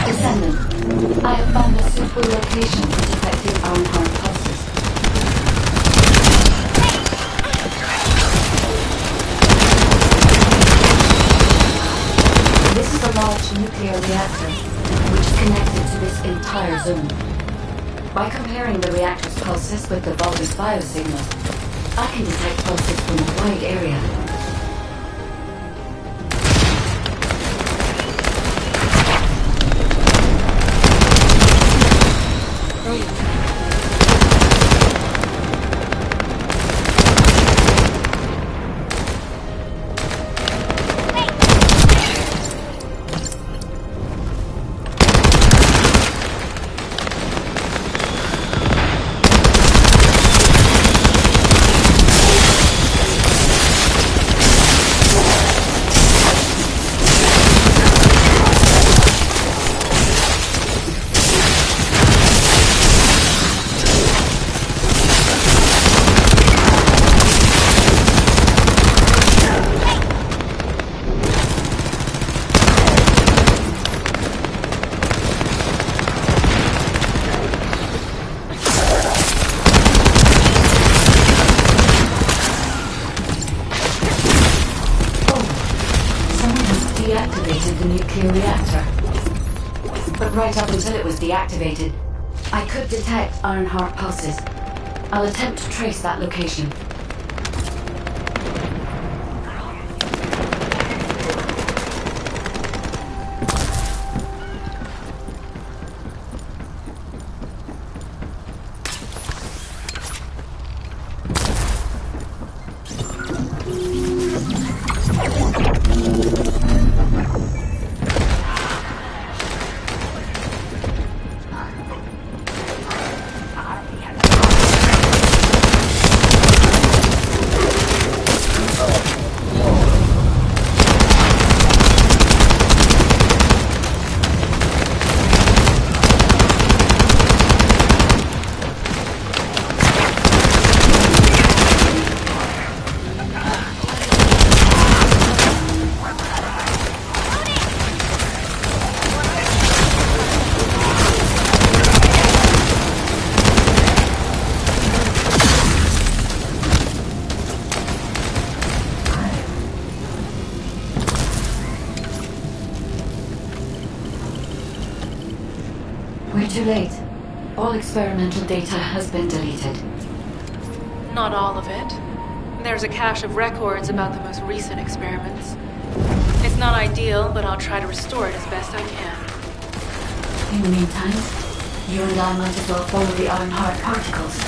Descendant, I have found a suitable location for detecting Ironheart pulses. This is a large nuclear reactor, which is connected to this entire zone. By comparing the reactor's pulses with the Vulgus biosignal, I can detect pulses from a wide area. Deactivated the nuclear reactor. But right up until it was deactivated, I could detect Ironheart pulses. I'll attempt to trace that location. We're too late. All experimental data has been deleted. Not all of it. There's a cache of records about the most recent experiments. It's not ideal, but I'll try to restore it as best I can. In the meantime, you and I might as well follow the Ironheart particles.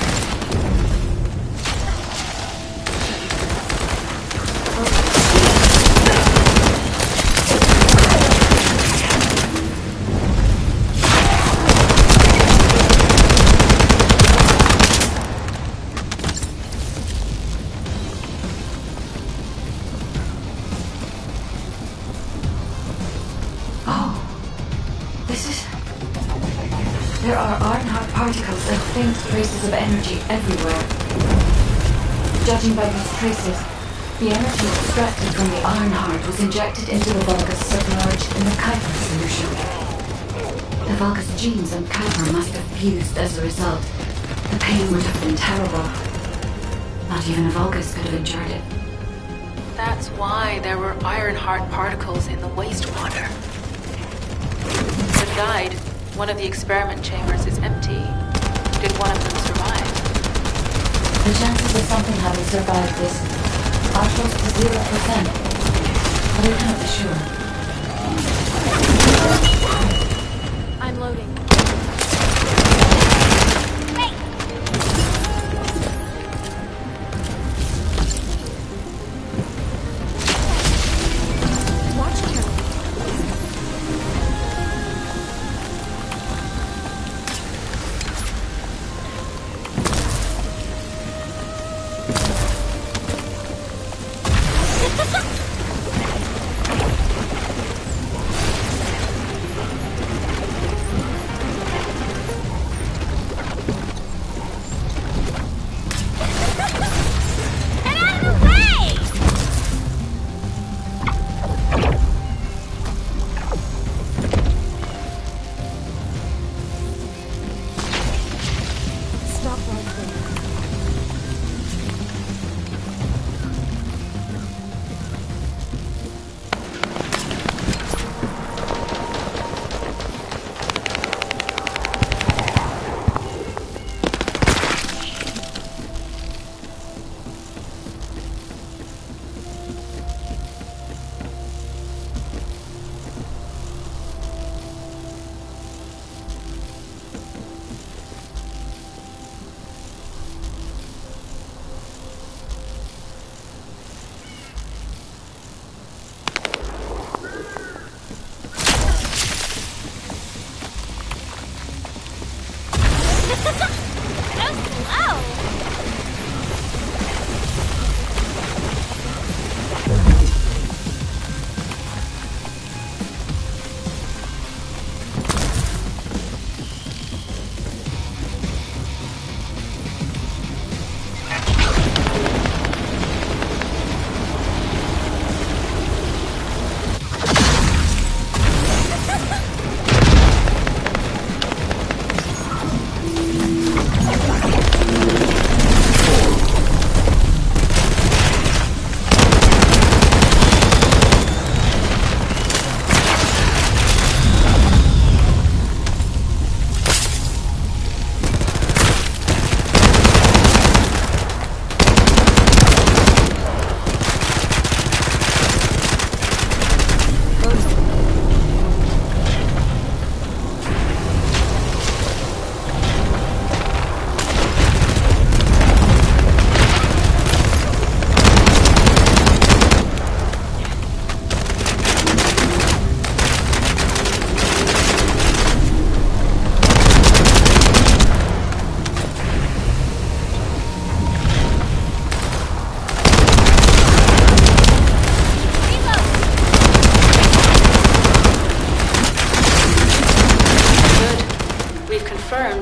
There are Ironheart particles and faint traces of energy everywhere. Judging by these traces, the energy extracted from the Ironheart was injected into the Vulgus submerged in the Kuiper solution. The Vulgus genes and Kuiper must have fused as a result. The pain would have been terrible. Not even a Vulgus could have endured it. That's why there were Ironheart particles in the wastewater. The guide, one of the experiment chambers, is empty. Did one of them survive? The chances of something having survived this are close to 0%. But I can't be sure. I'm loading.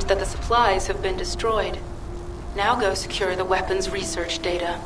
That the supplies have been destroyed. Now go secure the weapons research data.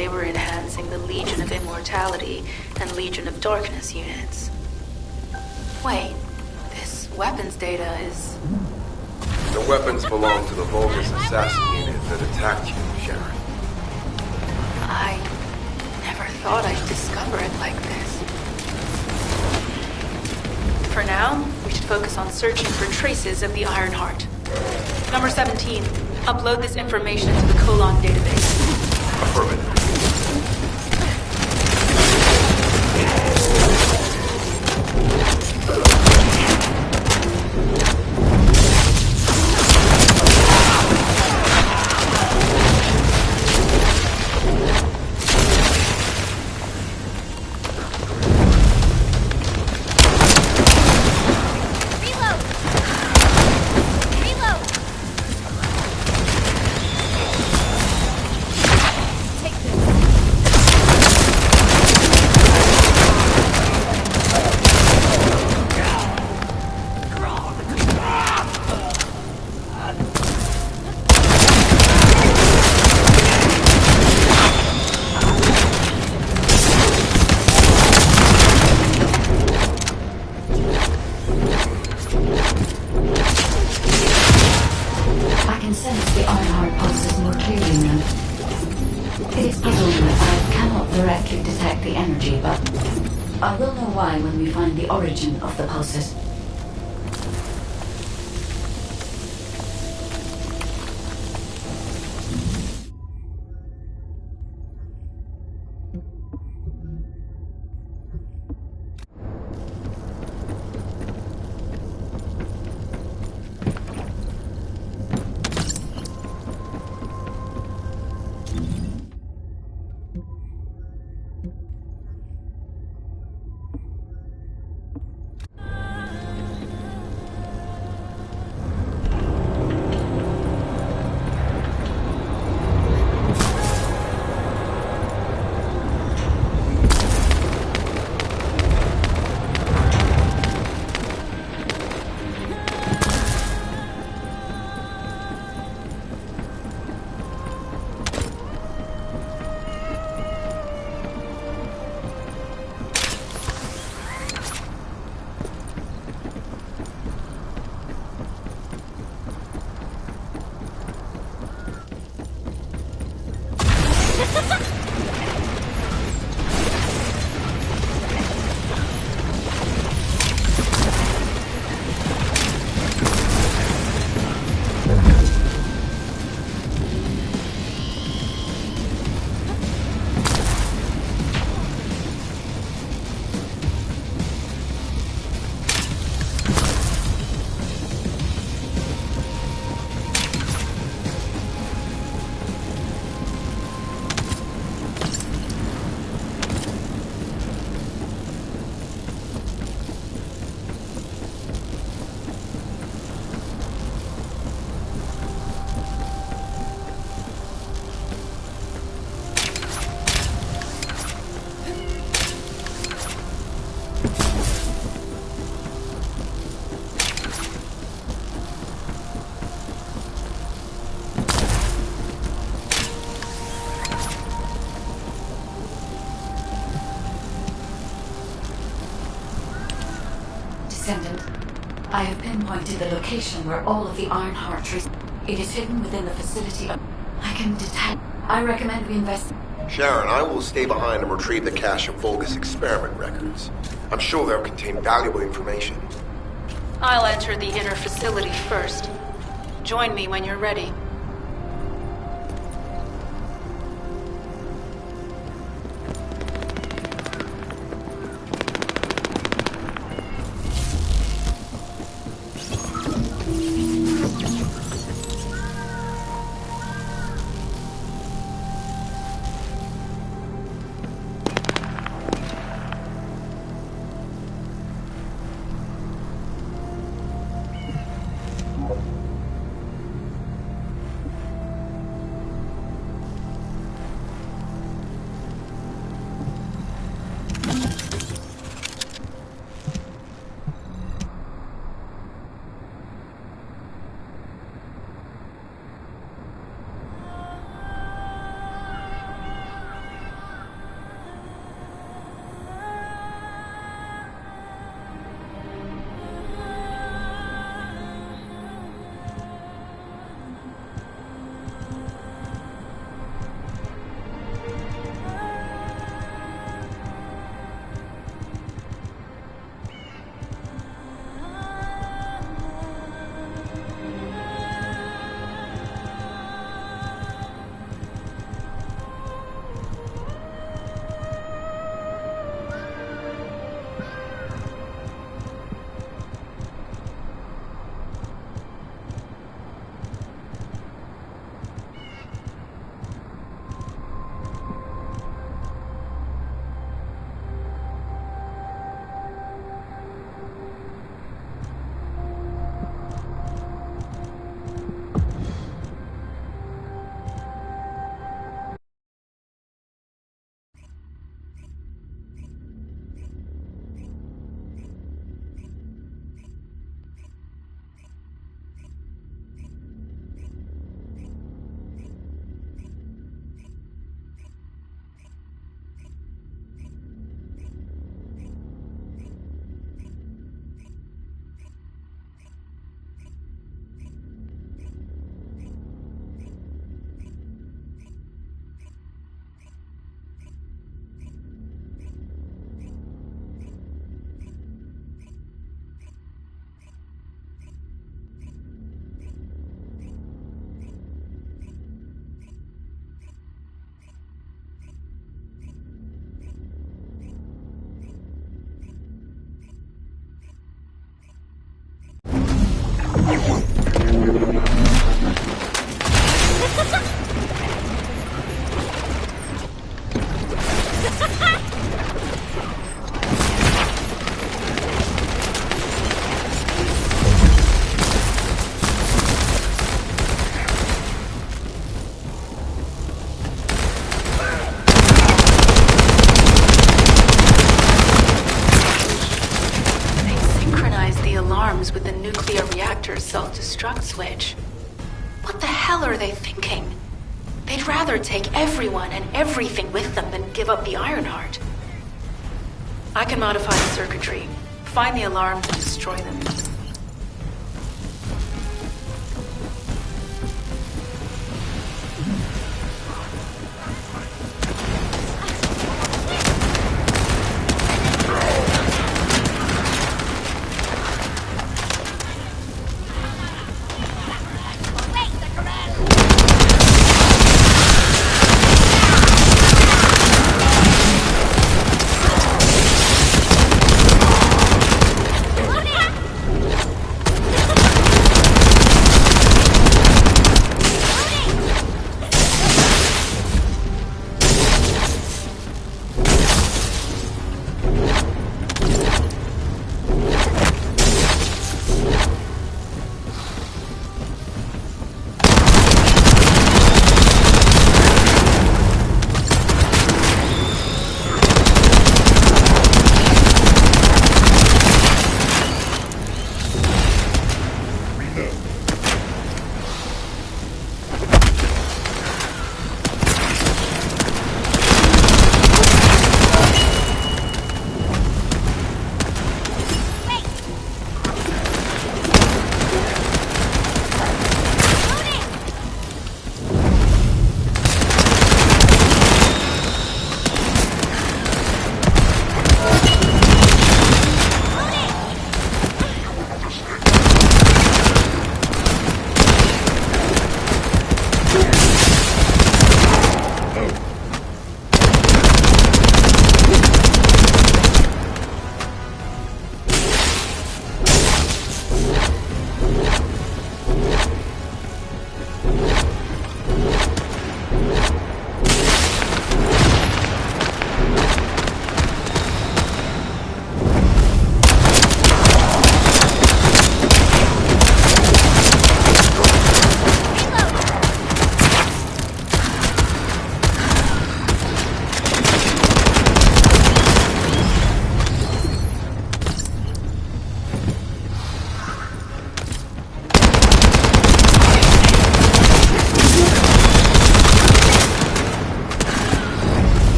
they were enhancing the Legion of Immortality and Legion of Darkness units. Wait, this weapons data is... The weapons belong to the Vulgus assassin unit that attacked you, Sharon. I never thought I'd discover it like this. For now, we should focus on searching for traces of the Ironheart. Number 17, upload this information to the Colon database. Affirmative. I will know why when we find the origin of the pulses. Descendant, I have pinpointed the location where all of the Ironheart traces. It is hidden within the facility. I can detect. I recommend we invest. Sharon, I will stay behind and retrieve the cache of Vulgus experiment records. I'm sure they'll contain valuable information. I'll enter the inner facility first. Join me when you're ready. self-destruct switch. What the hell are they thinking? They'd rather take everyone and everything with them than give up the Ironheart. I can modify the circuitry, find the alarms, and destroy them.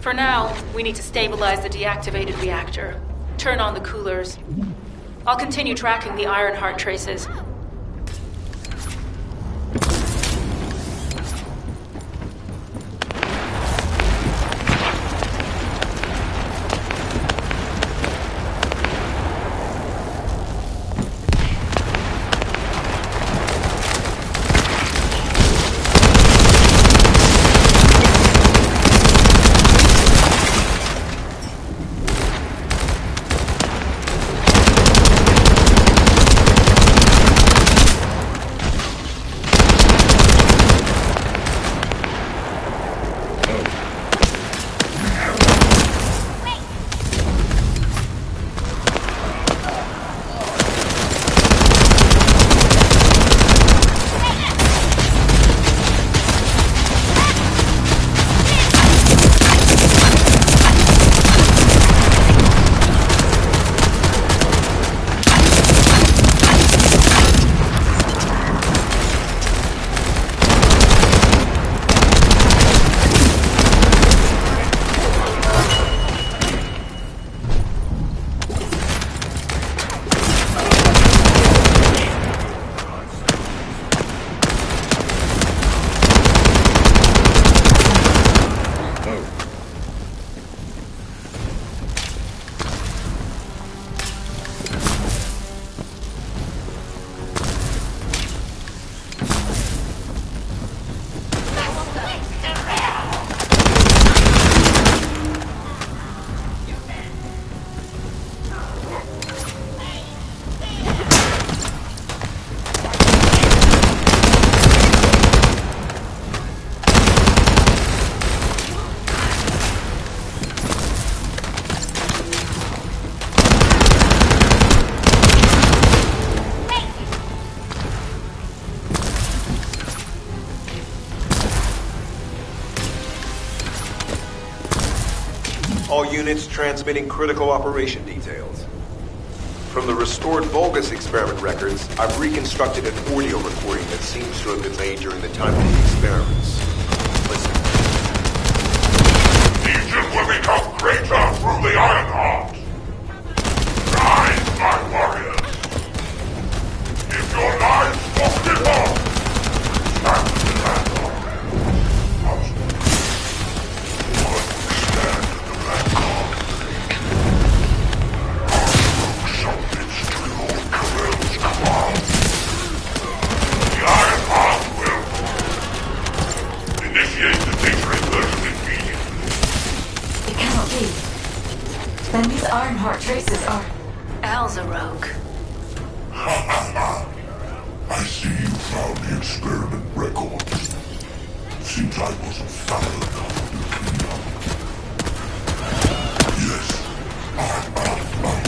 For now, we need to stabilize the deactivated reactor, turn on the coolers. I'll continue tracking the Ironheart traces. units transmitting critical operation details. From the restored Vulgus experiment records, I've reconstructed an audio recording that seems to have been made during the time of the experiments. Listen. Legion will become greater through the Ironheart. Rise, my warriors. If your lives walk before, stand in the land of stand in the land of submits to Lord Corell's command. The Ironheart will initiate the data inversion immediately. It cannot be. Then these Ironheart traces are... Alzarogue. I see you found the experiment records. Seems I wasn't thorough enough to clean up. Yes, I'm Alzarogue.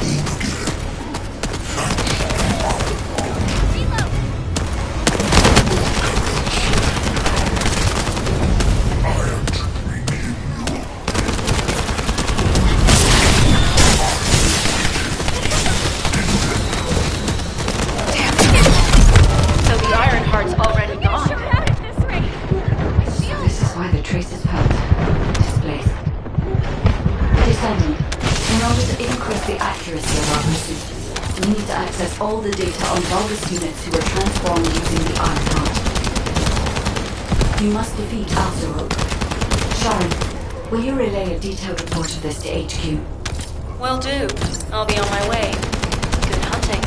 Born again. Thanks to I am to bring him you. So the Ironheart's already gone. This is why the traces felt displaced. Descendant, in order to increase the accuracy of our pursuit, we need to access all the data on Vulgus units who were transformed using the Ironheart. You must defeat Alzarogue. Sharon, will you relay a detailed report of this to HQ? Will do. I'll be on my way. Good hunting.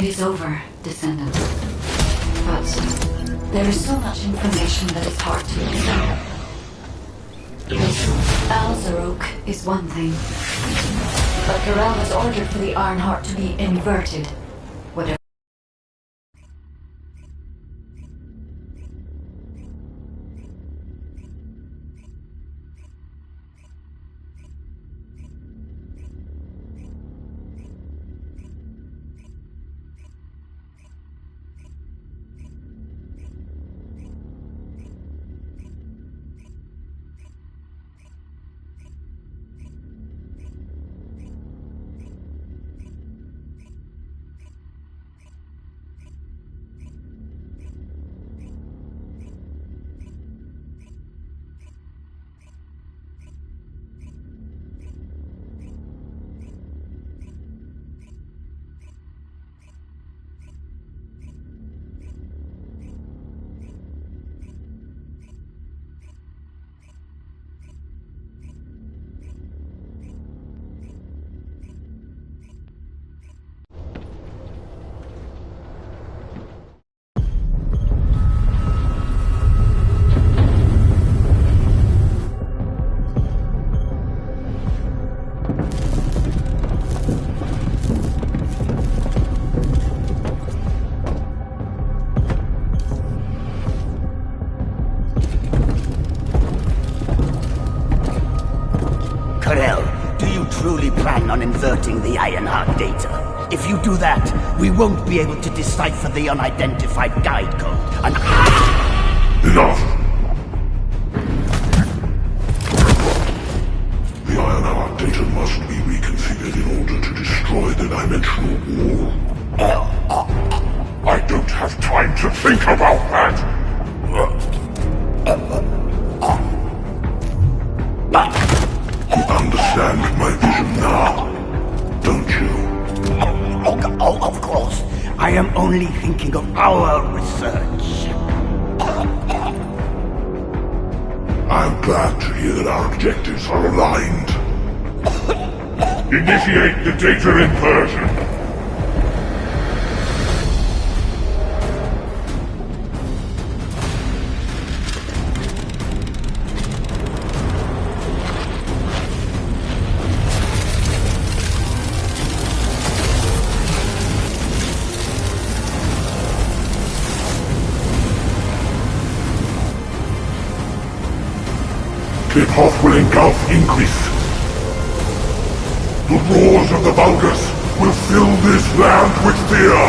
It is over, Descendant. But there is so much information that it's hard to decide. This Alzarok is one thing, but Corral has ordered for the Ironheart to be inverted. Whatever. On inverting the Ironheart data. If you do that, we won't be able to decipher the unidentified guide code. Enough! The Ironheart data must be reconfigured in order to destroy the dimensional wall. I don't have time to think about that! You understand my vision now, don't you? Oh, of course. I am only thinking of our research. I'm glad to hear that our objectives are aligned. Initiate the data inversion. The path will engulf Increase. The roars of the Vulgus will fill this land with fear!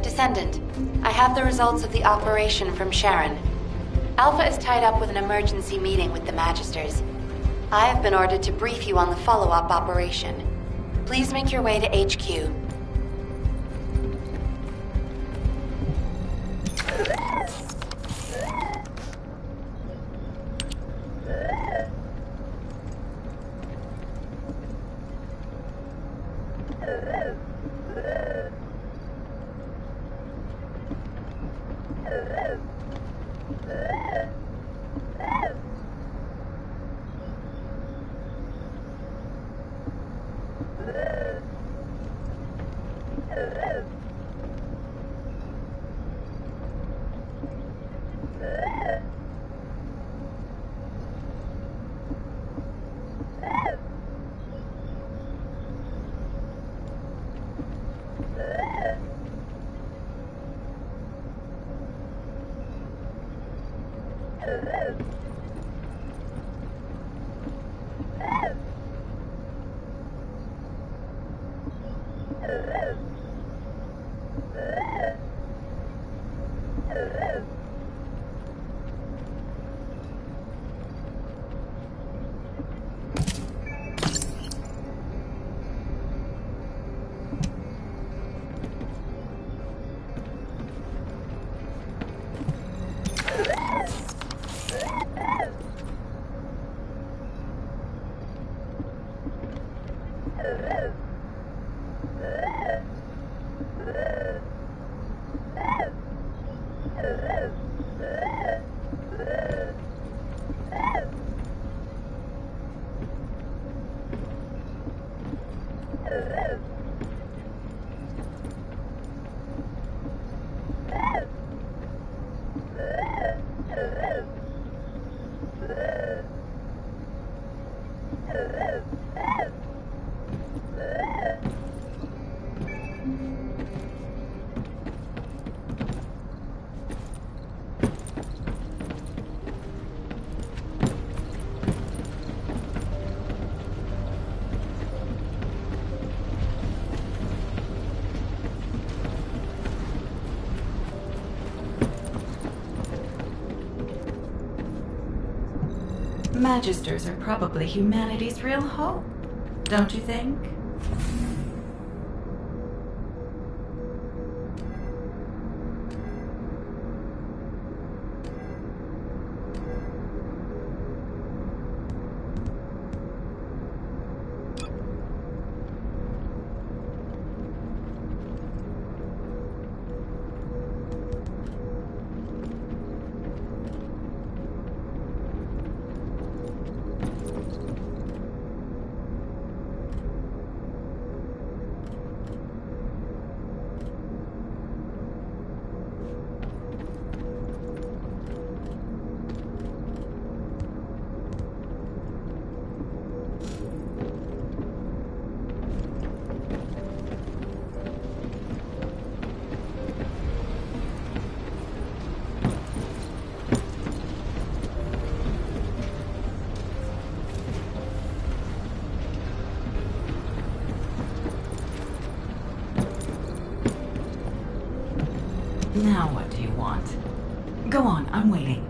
Descendant, I have the results of the operation from Sharon. Alpha is tied up with an emergency meeting with the Magisters. I have been ordered to brief you on the follow-up operation. Please make your way to HQ. Magisters are probably humanity's real hope, don't you think? Now what do you want? Go on, I'm waiting.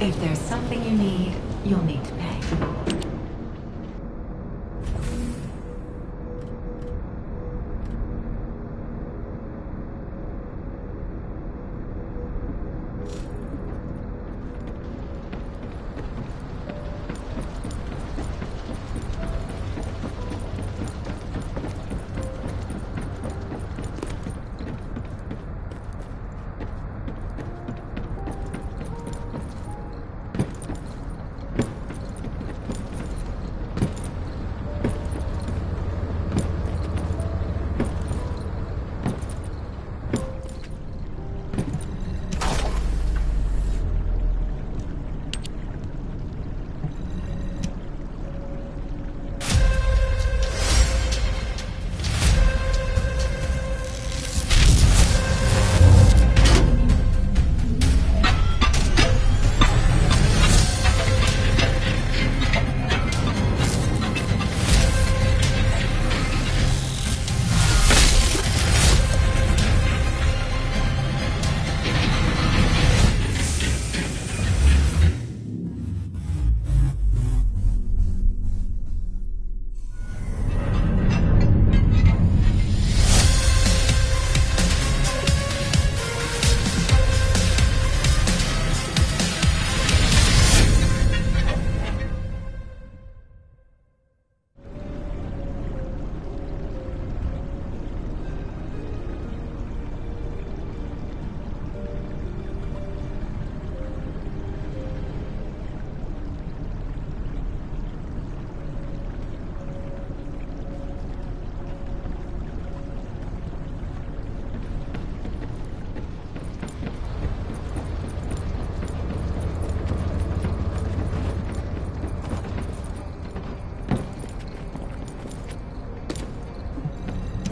If there's something you need, you'll need to pay.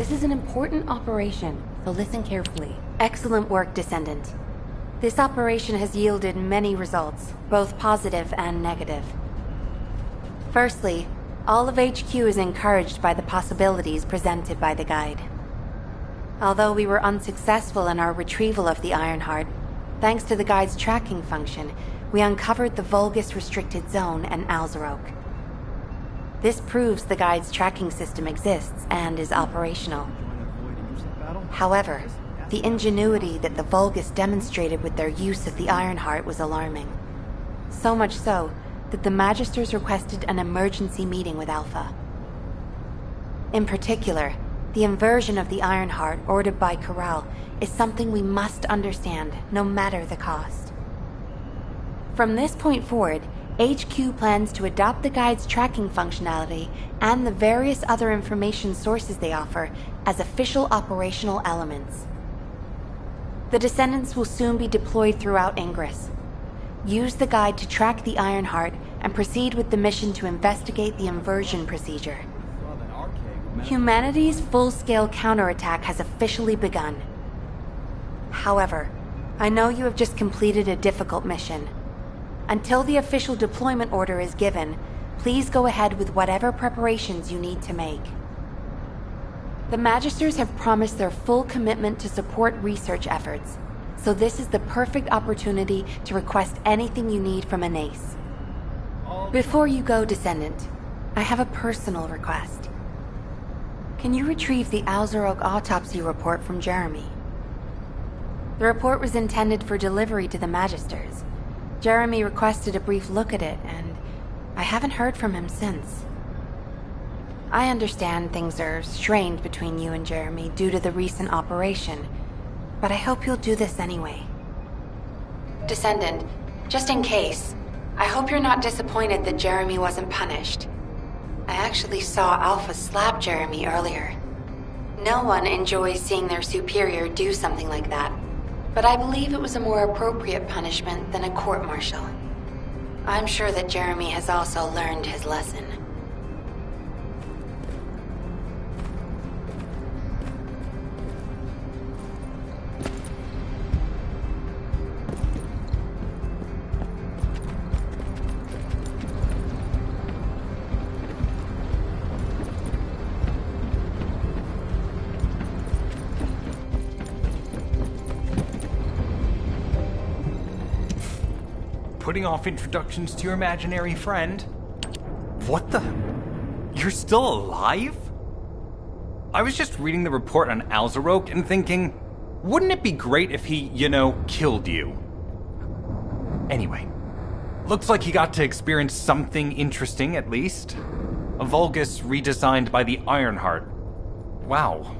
This is an important operation, so listen carefully. Excellent work, Descendant. This operation has yielded many results, both positive and negative. Firstly, all of HQ is encouraged by the possibilities presented by the guide. Although we were unsuccessful in our retrieval of the Ironheart, thanks to the guide's tracking function, we uncovered the Vulgus restricted zone and Alzarok. This proves the Guide's tracking system exists and is operational. However, the ingenuity that the Vulgus demonstrated with their use of the Ironheart was alarming. So much so that the Magisters requested an emergency meeting with Alpha. In particular, the inversion of the Ironheart ordered by Corral is something we must understand, no matter the cost. From this point forward, HQ plans to adopt the Guide's tracking functionality and the various other information sources they offer as official operational elements. The Descendants will soon be deployed throughout Ingress. Use the Guide to track the Ironheart and proceed with the mission to investigate the inversion procedure. Humanity's full-scale counterattack has officially begun. However, I know you have just completed a difficult mission. Until the official deployment order is given, please go ahead with whatever preparations you need to make. The Magisters have promised their full commitment to support research efforts, so this is the perfect opportunity to request anything you need from an ace. Before you go, Descendant, I have a personal request. Can you retrieve the Alzarok autopsy report from Jeremy? The report was intended for delivery to the Magisters. Jeremy requested a brief look at it, and I haven't heard from him since. I understand things are strained between you and Jeremy due to the recent operation, but I hope you'll do this anyway. Descendant, just in case, I hope you're not disappointed that Jeremy wasn't punished. I actually saw Alpha slap Jeremy earlier. No one enjoys seeing their superior do something like that, but I believe it was a more appropriate punishment than a court-martial. I'm sure that Jeremy has also learned his lesson. Putting off introductions to your imaginary friend? What the? You're still alive? I was just reading the report on Alzarok and thinking, wouldn't it be great if he, killed you? Anyway, looks like he got to experience something interesting at least. A Vulgus redesigned by the Ironheart. Wow.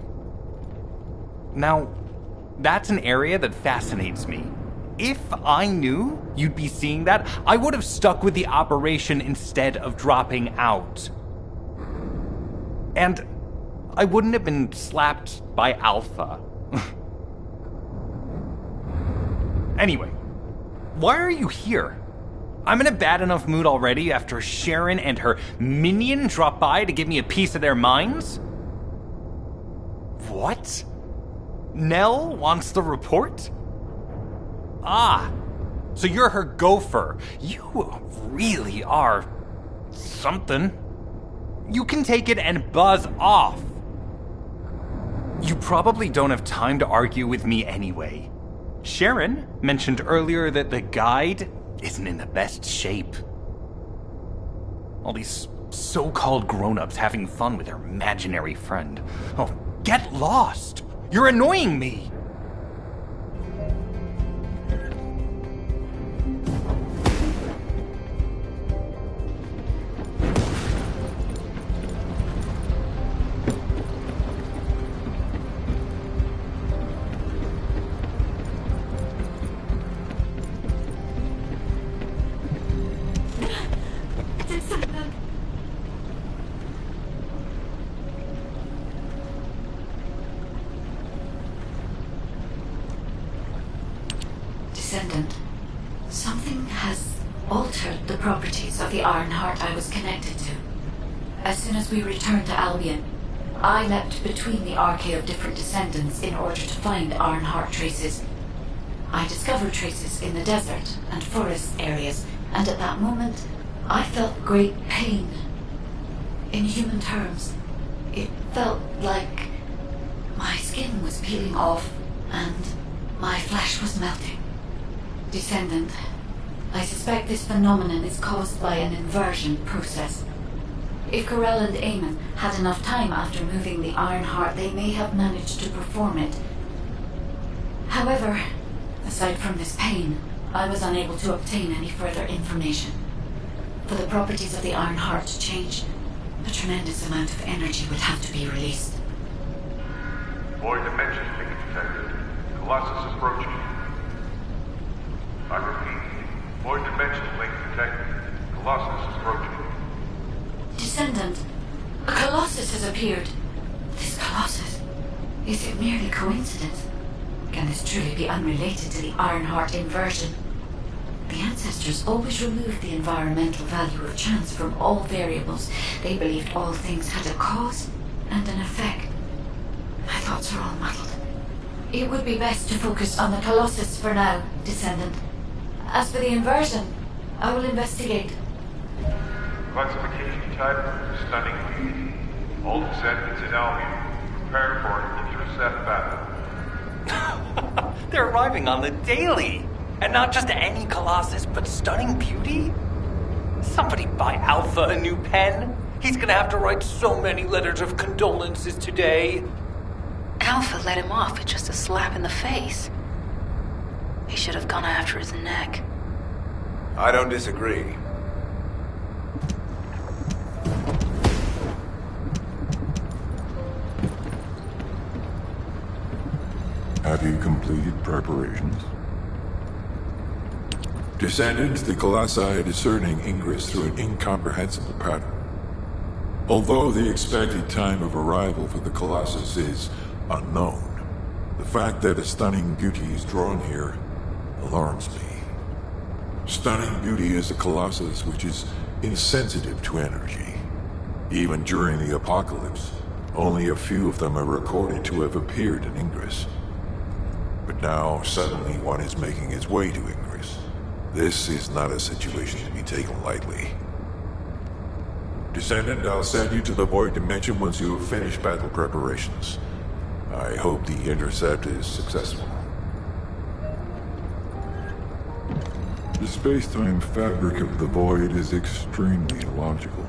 Now, that's an area that fascinates me. If I knew you'd be seeing that, I would have stuck with the operation instead of dropping out. And I wouldn't have been slapped by Alpha. Anyway, why are you here? I'm in a bad enough mood already after Sharon and her minion drop by to give me a piece of their minds? What? Nell wants the report? Ah, so you're her gopher. You really are something. You can take it and buzz off. You probably don't have time to argue with me anyway. Sharon mentioned earlier that the Guide isn't in the best shape. All these so-called grown-ups having fun with their imaginary friend. Oh, get lost. You're annoying me. Descendant, something has altered the properties of the Ironheart I was connected to. As soon as we returned to Albion, I leapt between the arcade of different descendants in order to find Ironheart traces. I discovered traces in the desert and forest areas, and at that moment, I felt great pain. In human terms, it felt like my skin was peeling off and my flesh was melting. Descendant, I suspect this phenomenon is caused by an inversion process. If Corell and Eamon had enough time after moving the Iron Heart, they may have managed to perform it. However, aside from this pain, I was unable to obtain any further information. For the properties of the Iron Heart to change, a tremendous amount of energy would have to be released. Void dimension link detected. Colossus approaching. I repeat, void dimension link detected. Colossus approaching. Descendant, a Colossus has appeared. This Colossus, is it merely coincidence? Can this truly be unrelated to the Ironheart inversion? The ancestors always removed the environmental value of chance from all variables. They believed all things had a cause and an effect. My thoughts are all muddled. It would be best to focus on the Colossus for now, Descendant. As for the inversion, I will investigate. Classification type, stunning beauty. All descendants in Albion. Prepare for an intercept battle. They're arriving on the daily! And not just any Colossus, but stunning beauty? Somebody buy Alpha a new pen? He's gonna have to write so many letters of condolences today. Alpha let him off with just a slap in the face. He should have gone after his neck. I don't disagree. Have you completed preparations? Descendants, the Colossi are discerning ingress through an incomprehensible pattern. Although the expected time of arrival for the Colossus is unknown, the fact that a stunning beauty is drawn here alarms me. Stunning beauty is a Colossus which is insensitive to energy. Even during the apocalypse, only a few of them are recorded to have appeared in Ingress. But now, suddenly one is making its way to Ingress. This is not a situation to be taken lightly. Descendant, I'll send you to the Void Dimension once you have finished battle preparations. I hope the intercept is successful. The space-time fabric of the Void is extremely illogical.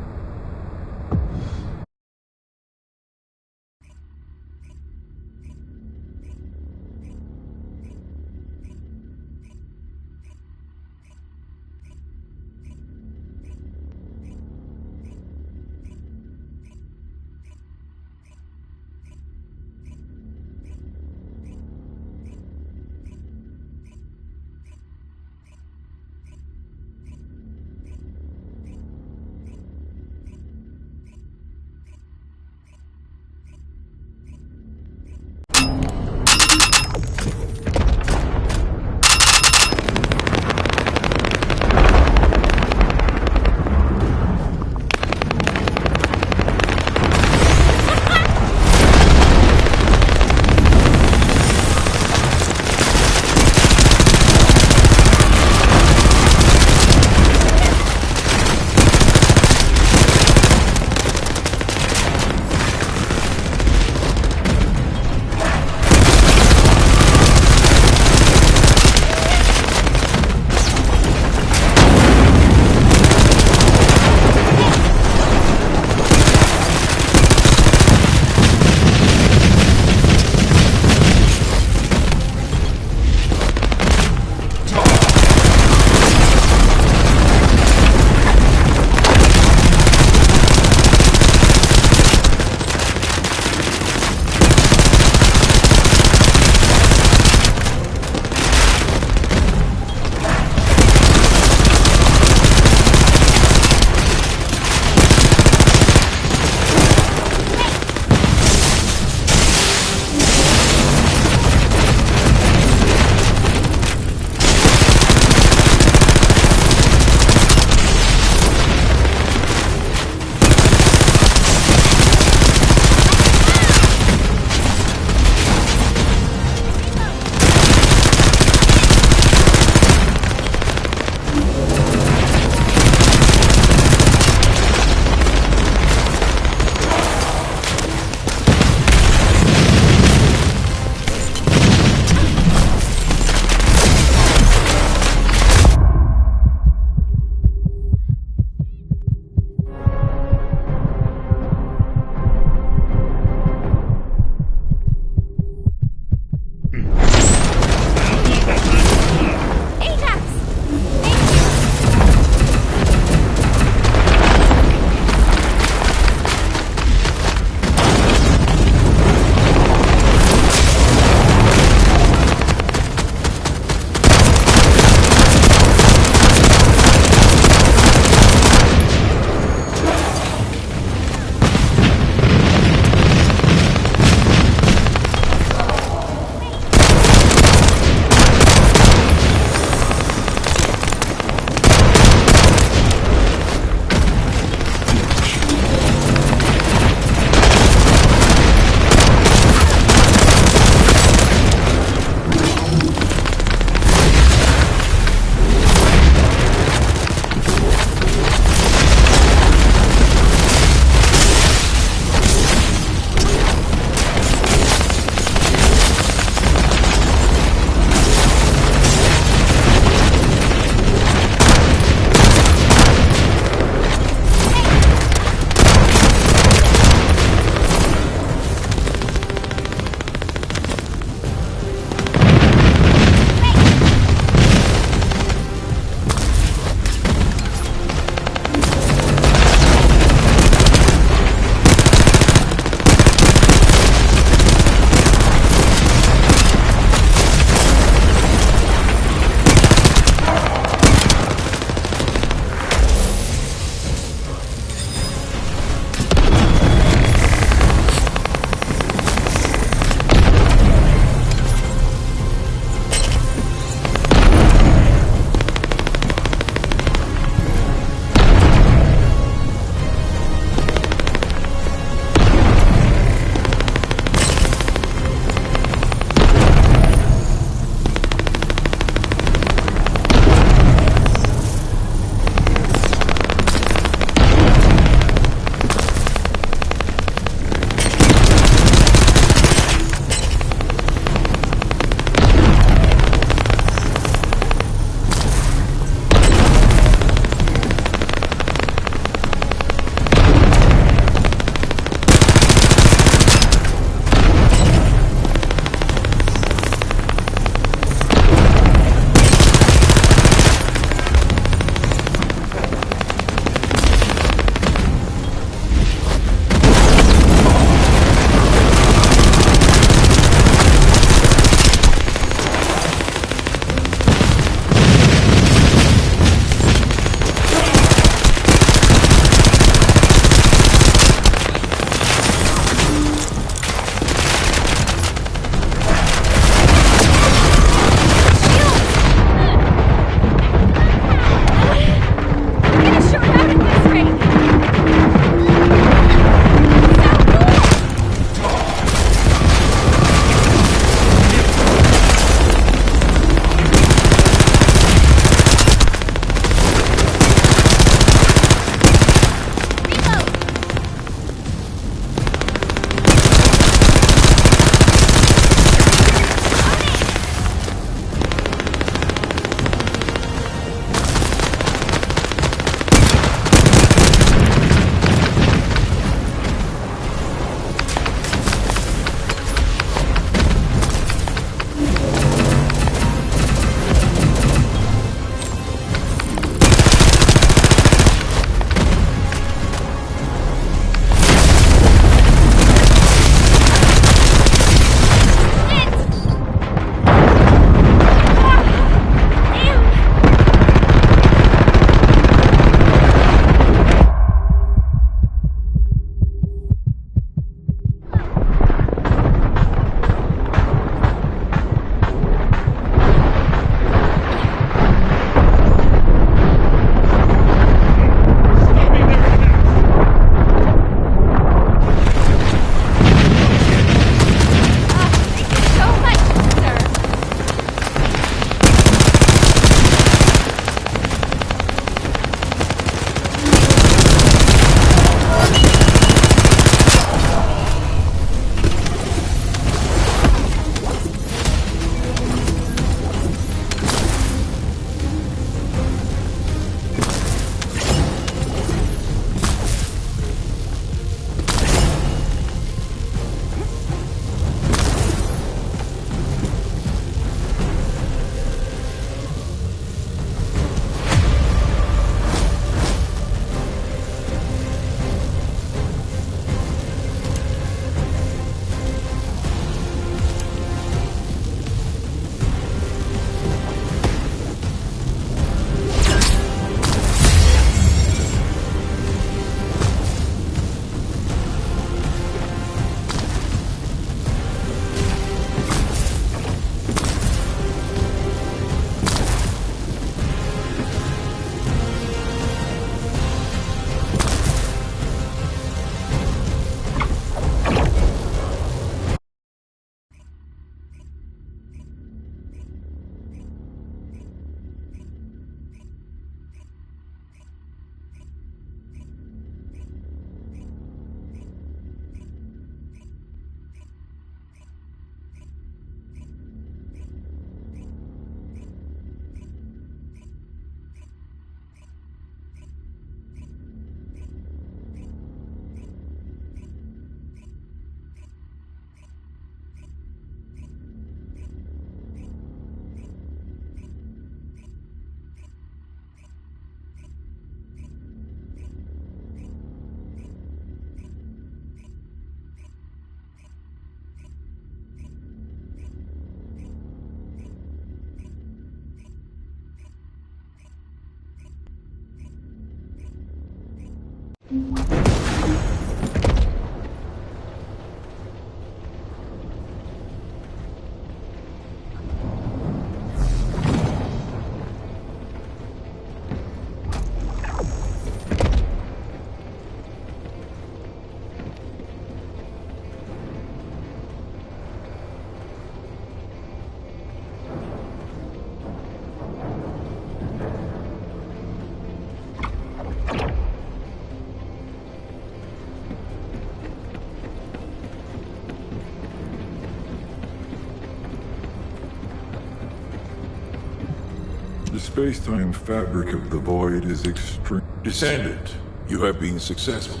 The space-time fabric of the void is extreme. Descendant, you have been successful.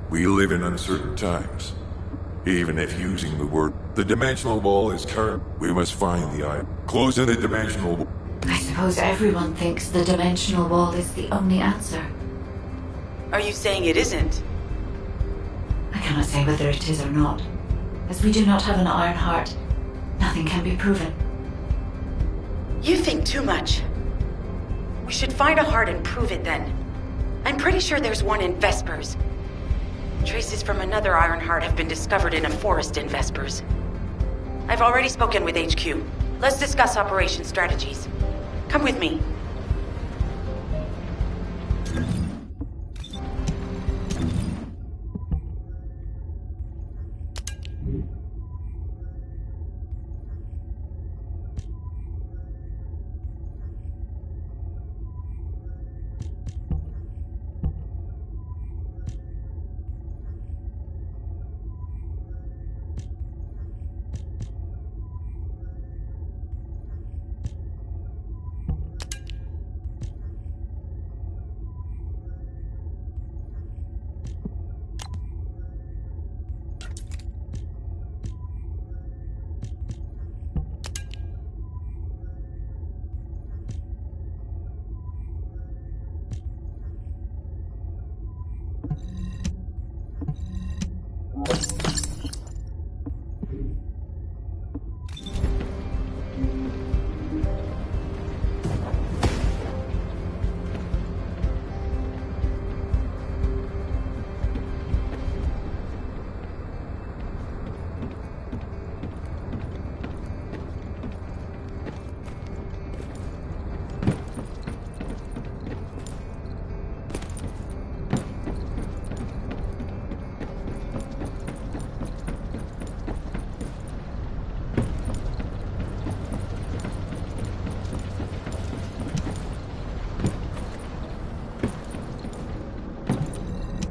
We live in uncertain times. Even if using the word, the dimensional wall is current, we must find the eye. Closing the dimensional wall. I suppose everyone thinks the dimensional wall is the only answer. Are you saying it isn't? I cannot say whether it is or not. As we do not have an iron heart, nothing can be proven. You think too much. We should find a heart and prove it then. I'm pretty sure there's one in Vespers. Traces from another iron heart have been discovered in a forest in Vespers. I've already spoken with HQ. Let's discuss operation strategies. Come with me.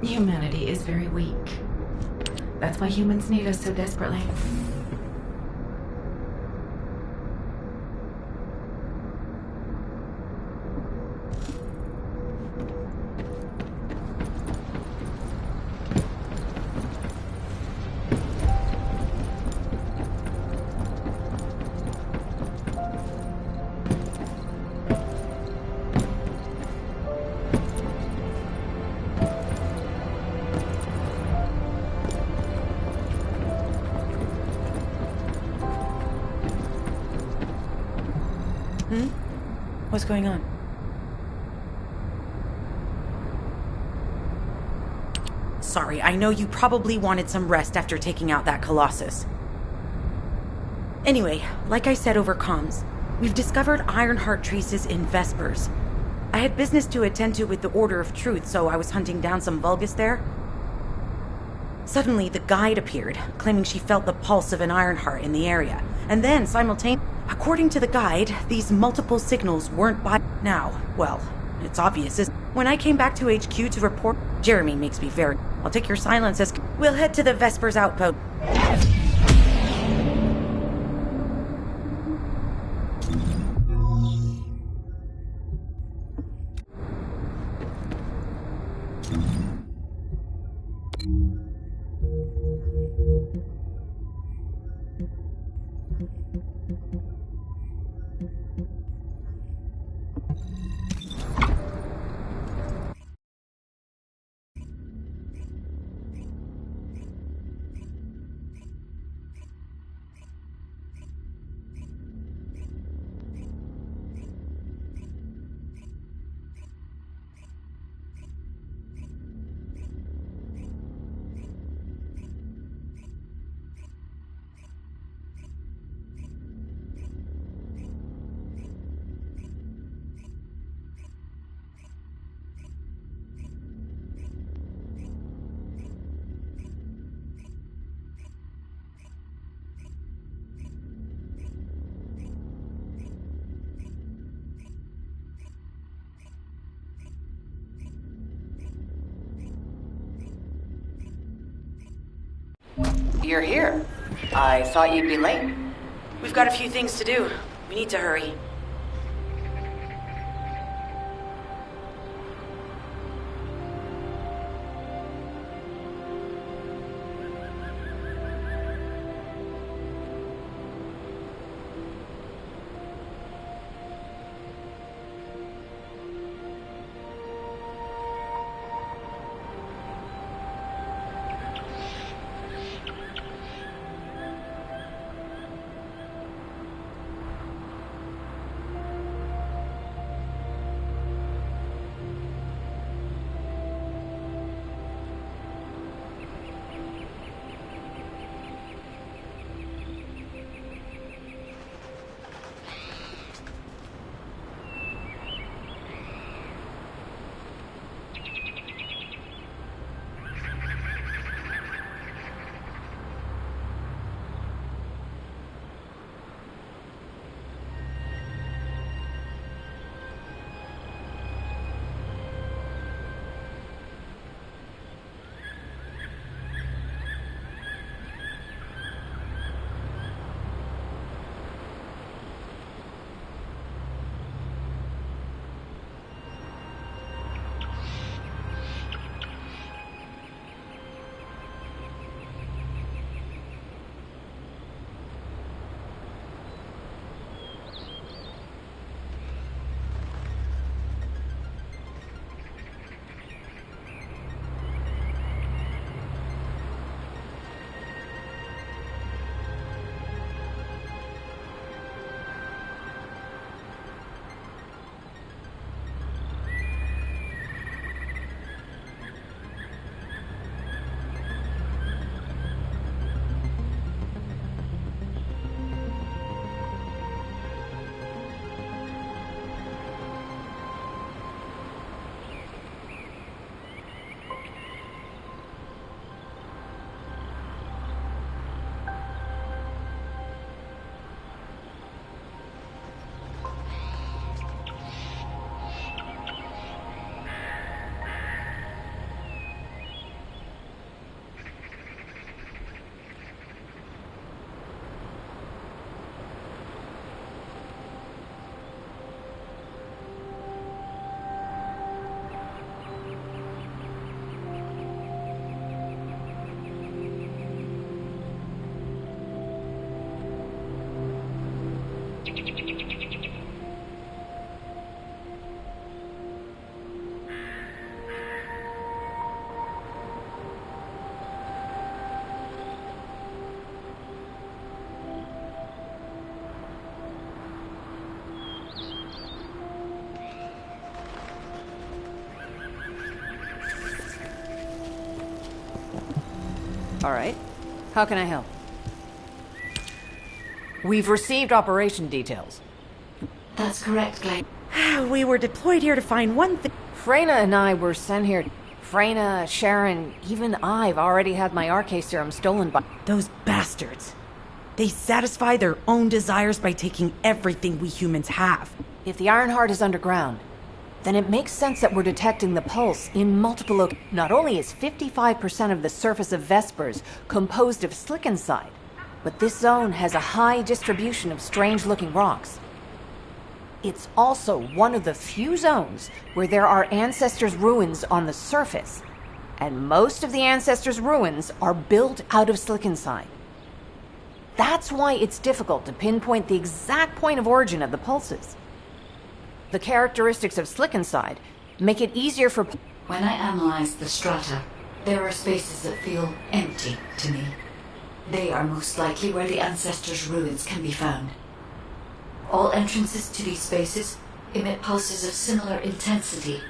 Humanity is very weak. That's why humans need us so desperately. What's going on? Sorry, I know you probably wanted some rest after taking out that Colossus. Anyway, like I said over comms, we've discovered Ironheart traces in Vespers. I had business to attend to with the Order of Truth, so I was hunting down some Vulgus there. Suddenly, the guide appeared, claiming she felt the pulse of an Ironheart in the area. And then, simultaneously, according to the guide, these multiple signals weren't by now. Well, it's obvious. When I came back to HQ to report, Jeremy makes me very... I'll take your silence as... We'll head to the Vespers outpost. You're here. I thought you'd be late. We've got a few things to do. We need to hurry. All right. How can I help? We've received operation details. That's correct, Glenn. We were deployed here to find one thing. Freyna and I were sent here. Freyna, Sharon, even I've already had my RK serum stolen by... Those bastards. They satisfy their own desires by taking everything we humans have. If the Ironheart is underground, then it makes sense that we're detecting the pulse in multiple locations. Not only is 55% of the surface of Vespers composed of slickinside, but this zone has a high distribution of strange-looking rocks. It's also one of the few zones where there are Ancestors' ruins on the surface, and most of the Ancestors' ruins are built out of slickinside. That's why it's difficult to pinpoint the exact point of origin of the pulses. The characteristics of slickinside make it easier for... When I analyze the strata, there are spaces that feel empty to me. They are most likely where the Ancestors' ruins can be found. All entrances to these spaces emit pulses of similar intensity.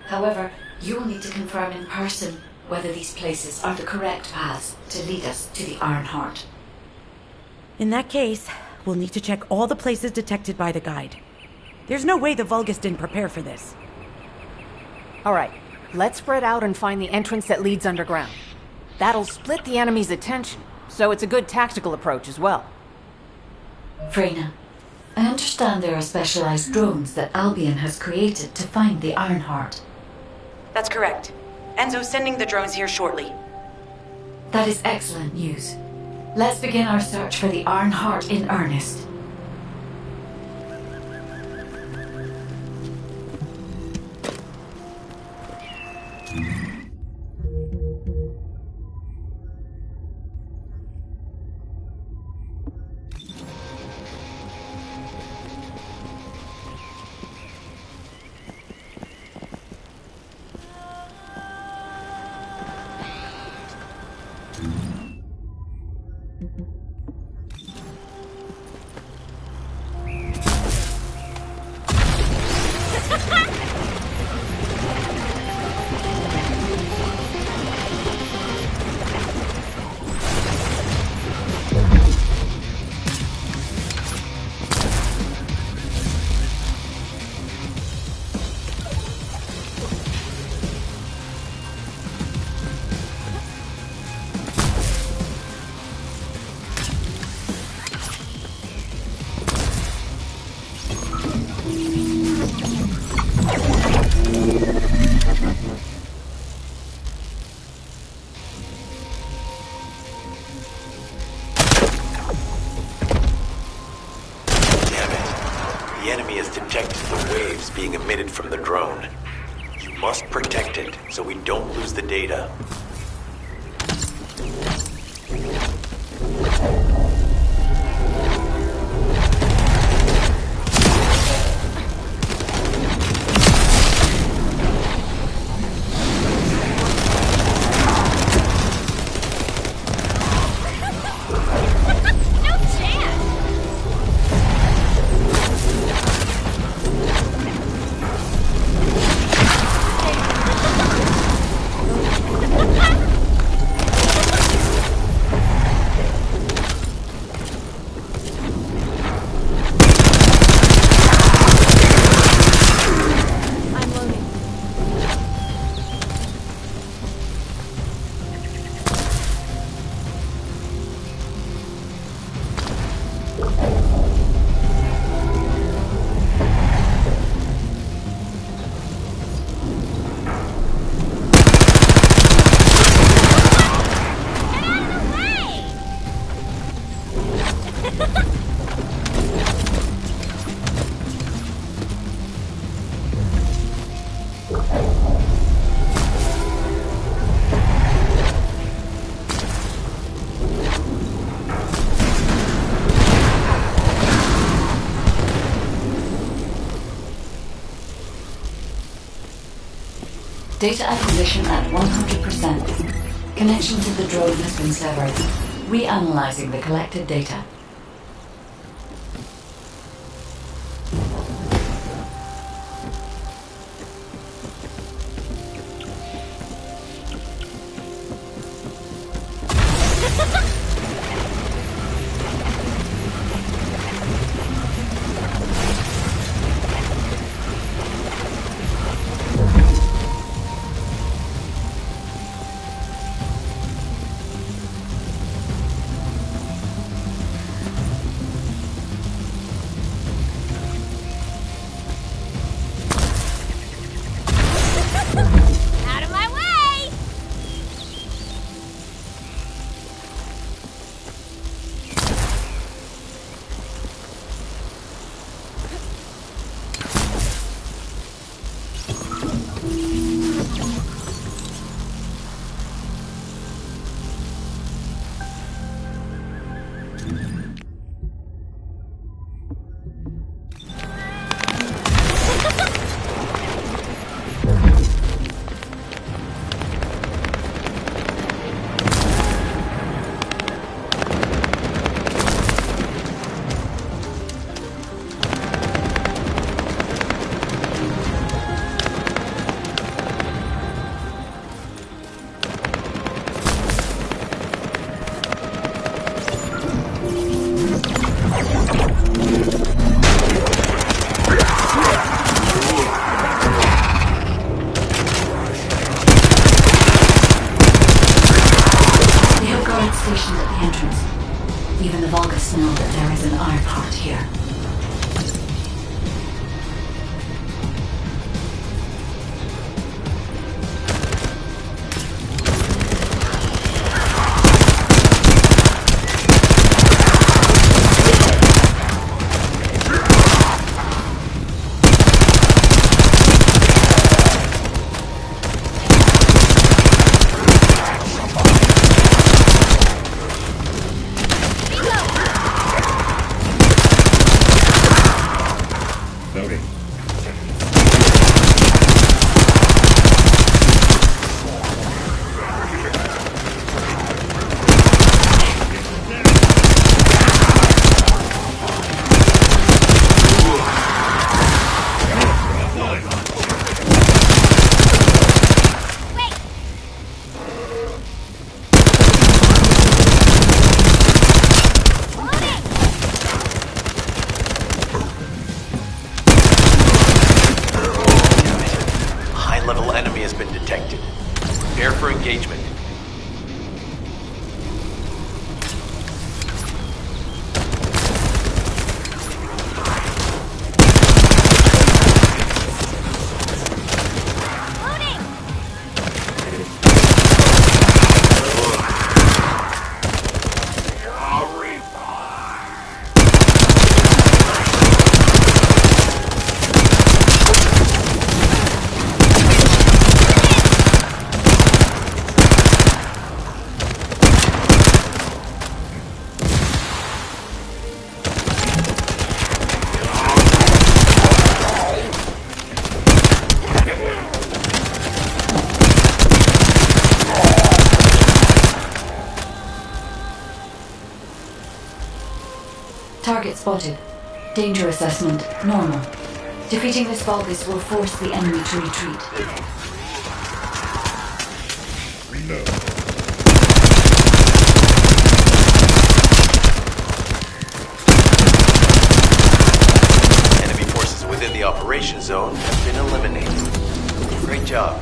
However, you will need to confirm in person whether these places are the correct paths to lead us to the Ironheart. In that case, we'll need to check all the places detected by the guide. There's no way the Vulgus didn't prepare for this. All right, let's spread out and find the entrance that leads underground. That'll split the enemy's attention, so it's a good tactical approach as well. Freyna, I understand there are specialized drones that Albion has created to find the Ironheart. That's correct. Enzo's sending the drones here shortly. That is excellent news. Let's begin our search for the Ironheart in earnest. Being emitted from the drone. You must protect it so we don't lose the data. Data acquisition at 100%. Connection to the drone has been severed. Reanalyzing the collected data. Ironheart here. Target spotted. Danger assessment, normal. Defeating this Vulgus will force the enemy to retreat. Enemy forces within the operation zone have been eliminated. Great job.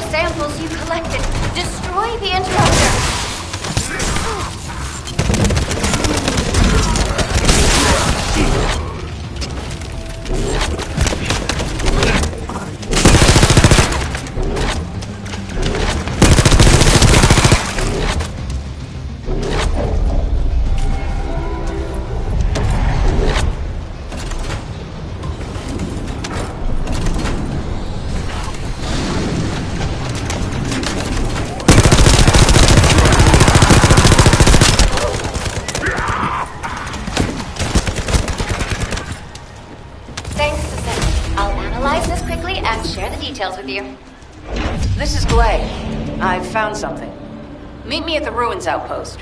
samples you collected. Destroy the interruptor. Details with you. This is Glay. I've found something. Meet me at the ruins outpost.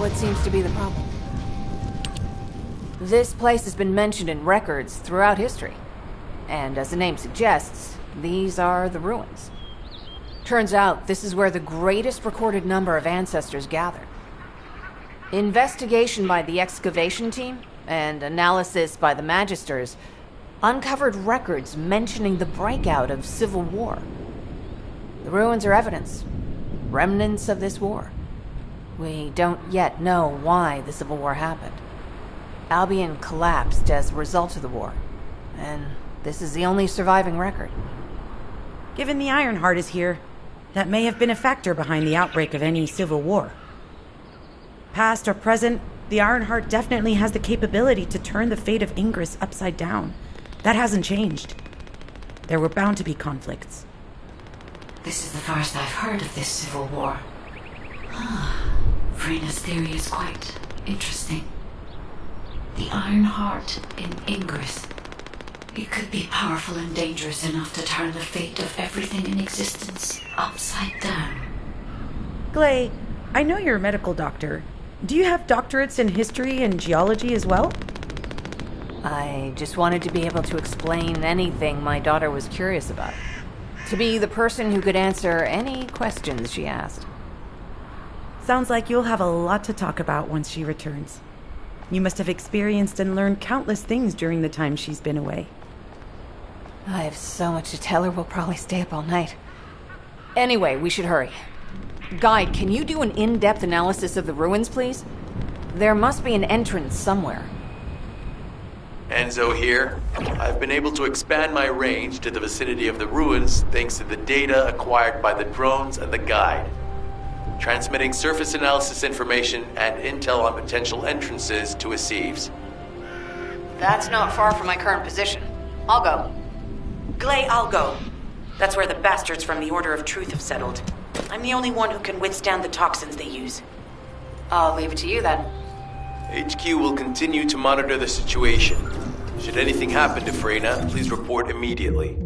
What seems to be the problem? This place has been mentioned in records throughout history. And as the name suggests, these are the ruins. Turns out this is where the greatest recorded number of ancestors gathered. Investigation by the excavation team and analysis by the Magisters uncovered records mentioning the breakout of civil war. The ruins are evidence, remnants of this war. We don't yet know why the Civil War happened. Albion collapsed as a result of the war, and this is the only surviving record. Given the Ironheart is here, that may have been a factor behind the outbreak of any civil war. Past or present, the Ironheart definitely has the capability to turn the fate of Ingress upside down. That hasn't changed. There were bound to be conflicts. This is the first I've heard of this civil war. Vrena's theory is quite interesting. The Ironheart in Ingress. It could be powerful and dangerous enough to turn the fate of everything in existence upside down. Glay, I know you're a medical doctor. Do you have doctorates in history and geology as well? I just wanted to be able to explain anything my daughter was curious about. To be the person who could answer any questions she asked. Sounds like you'll have a lot to talk about once she returns. You must have experienced and learned countless things during the time she's been away. I have so much to tell her, we'll probably stay up all night. Anyway, we should hurry. Guide, can you do an in-depth analysis of the ruins, please? There must be an entrance somewhere. Enzo here. I've been able to expand my range to the vicinity of the ruins thanks to the data acquired by the drones and the guide. Transmitting surface analysis information and intel on potential entrances to Aceves. That's not far from my current position. I'll go. Glay, I'll go. That's where the bastards from the Order of Truth have settled. I'm the only one who can withstand the toxins they use. I'll leave it to you then. HQ will continue to monitor the situation. Should anything happen to Freyna, please report immediately.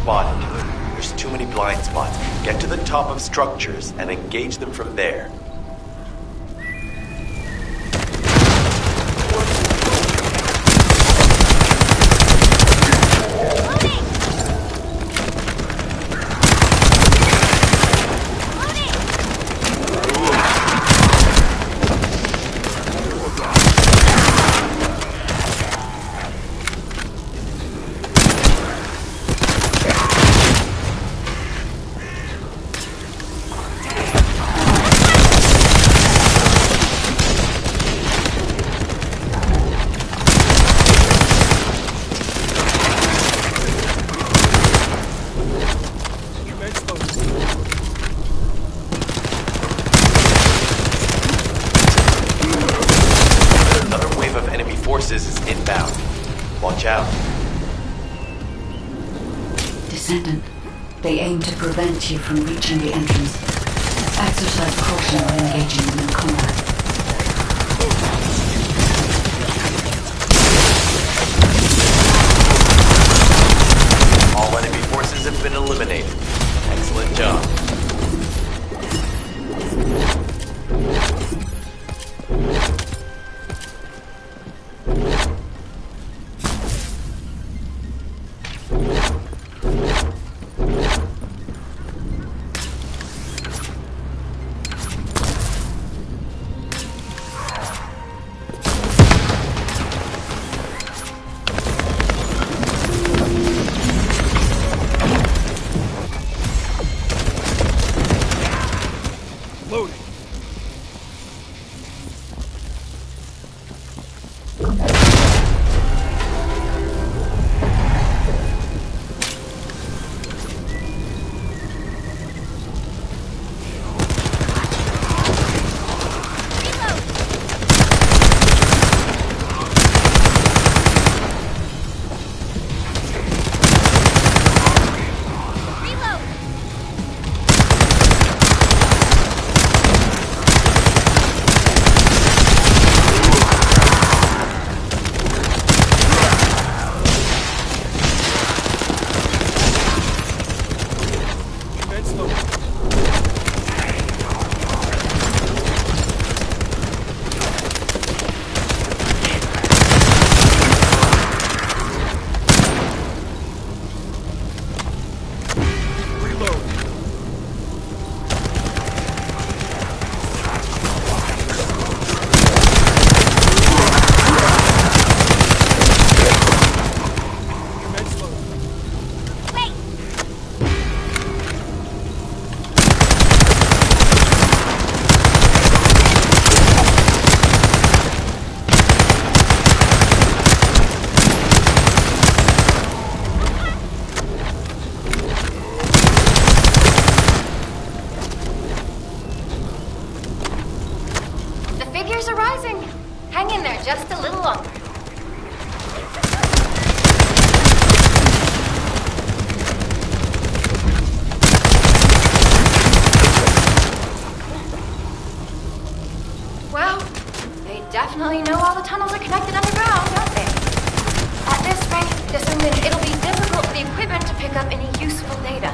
spotted. There's too many blind spots. Get to the top of structures and engage them from there. Is inbound. Watch out. Descendant, they aim to prevent you from reaching the entrance. Exercise caution when engaging in the combat. All enemy forces have been eliminated. Excellent job. Hang in there just a little longer. Well, they definitely know all the tunnels are connected underground, don't they? At this rate, Descendant, it'll be difficult for the equipment to pick up any useful data.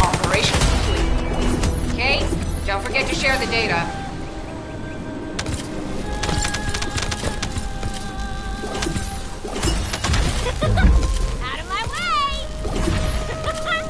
Operation complete. Okay, don't forget to share the data. Out of my way! No chance!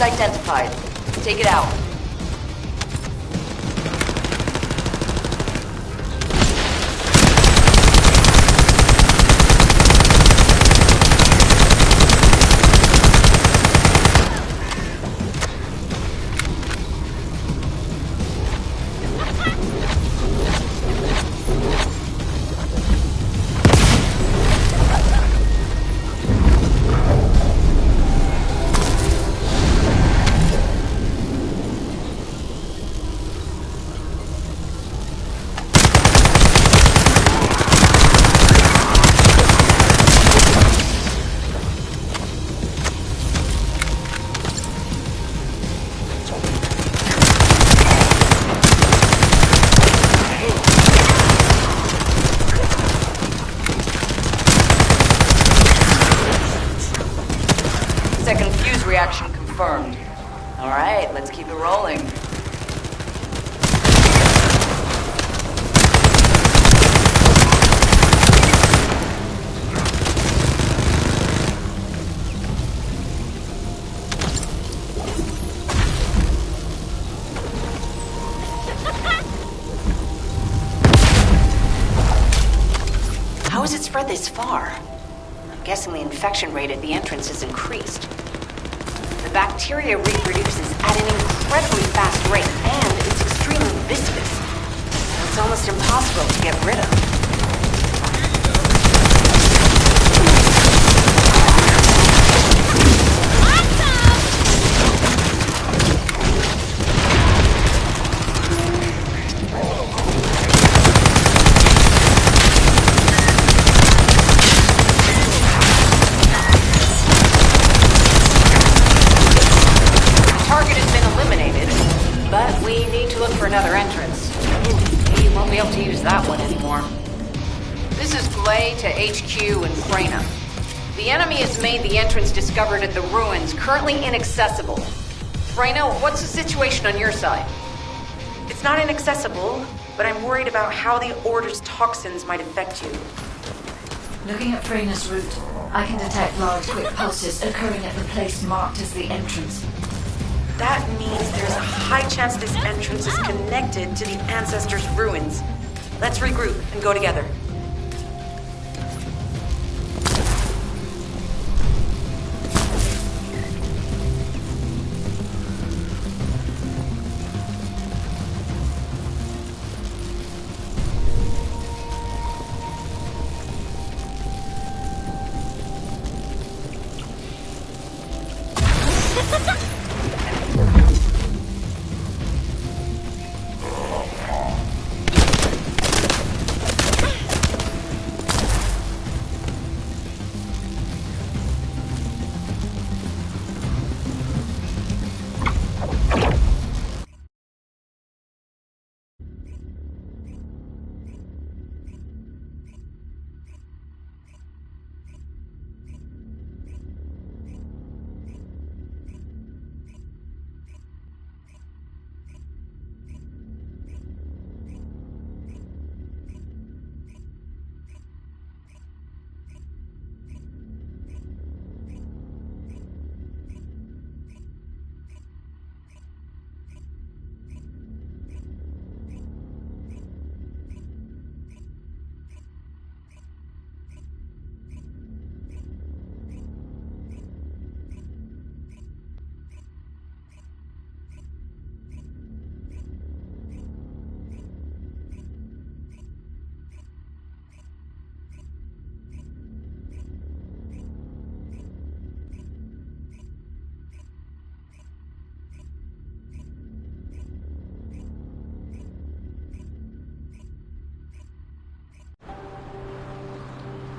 identified. Take it out. Second fuse reaction confirmed. Alright, let's keep it rolling. How has it spread this far? I'm guessing the infection rate at the entrance has increased. The bacteria reproduces at an incredibly fast rate, and it's extremely viscous. It's almost impossible to get rid of. Another entrance. You won't be able to use that one anymore. This is Glay to HQ and Freyna. The enemy has made the entrance discovered at the ruins currently inaccessible. Freyna, what's the situation on your side? It's not inaccessible, but I'm worried about how the Order's toxins might affect you. Looking at Freyna's route, I can detect large quick pulses occurring at the place marked as the entrance. That means there's a high chance this entrance is connected to the Ancestors' ruins. Let's regroup and go together.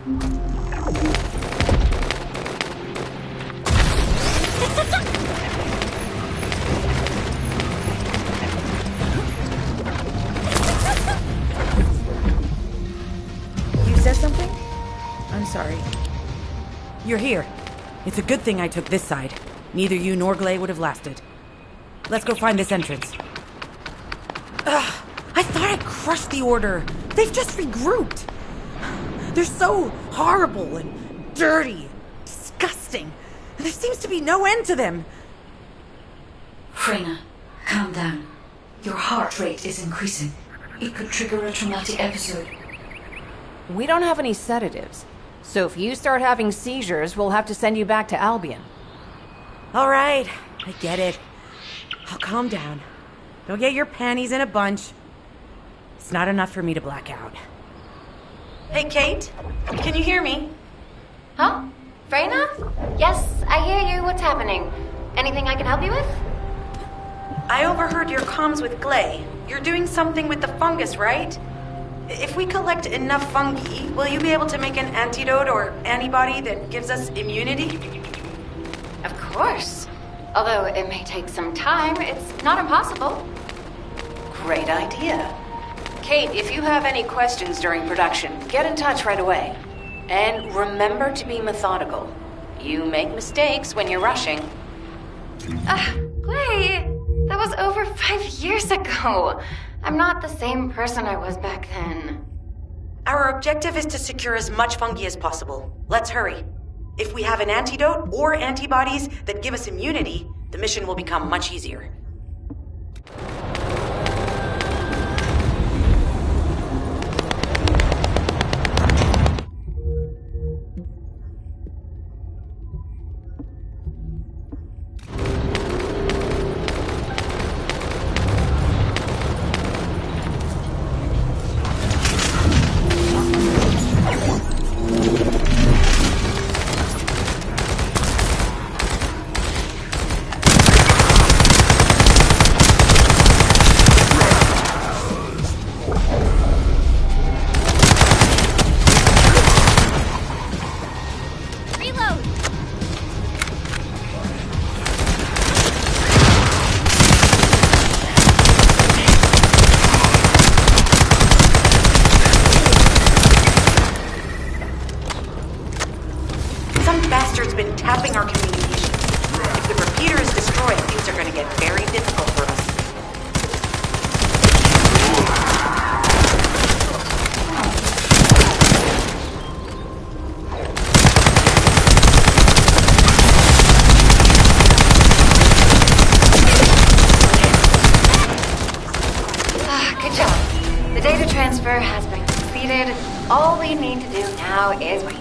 You said something? I'm sorry. You're here. It's a good thing I took this side. Neither you nor Glay would have lasted. Let's go find this entrance. Ugh, I thought I crushed the Order. They've just regrouped. They're so horrible and dirty, disgusting. And there seems to be no end to them. Freyna, calm down. Your heart rate is increasing. It could trigger a traumatic episode. We don't have any sedatives, so if you start having seizures, we'll have to send you back to Albion. All right, I get it. I'll calm down. Don't get your panties in a bunch. It's not enough for me to black out. Hey, Kate? Can you hear me? Huh? Freyna? Yes, I hear you. What's happening? Anything I can help you with? I overheard your comms with Glay. You're doing something with the fungus, right? If we collect enough fungi, will you be able to make an antidote or antibody that gives us immunity? Of course. Although it may take some time, it's not impossible. Great idea. Kate, if you have any questions during production, get in touch right away. And remember to be methodical. You make mistakes when you're rushing. Glay, that was over 5 years ago. I'm not the same person I was back then. Our objective is to secure as much fungi as possible. Let's hurry. If we have an antidote or antibodies that give us immunity, the mission will become much easier. Tapping our communications. If the repeater is destroyed, things are going to get very difficult for us. Good job. The data transfer has been completed. All we need to do now is wait.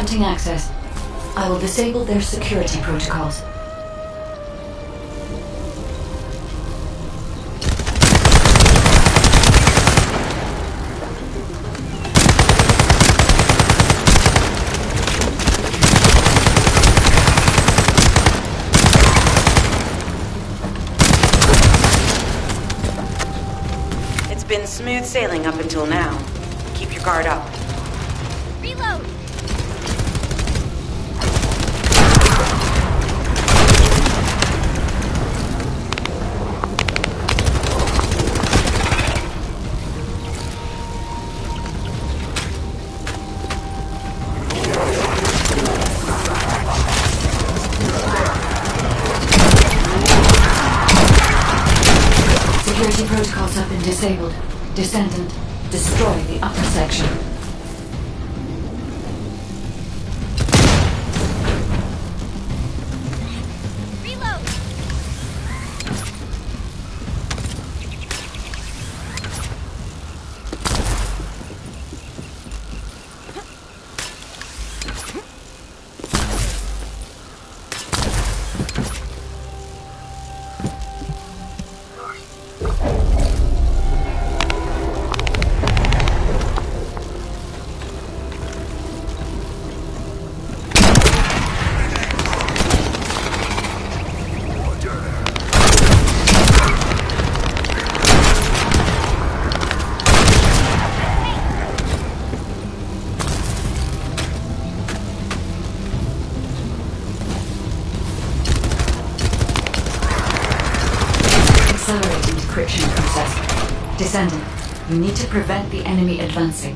Granting access. I will disable their security protocols. It's been smooth sailing up until now. Keep your guard up. Reload! Security protocols have been disabled. Descendant, destroy the upper section. Reload! Accelerating decryption process. Descendant, you need to prevent the enemy advancing.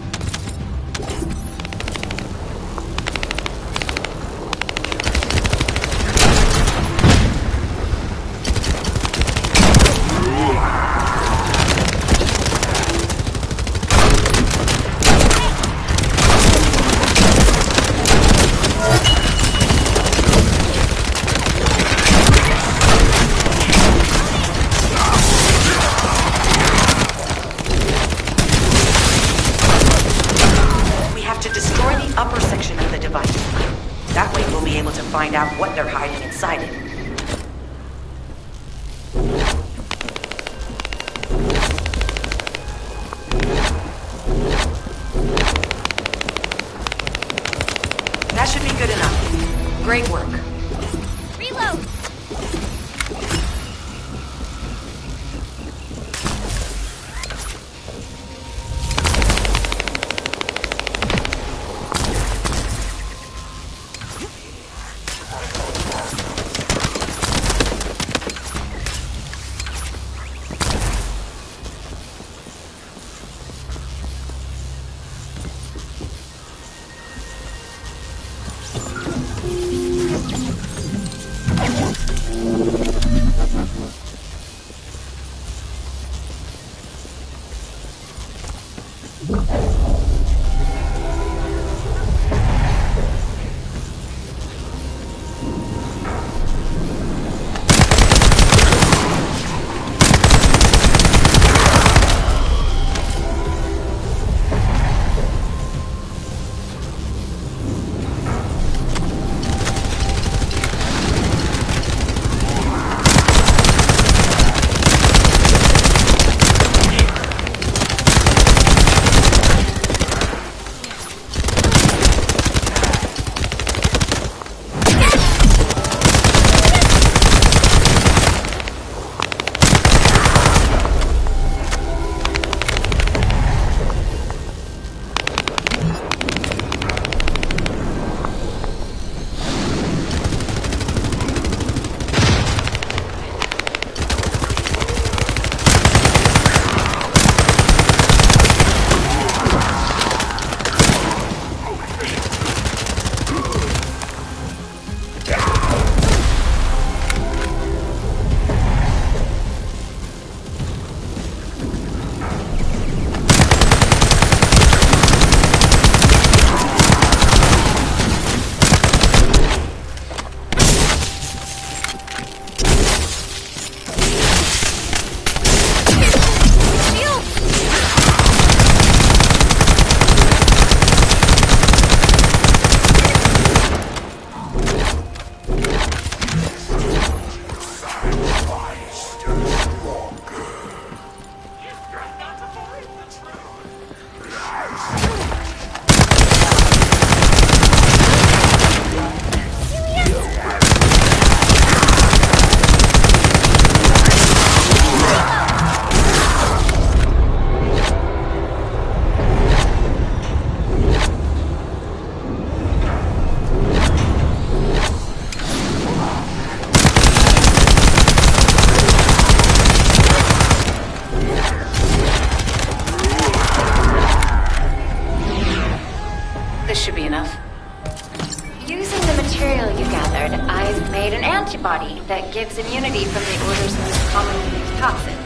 antibody that gives immunity from the Order's most commonly used toxin.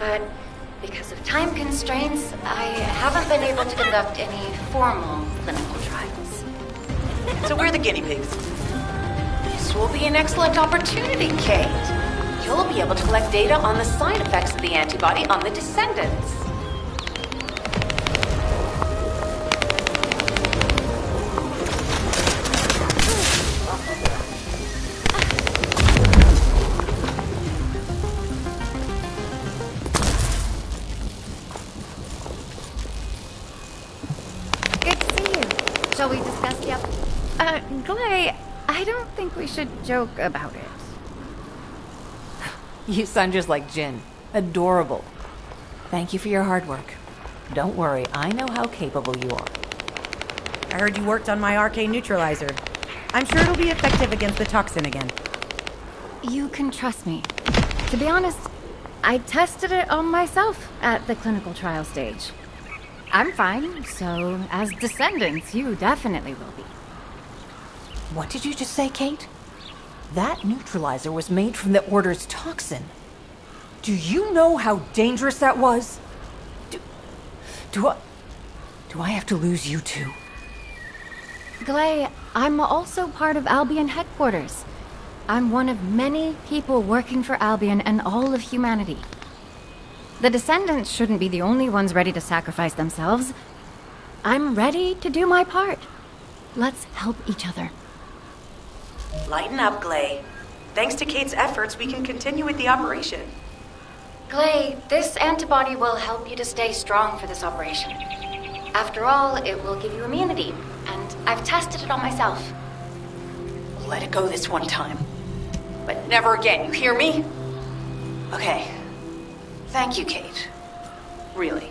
But because of time constraints, I haven't been able to conduct any formal clinical trials. So we're the guinea pigs. This will be an excellent opportunity, Kate. You'll be able to collect data on the side effects of the antibody on the Descendants. Good to see you. Shall we discuss the Glay, I don't think we should joke about it. You sound just like Jin. Adorable. Thank you for your hard work. Don't worry, I know how capable you are. I heard you worked on my arcane neutralizer. I'm sure it'll be effective against the toxin again. You can trust me. To be honest, I tested it on myself at the clinical trial stage. I'm fine, so as Descendants, you definitely will be. What did you just say, Kate? That neutralizer was made from the Order's toxin. Do you know how dangerous that was? Do I have to lose you too? Glay, I'm also part of Albion headquarters. I'm one of many people working for Albion and all of humanity. The Descendants shouldn't be the only ones ready to sacrifice themselves. I'm ready to do my part. Let's help each other. Lighten up, Glay. Thanks to Kate's efforts, we can continue with the operation. Glay, this antibody will help you to stay strong for this operation. After all, it will give you immunity, and I've tested it on myself. Let it go this one time. But never again, you hear me? Okay. Thank you, Kate. Really.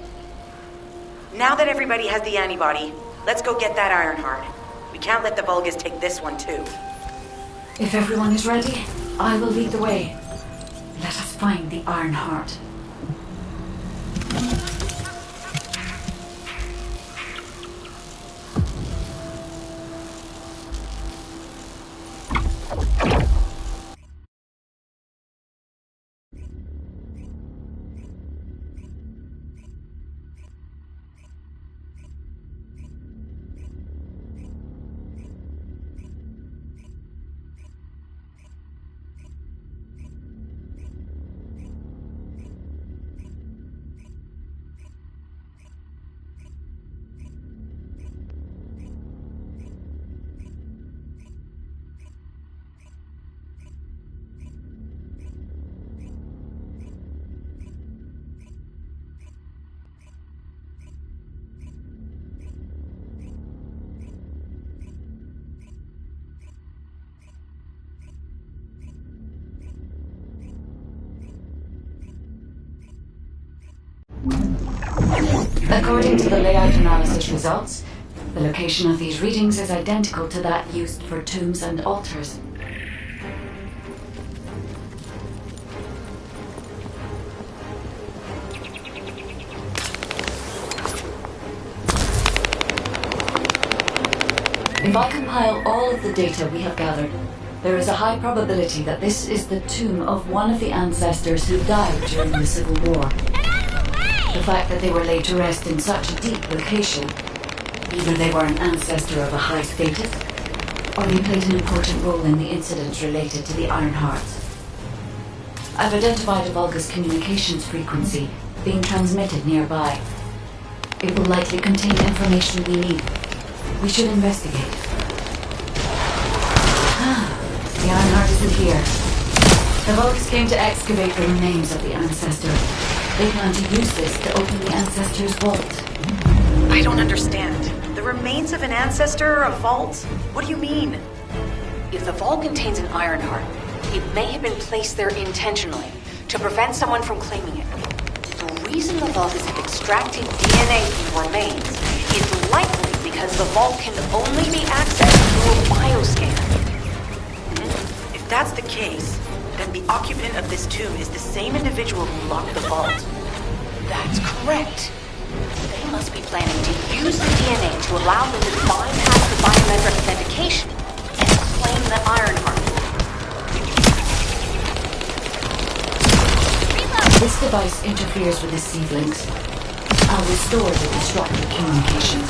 Now that everybody has the antibody, let's go get that Ironheart. We can't let the Vulgus take this one, too. If everyone is ready, I will lead the way. Let us find the Ironheart. According to the layout analysis results, the location of these readings is identical to that used for tombs and altars. If I compile all of the data we have gathered, there is a high probability that this is the tomb of one of the ancestors who died during the Civil War. The fact that they were laid to rest in such a deep location, either they were an ancestor of a high status, or they played an important role in the incidents related to the Ironhearts. I've identified a Vulgus communications frequency being transmitted nearby. It will likely contain information we need. We should investigate. The Ironheart isn't here. The Vulgus came to excavate the remains of the ancestor. They plan to use this to open the ancestor's vault. I don't understand. The remains of an ancestor, a vault? What do you mean? If the vault contains an Ironheart, it may have been placed there intentionally to prevent someone from claiming it. The reason the Vulgus have extracted DNA from the remains is likely because the vault can only be accessed through a bioscan. If that's the case, then the occupant of this tomb is the same individual who locked the vault. That's correct. They must be planning to use the DNA to allow them to bypass the biometric authentication and claim the Ironheart. This device interferes with the seed links. I'll restore the disrupted communications.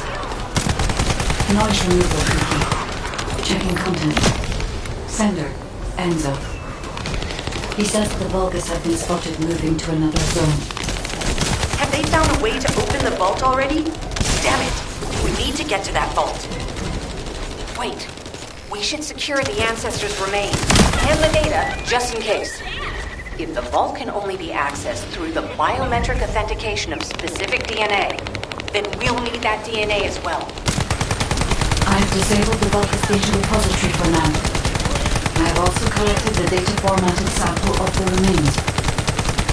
Noise removal complete. Checking content. Sender, Enzo. He says the Vulgus have been spotted moving to another zone. Have they found a way to open the vault already? Damn it! We need to get to that vault. Wait. We should secure the Ancestors' remains and the data, just in case. If the vault can only be accessed through the biometric authentication of specific DNA, then we'll need that DNA as well. I've disabled the Vulgus data repository for now. I have also collected the data formatted sample of the remains.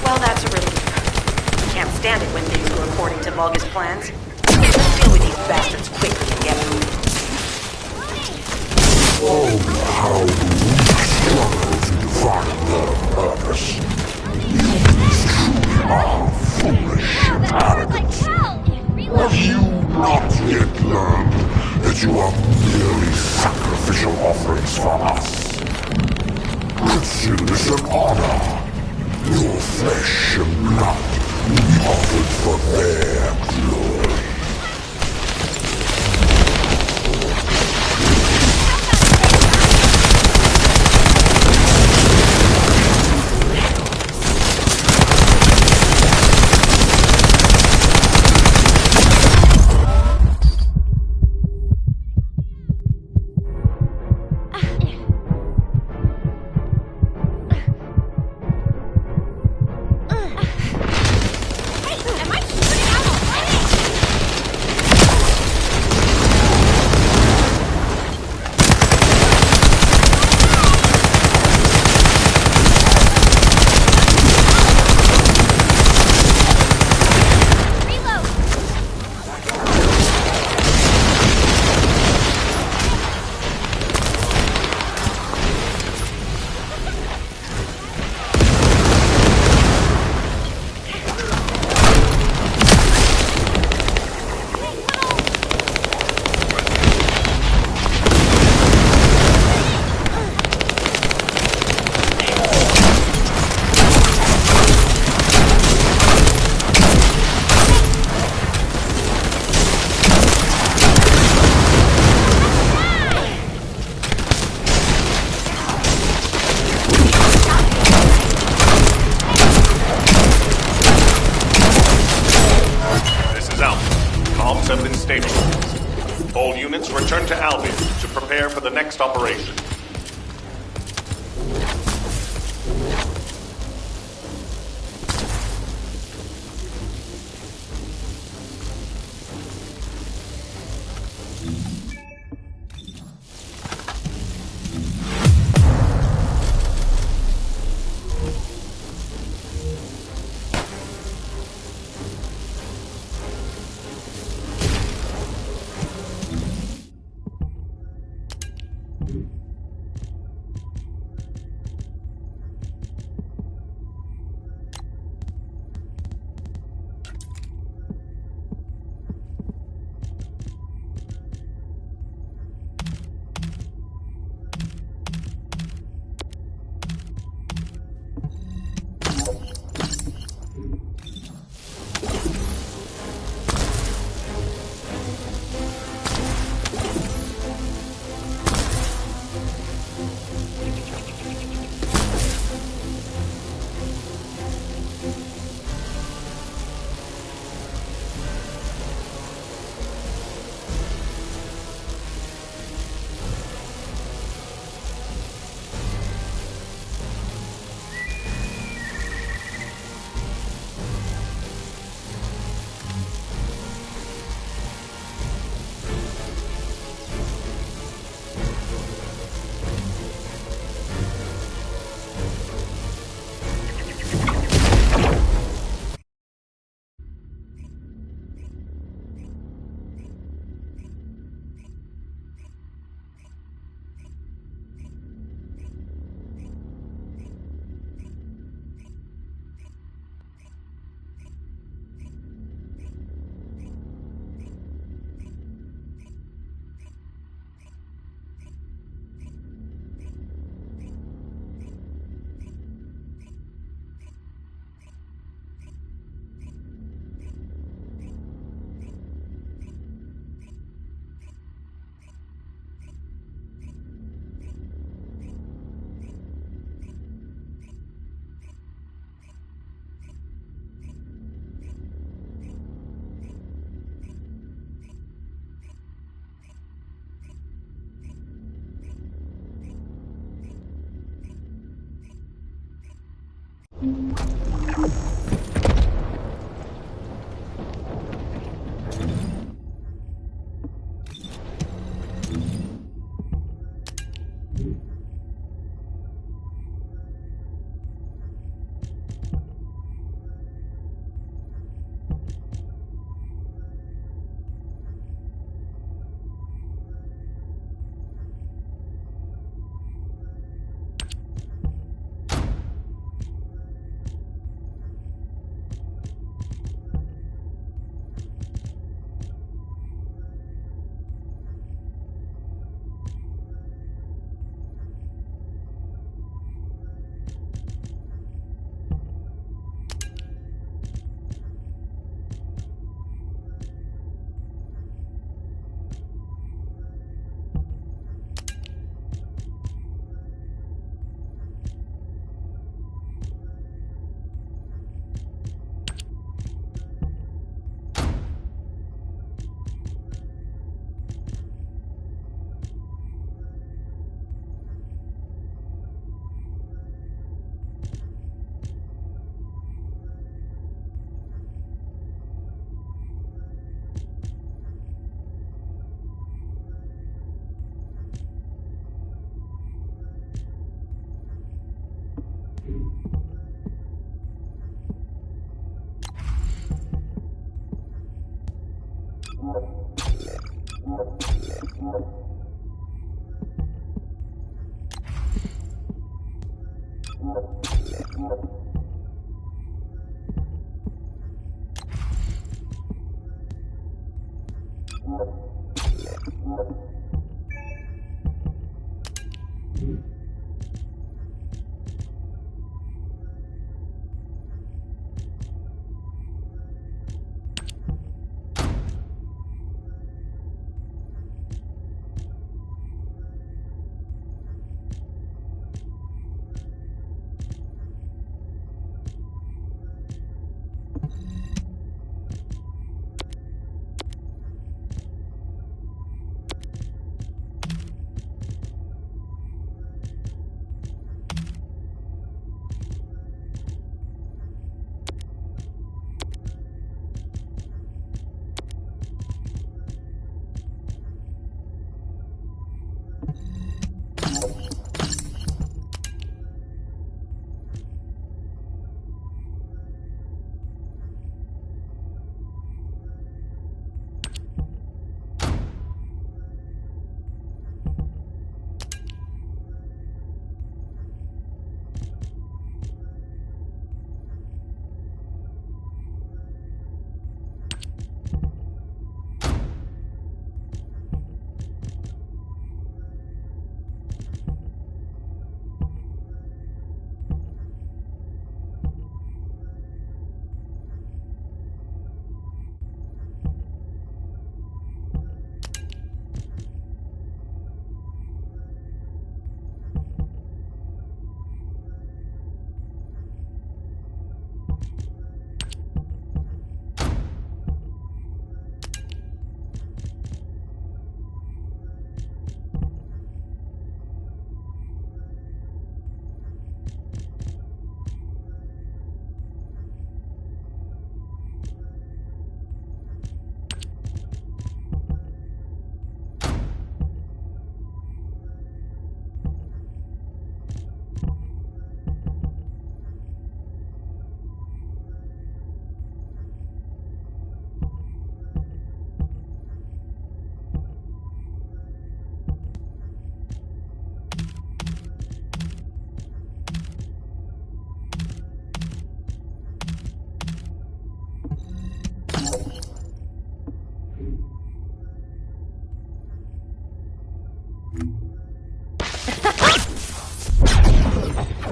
Well, that's a relief. Can't stand it when things go according to Vulgus plans. Let's deal with these bastards quickly and get moving. Oh, how we struggle to define their purpose. These truly are foolish shenanigans. Have you not yet learned that you are merely sacrificial offerings for us? Consider this an honor. Your flesh and blood will be offered for their glory. Have been stabilized. All units return to Albion to prepare for the next operation.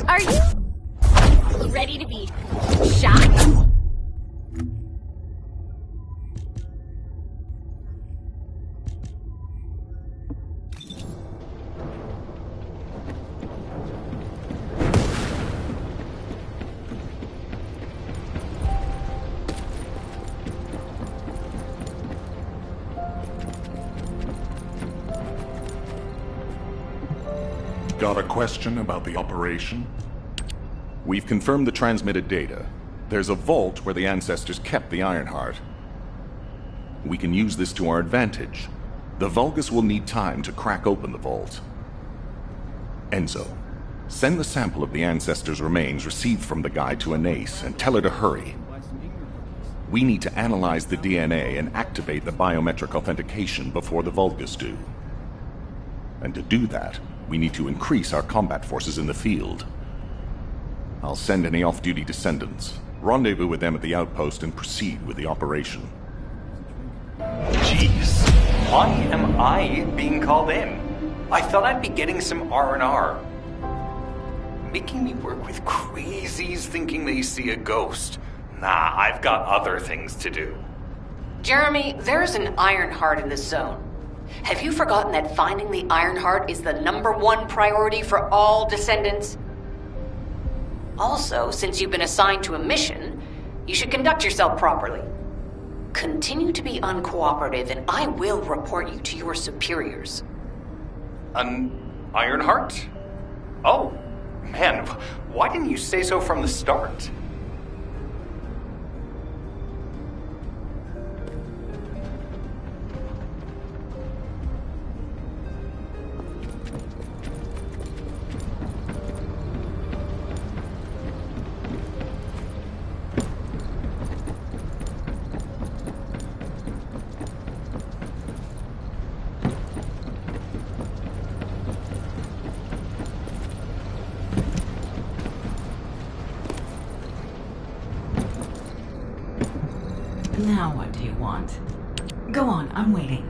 Are you ready to be shot? Got a question about the operation? We've confirmed the transmitted data. There's a vault where the ancestors kept the Ironheart. We can use this to our advantage. The Vulgus will need time to crack open the vault. Enzo, send the sample of the ancestors' remains received from the guide to Anais and tell her to hurry. We need to analyze the DNA and activate the biometric authentication before the Vulgus do. And to do that, we need to increase our combat forces in the field. I'll send any off-duty descendants, rendezvous with them at the outpost, and proceed with the operation. Jeez, why am I being called in? I thought I'd be getting some R&R. Making me work with crazies thinking they see a ghost. Nah, I've got other things to do. Jeremy, there's an Ironheart in this zone. Have you forgotten that finding the Ironheart is the #1 priority for all descendants? Also, since you've been assigned to a mission, you should conduct yourself properly. Continue to be uncooperative, and I will report you to your superiors. An Ironheart? Oh, man, why didn't you say so from the start? Now what do you want? Go on, I'm waiting.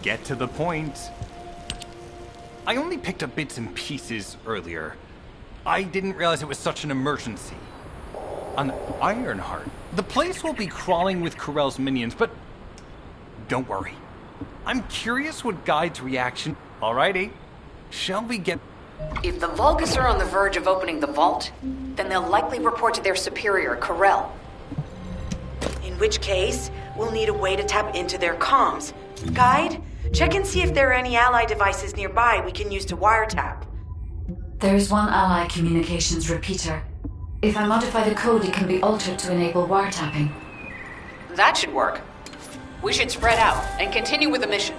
Get to the point. I only picked up bits and pieces earlier. I didn't realize it was such an emergency. An Ironheart. The place will be crawling with Corell's minions, but don't worry. I'm curious what Guide's reaction... Alrighty. Shall we get... If the Vulgus are on the verge of opening the vault, then they'll likely report to their superior, Corell. In which case, we'll need a way to tap into their comms. Guide, check and see if there are any ally devices nearby we can use to wiretap. There's one ally communications repeater. If I modify the code, it can be altered to enable wiretapping. That should work. We should spread out and continue with the mission.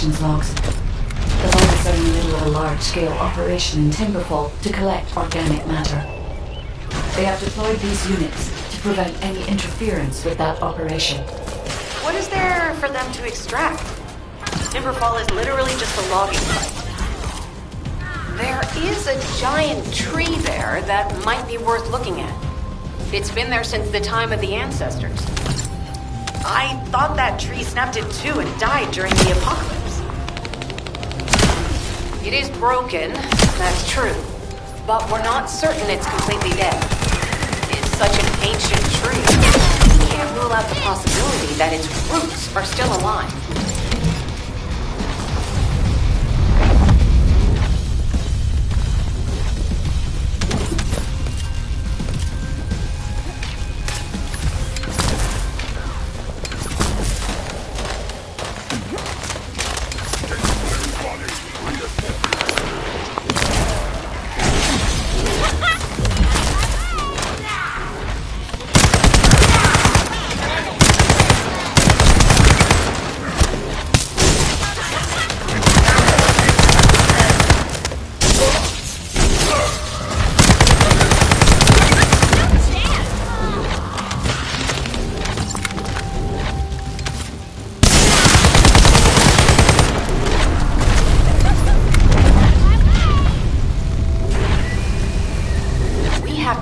operations logs. The Vulgus are in the middle of a large-scale operation in Timberfall to collect organic matter. They have deployed these units to prevent any interference with that operation. What is there for them to extract? Timberfall is literally just a logging site. There is a giant tree there that might be worth looking at. It's been there since the time of the ancestors. I thought that tree snapped in two and died during the apocalypse. It is broken, that's true. But we're not certain it's completely dead. It's such an ancient tree. We can't rule out the possibility that its roots are still alive.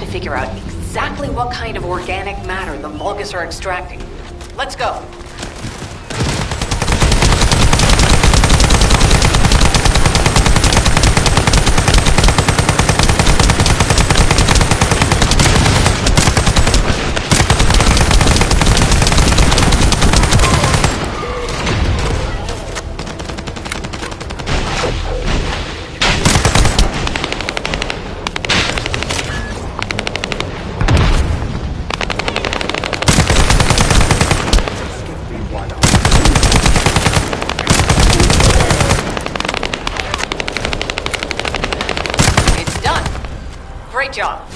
Figure out exactly what kind of organic matter the Vulgus are extracting. Let's go. Great job.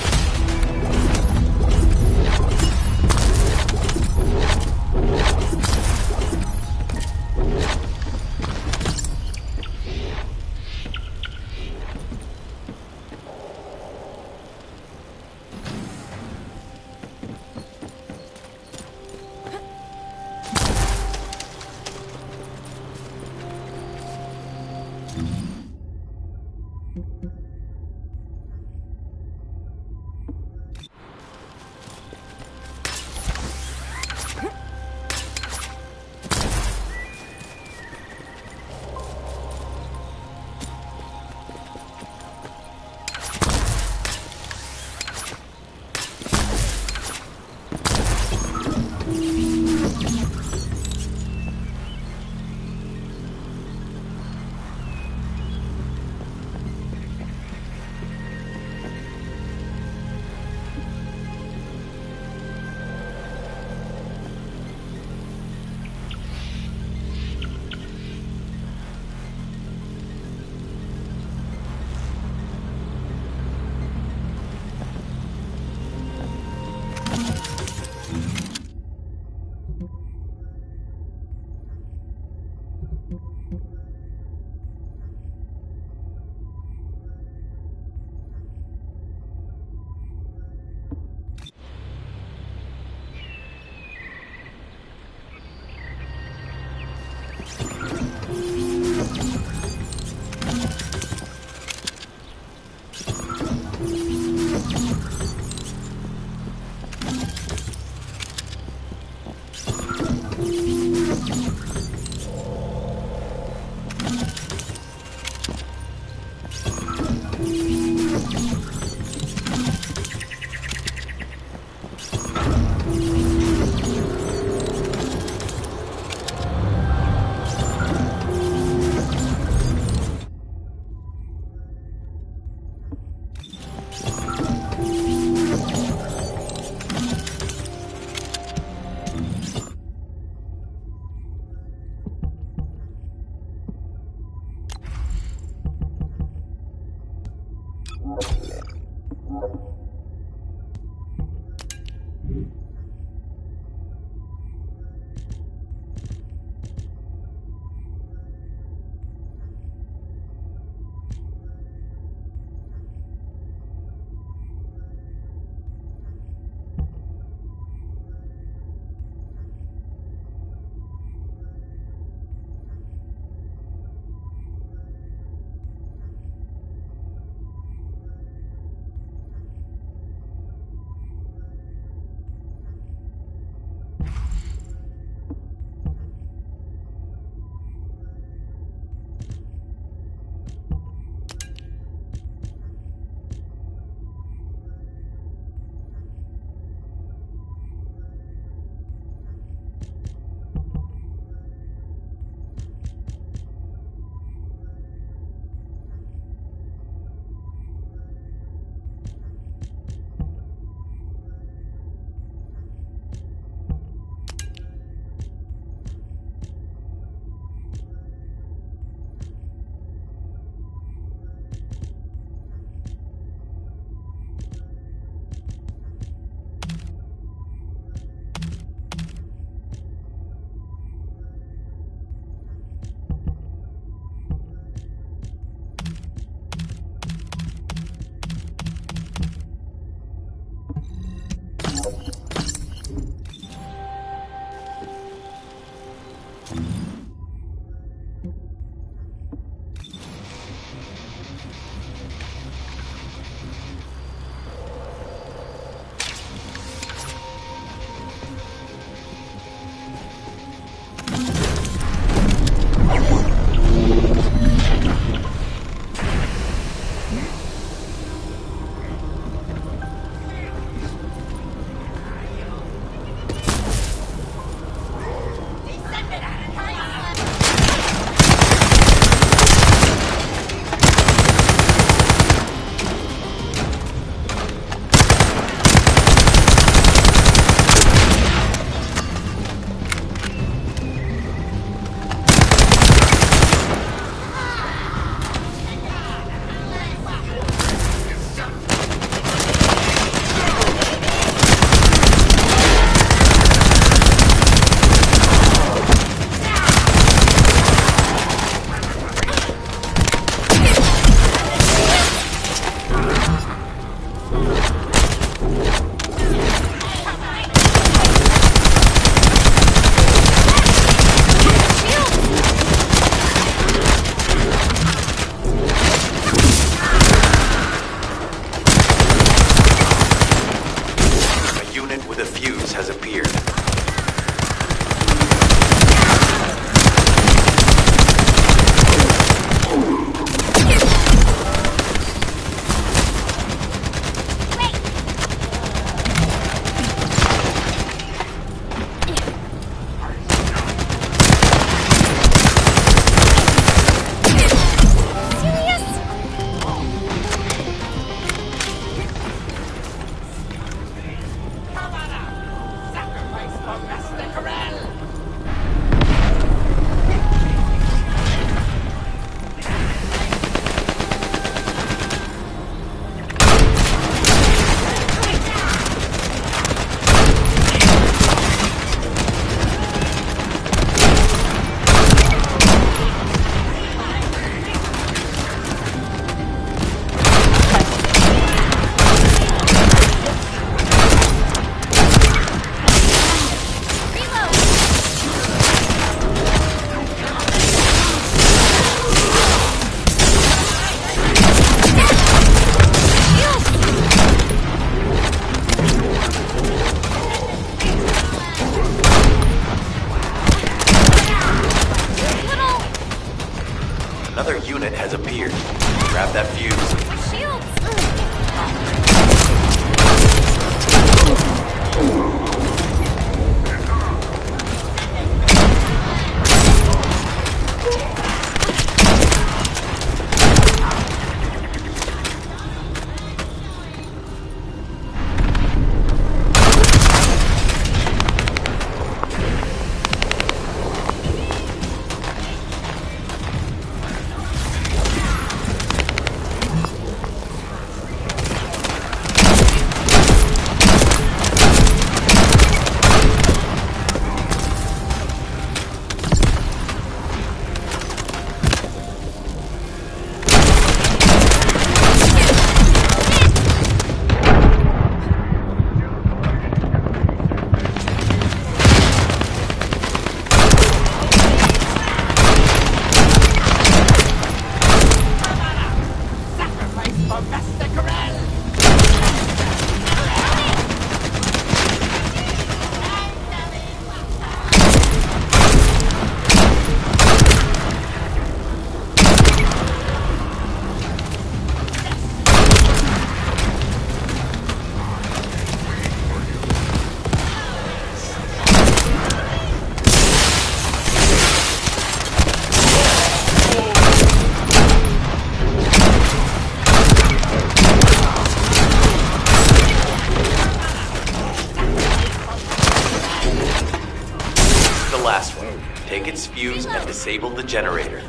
fuse and disable the generator.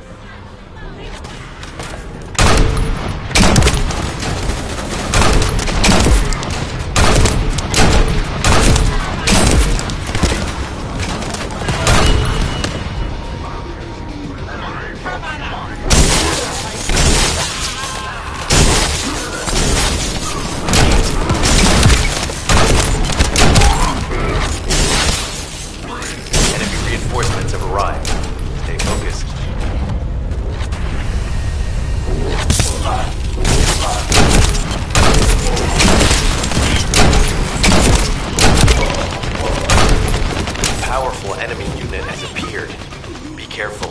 Reinforcements have arrived. Stay focused. A powerful enemy unit has appeared. Be careful.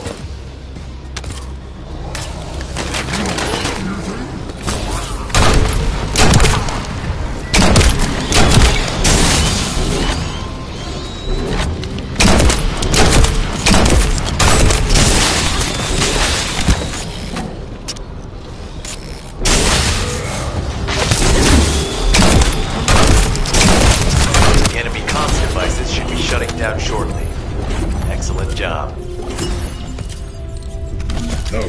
Shutting down shortly. Excellent job. No.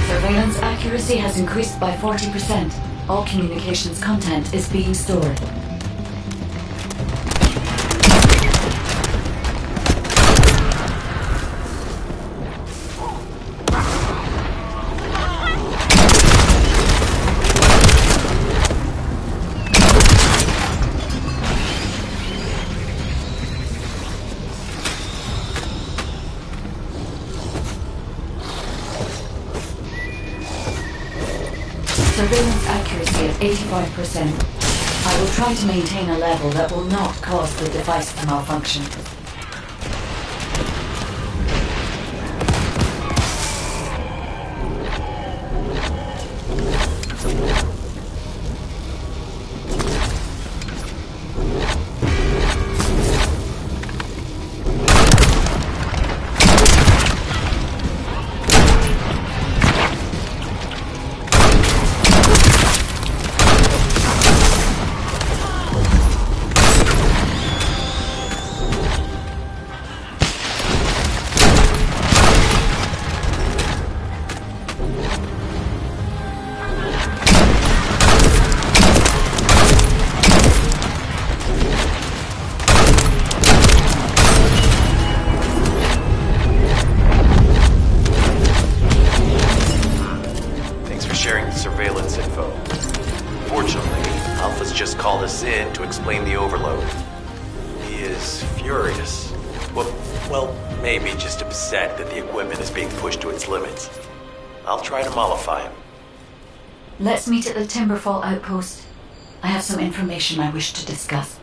Surveillance accuracy has increased by 40%. All communications content is being stored. Surveillance accuracy is 85%. I will try to maintain a level that will not cause the device to malfunction. Surveillance info. Fortunately, Alpha's just called us in to explain the overload. He is furious. Well, maybe just upset that the equipment is being pushed to its limits. I'll try to mollify him. Let's meet at the Timberfall outpost. I have some information I wish to discuss.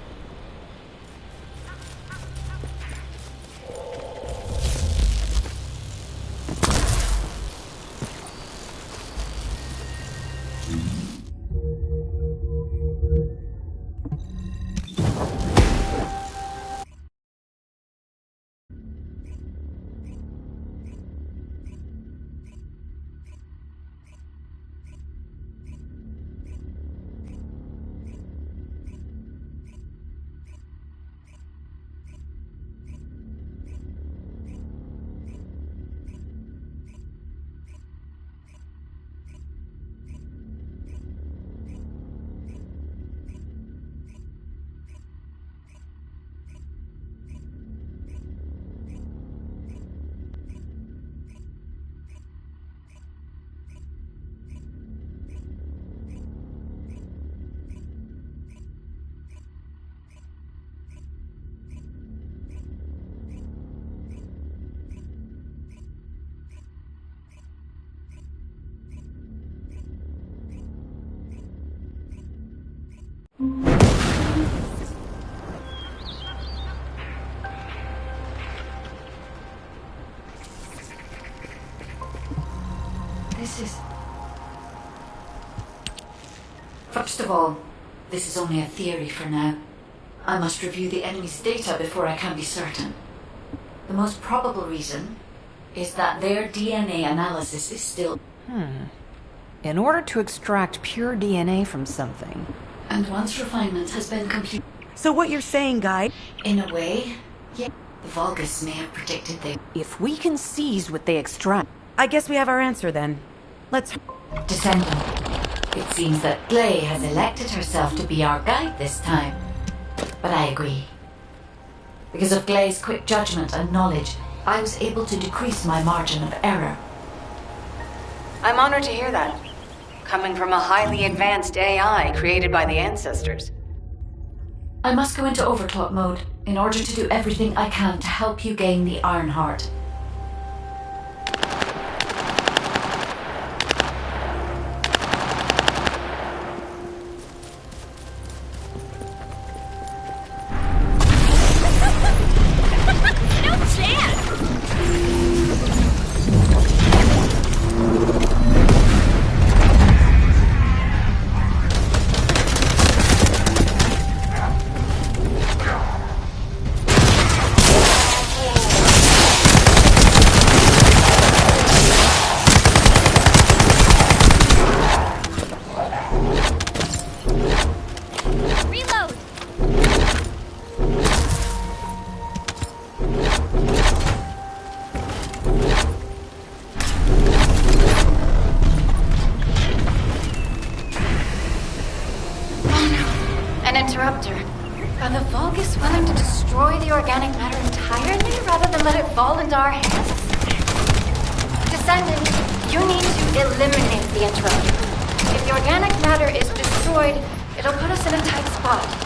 This is... First of all, this is only a theory for now. I must review the enemy's data before I can be certain. The most probable reason is that their DNA analysis is still... In order to extract pure DNA from something... And once refinement has been complete... So what you're saying, Guide? In a way, yeah. The Vulgus may have predicted they... If we can seize what they extract... I guess we have our answer then. Let's... Descendant. It seems that Glay has elected herself to be our guide this time. But I agree. Because of Glay's quick judgment and knowledge, I was able to decrease my margin of error. I'm honored to hear that. Coming from a highly advanced AI created by the ancestors. I must go into overclock mode in order to do everything I can to help you gain the Iron Heart. Interrupter. Are the Vulgus willing to destroy the organic matter entirely rather than let it fall into our hands? Descendant, you need to eliminate the interrupter. If the organic matter is destroyed, it'll put us in a tight spot.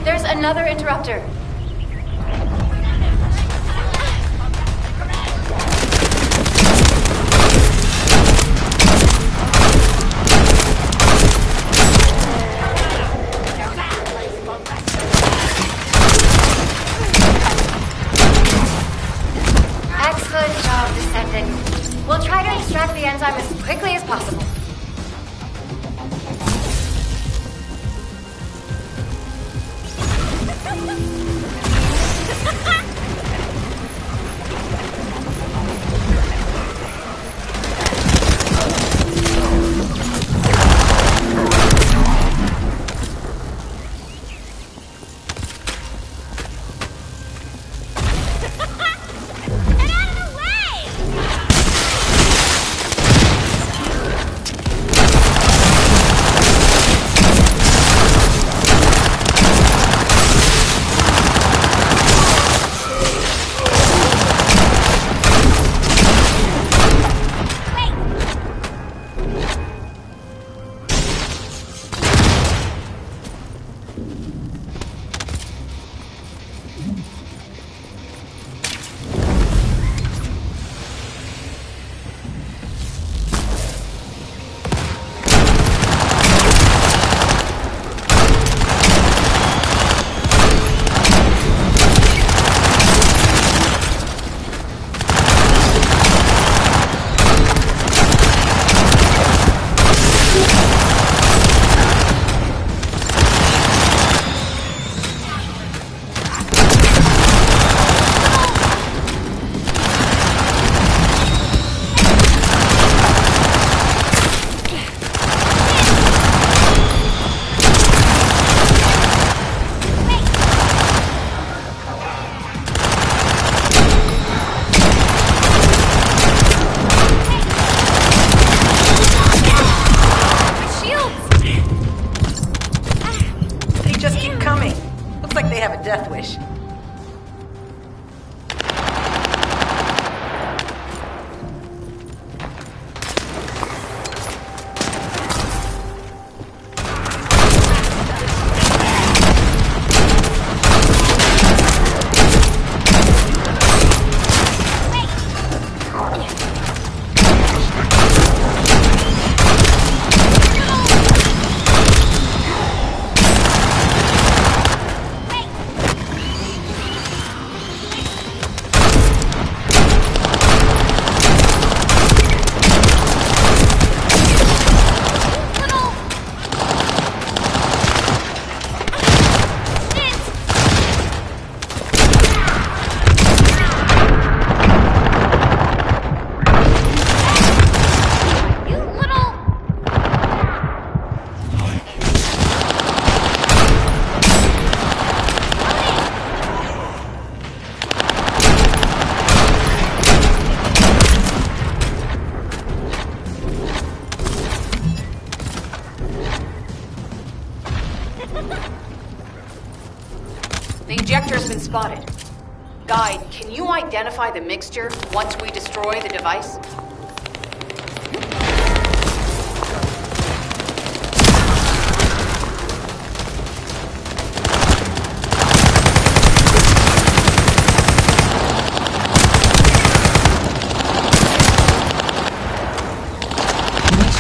There's another interrupter. Excellent job, Descendant. We'll try to extract the enzyme as quickly as possible. reactor has been spotted. Guide, can you identify the mixture once we destroy the device?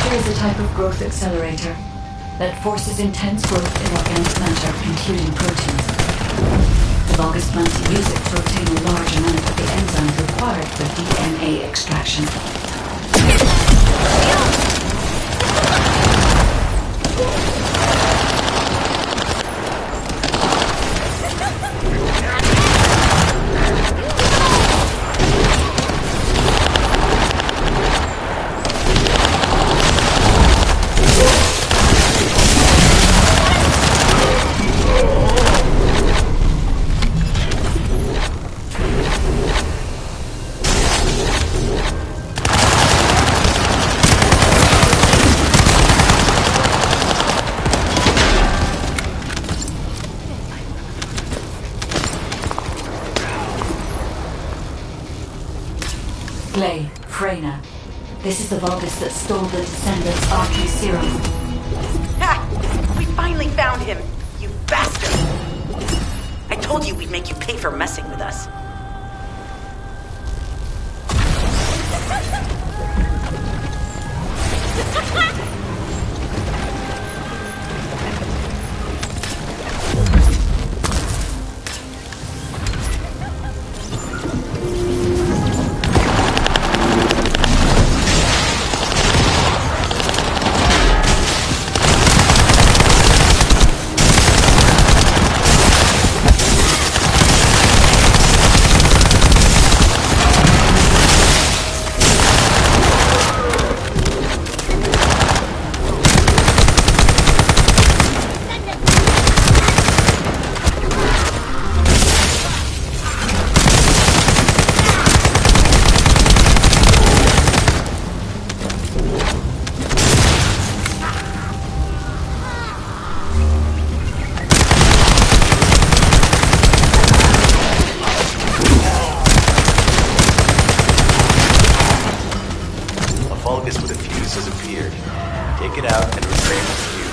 Is a type of growth accelerator that forces intense growth in organic matter, including proteins. The Vulgus plan to use it to obtain a large amount of the enzymes required for DNA extraction. Glay, Freyna. This is the Vulgus that stole the Descendant's RQ serum. Ha! We finally found him, you bastard! I told you we'd make you pay for messing with us. Vulgus with a fuse has appeared. Take it out and retrain its fuse.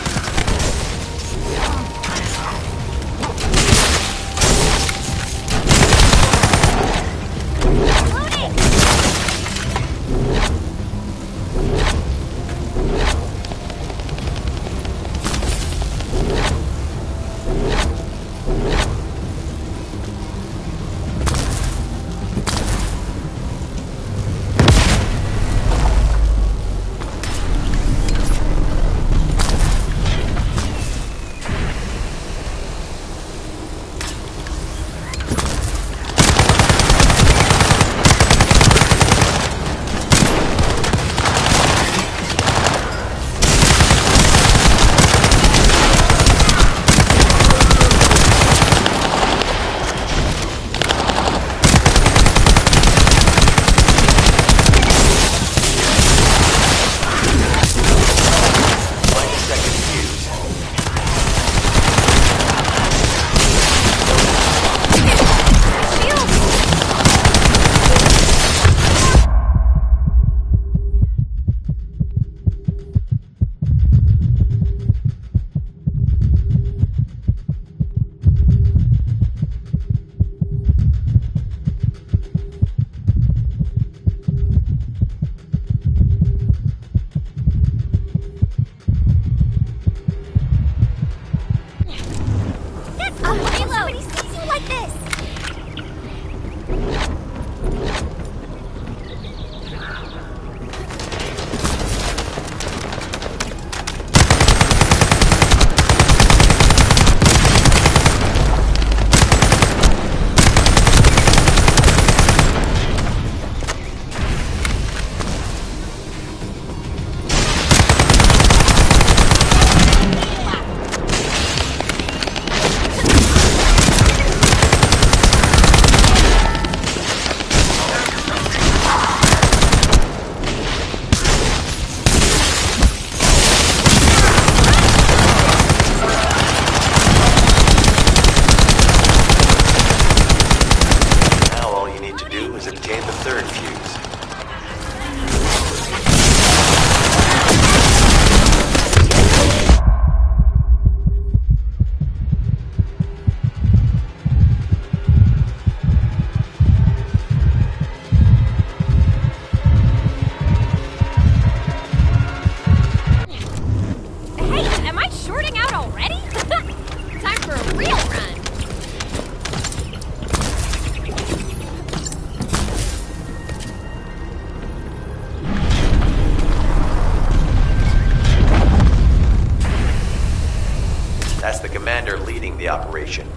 the operation.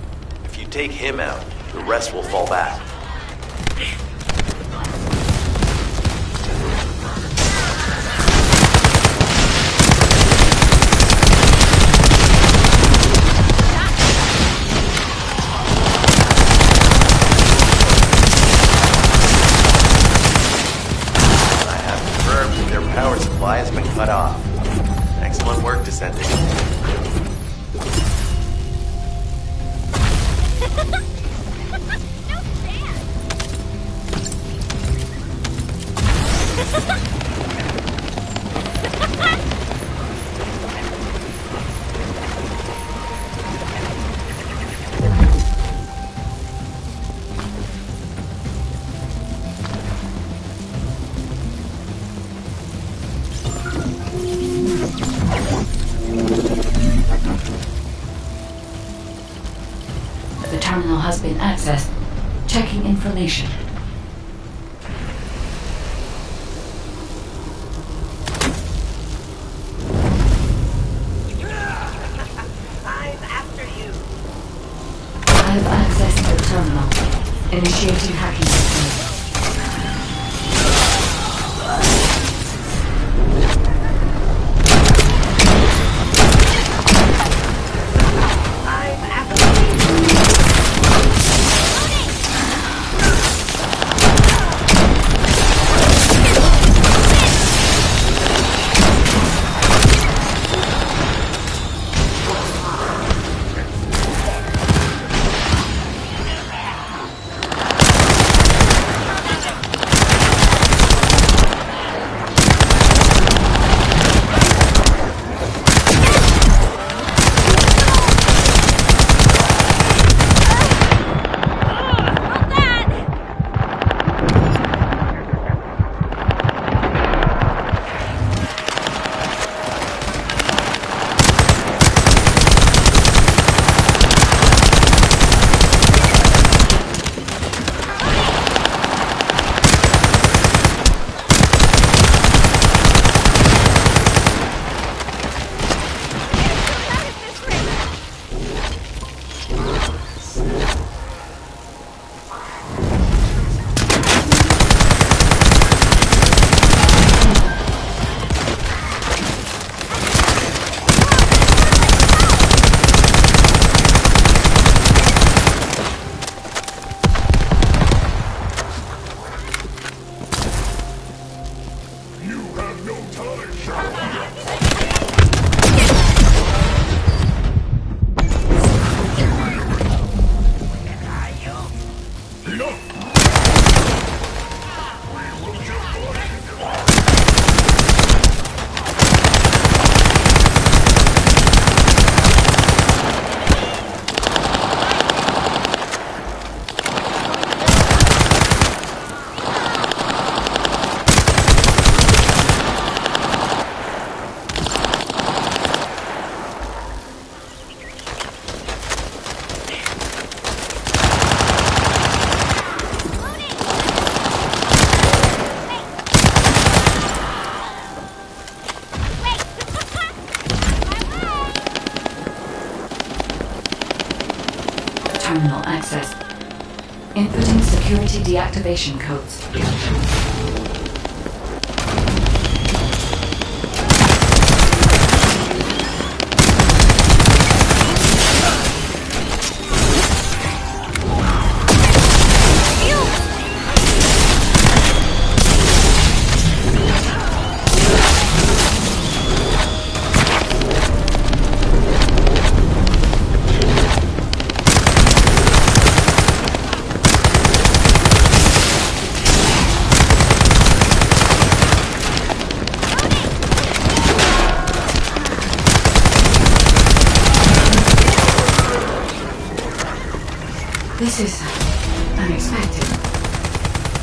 If you take him out, the rest will fall back. Power supply has been cut off. Excellent work, Descendant. The terminal has been accessed. Checking information. I'm after you. I have accessed the terminal. Initiating hacking system. Terminal access. Inputting security deactivation codes. This is unexpected.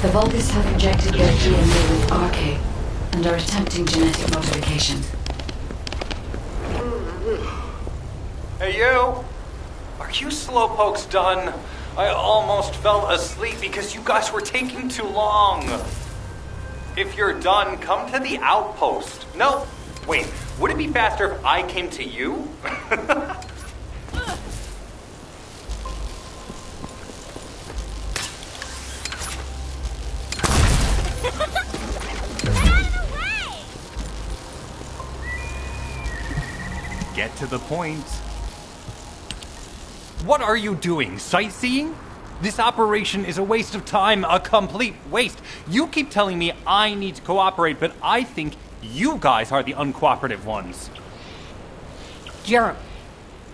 The Vulgus have injected their DNA with RK and are attempting genetic modification. Hey, you! Are you slowpokes done? I almost fell asleep because you guys were taking too long. If you're done, come to the outpost. No, wait, would it be faster if I came to you? Get to the point. What are you doing? Sightseeing? This operation is a waste of time, a complete waste. You keep telling me I need to cooperate, but I think you guys are the uncooperative ones. Jeremy,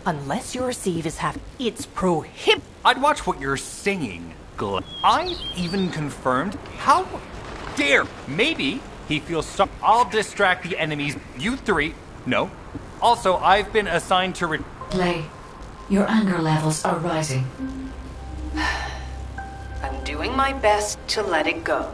unless your receive is it's prohibited. I'd watch what you're saying, Glenn. I've even confirmed. How dare? Maybe he feels stuck. I'll distract the enemies. You three. No. Also, I've been assigned to Clay, your anger levels are rising. I'm doing my best to let it go.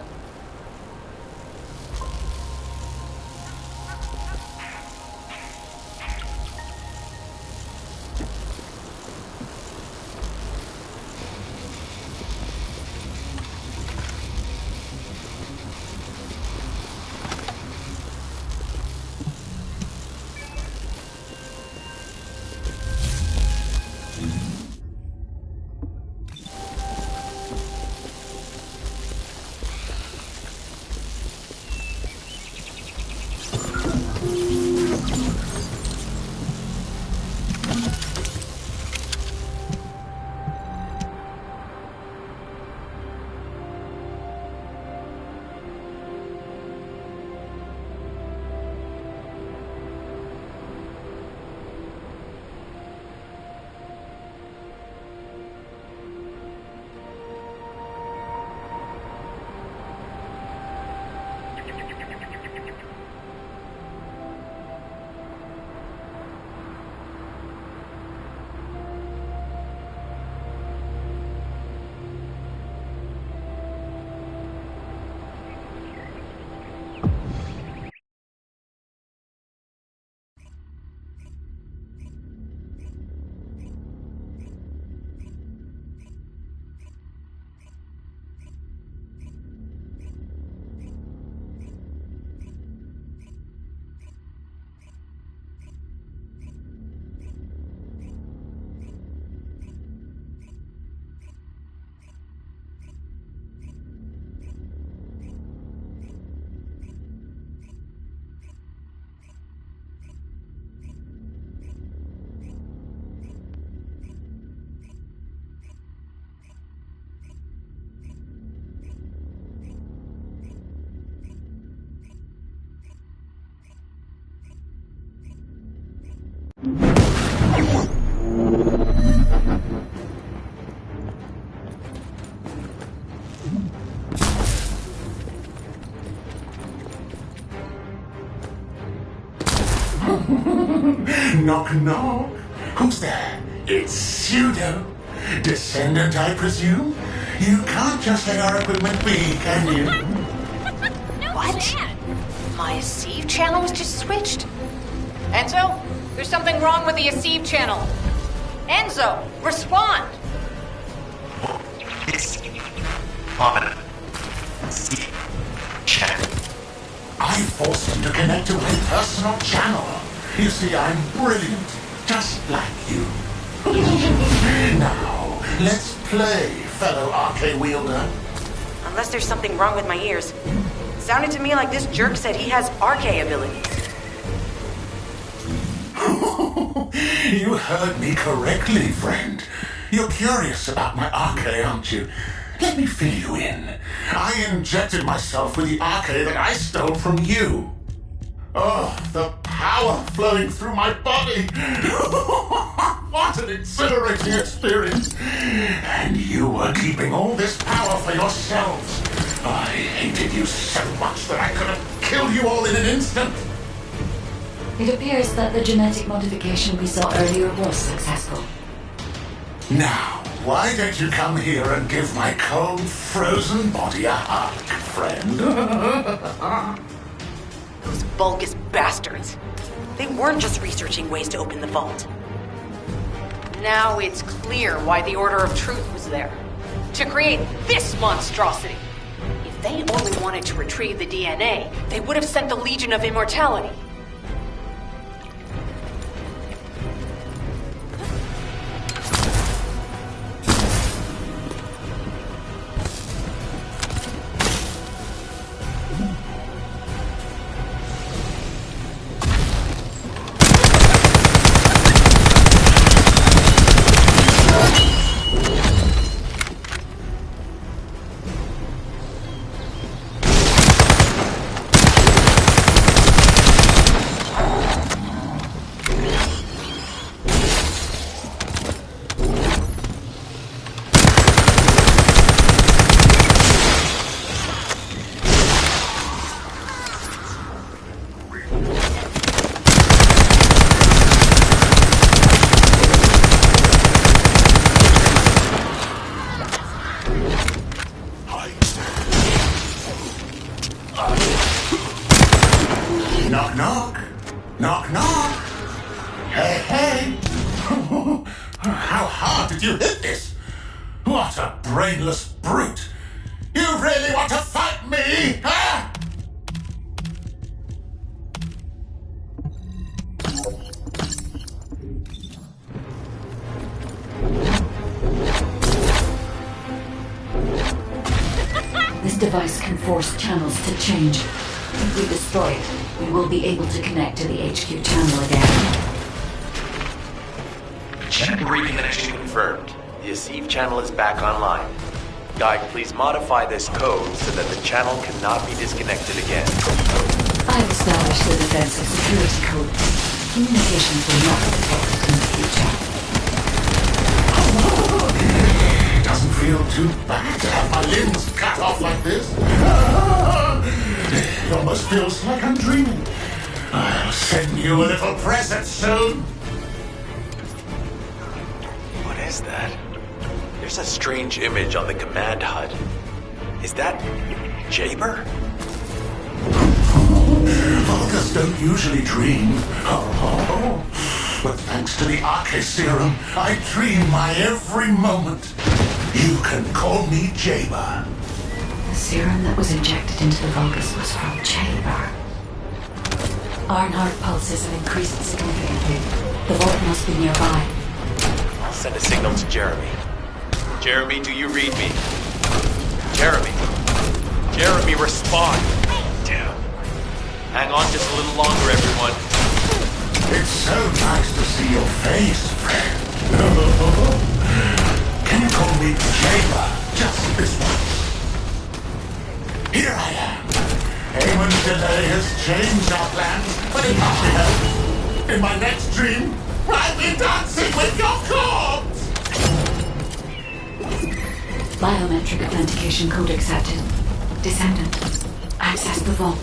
Knock, knock. Who's there? It's Pseudo. Descendant, I presume? You can't just let our equipment be, can you? What? My receive channel was just switched? Enzo, there's something wrong with the receive channel. Enzo, respond! It's on channel. I forced him to connect to my personal channel. You see, I'm brilliant, just like you. Now, let's play, fellow RK wielder. Unless there's something wrong with my ears. Sounded to me like this jerk said he has RK abilities. You heard me correctly, friend. You're curious about my RK, aren't you? Let me fill you in. I injected myself with the RK that I stole from you. Oh, the power flowing through my body. What an exhilarating experience. And you were keeping all this power for yourselves. I hated you so much that I could have killed you all in an instant. It appears that the genetic modification we saw earlier was successful. Now, why don't you come here and give my cold, frozen body a hug, friend? Those Vulgus bastards. They weren't just researching ways to open the vault. Now it's clear why the Order of Truth was there. To create this monstrosity. If they only wanted to retrieve the DNA, they would have sent the Legion of Immortality. Knock, knock. Knock, knock. Hey, hey. How hard did you hit this? What a brainless brute. You really want to fight me, huh? This device can force channels to change. If we destroy it, we will be able to connect to the HQ channel again. Check reconnection confirmed. The Asive channel is back online. Guide, please modify this code so that the channel cannot be disconnected again. I've established the defensive security code. Communications will not be affected in the future. Doesn't feel too bad to have my limbs cut off like this. It almost feels like I'm dreaming. I'll send you a little present soon. What is that? There's a strange image on the command HUD. Is that Jaber? Vulgus don't usually dream. But thanks to the Arche serum, I dream my every moment. You can call me Jaber. The serum that was injected into the Vulgus was from Jaber. Ironheart pulses have increased significantly. The vault must be nearby. I'll send a signal to Jeremy. Jeremy, do you read me? Jeremy. Jeremy, respond. Damn. Hang on just a little longer, everyone. It's so nice to see your face, friend. Can you call me Jaber just this once? Here I am. Eamon's delay has changed our plans, but it can't be helped. In my next dream, I'll be dancing with your corpse! Biometric authentication code accepted. Descendant, access the vault.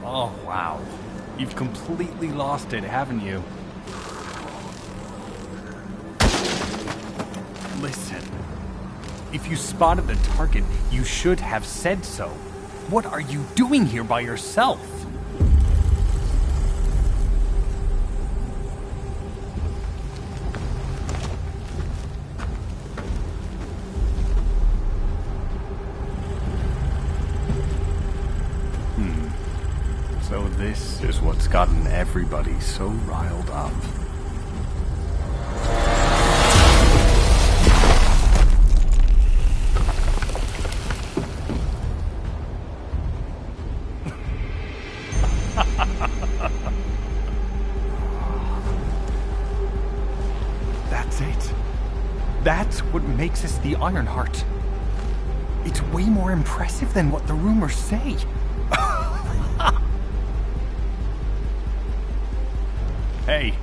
Oh, wow. You've completely lost it, haven't you? Listen. If you spotted the target, you should have said so. What are you doing here by yourself? So this is what's gotten everybody so riled up. That's it. That's what makes us the Ironheart. It's way more impressive than what the rumors say. Hey,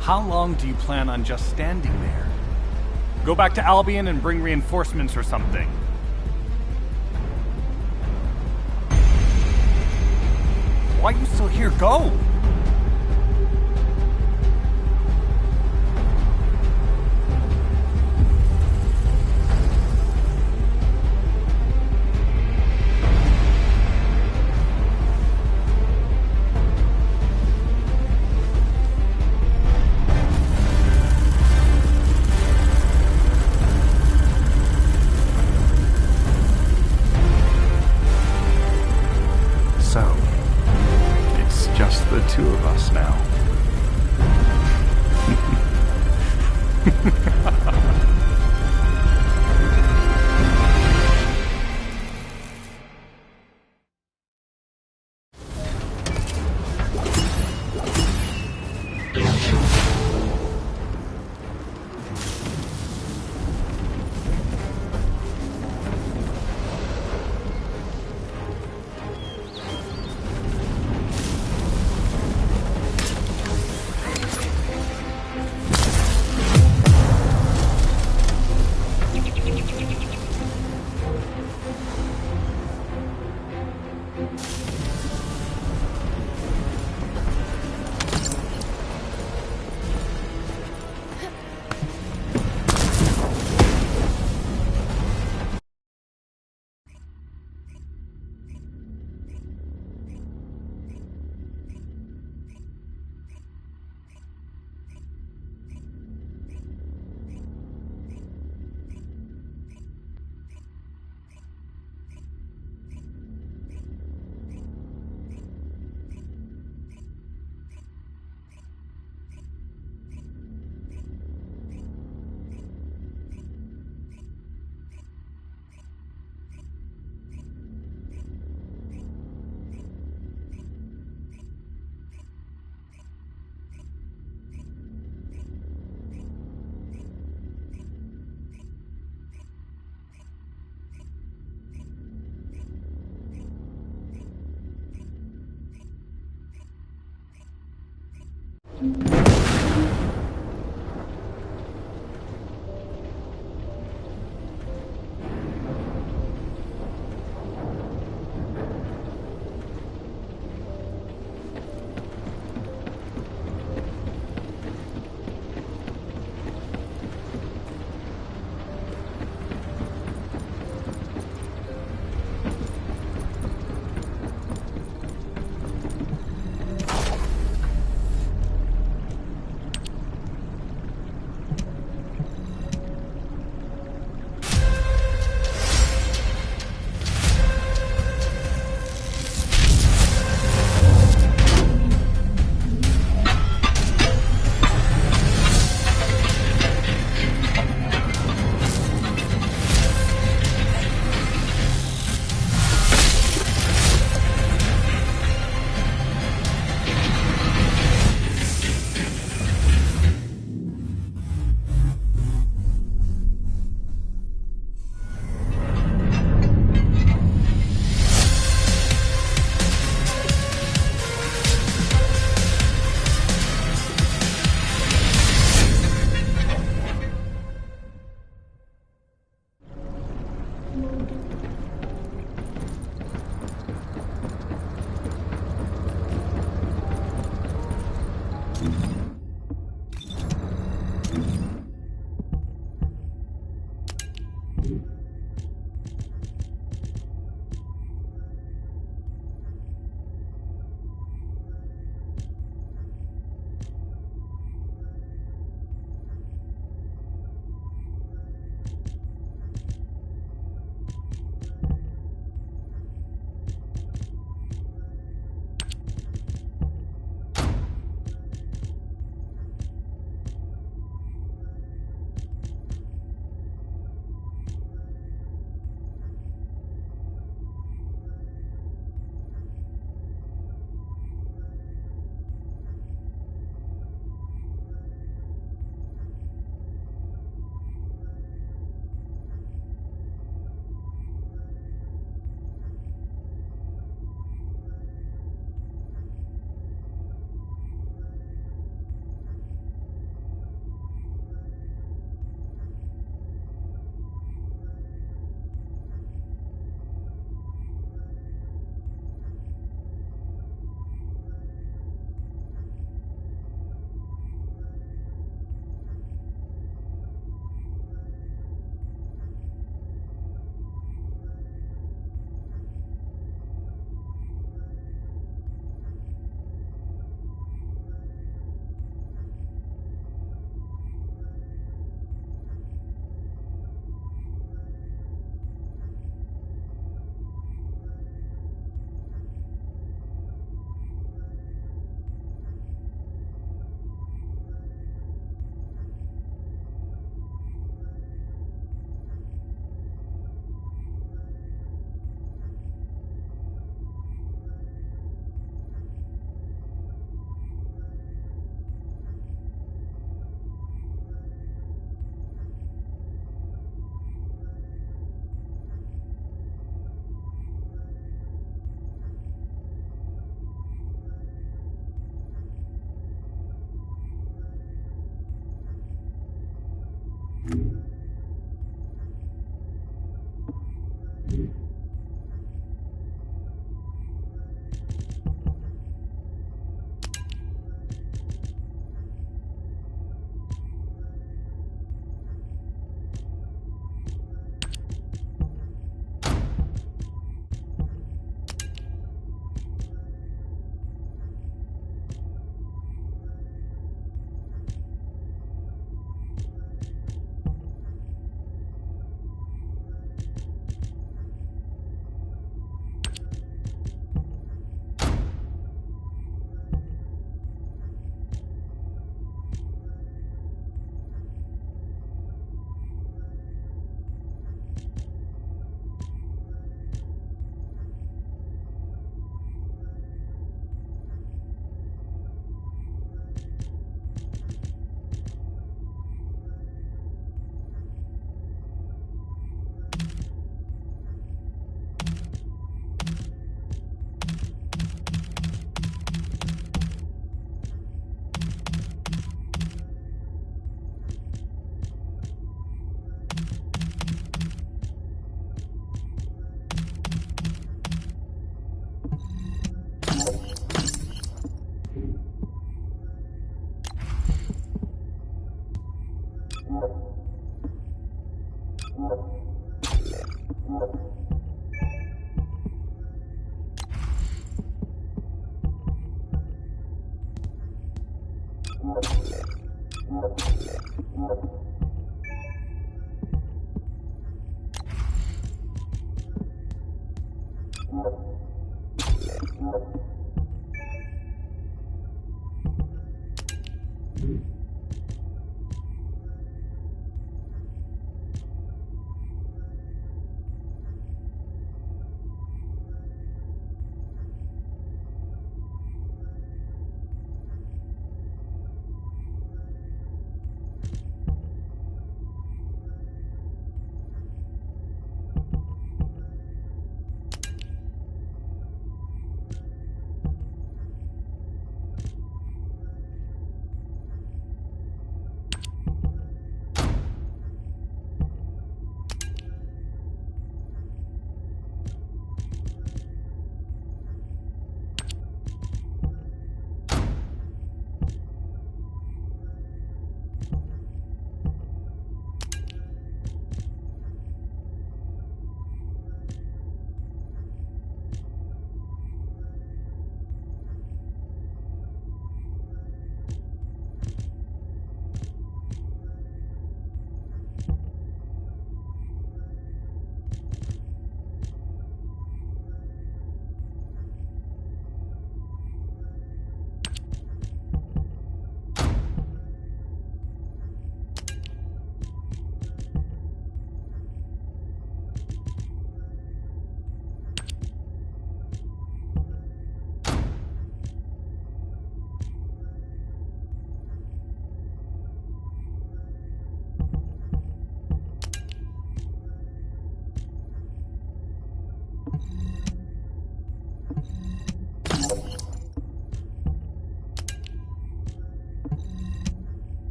how long do you plan on just standing there? Go back to Albion and bring reinforcements or something. Why are you still here? Go!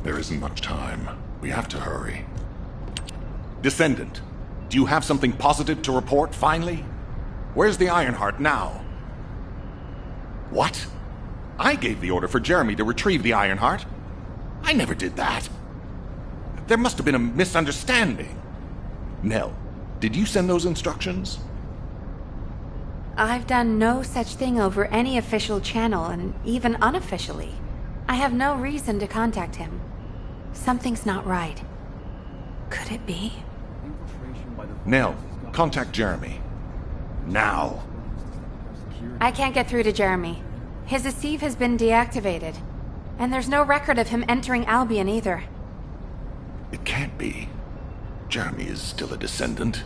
There isn't much time. We have to hurry. Descendant, do you have something positive to report, finally? Where's the Ironheart now? What? I gave the order for Jeremy to retrieve the Ironheart. I never did that. There must have been a misunderstanding. Nell, did you send those instructions? I've done no such thing over any official channel, and even unofficially. I have no reason to contact him. Something's not right. Could it be? Nell, contact Jeremy. Now. I can't get through to Jeremy. His Deceive has been deactivated. And there's no record of him entering Albion either. It can't be. Jeremy is still a descendant,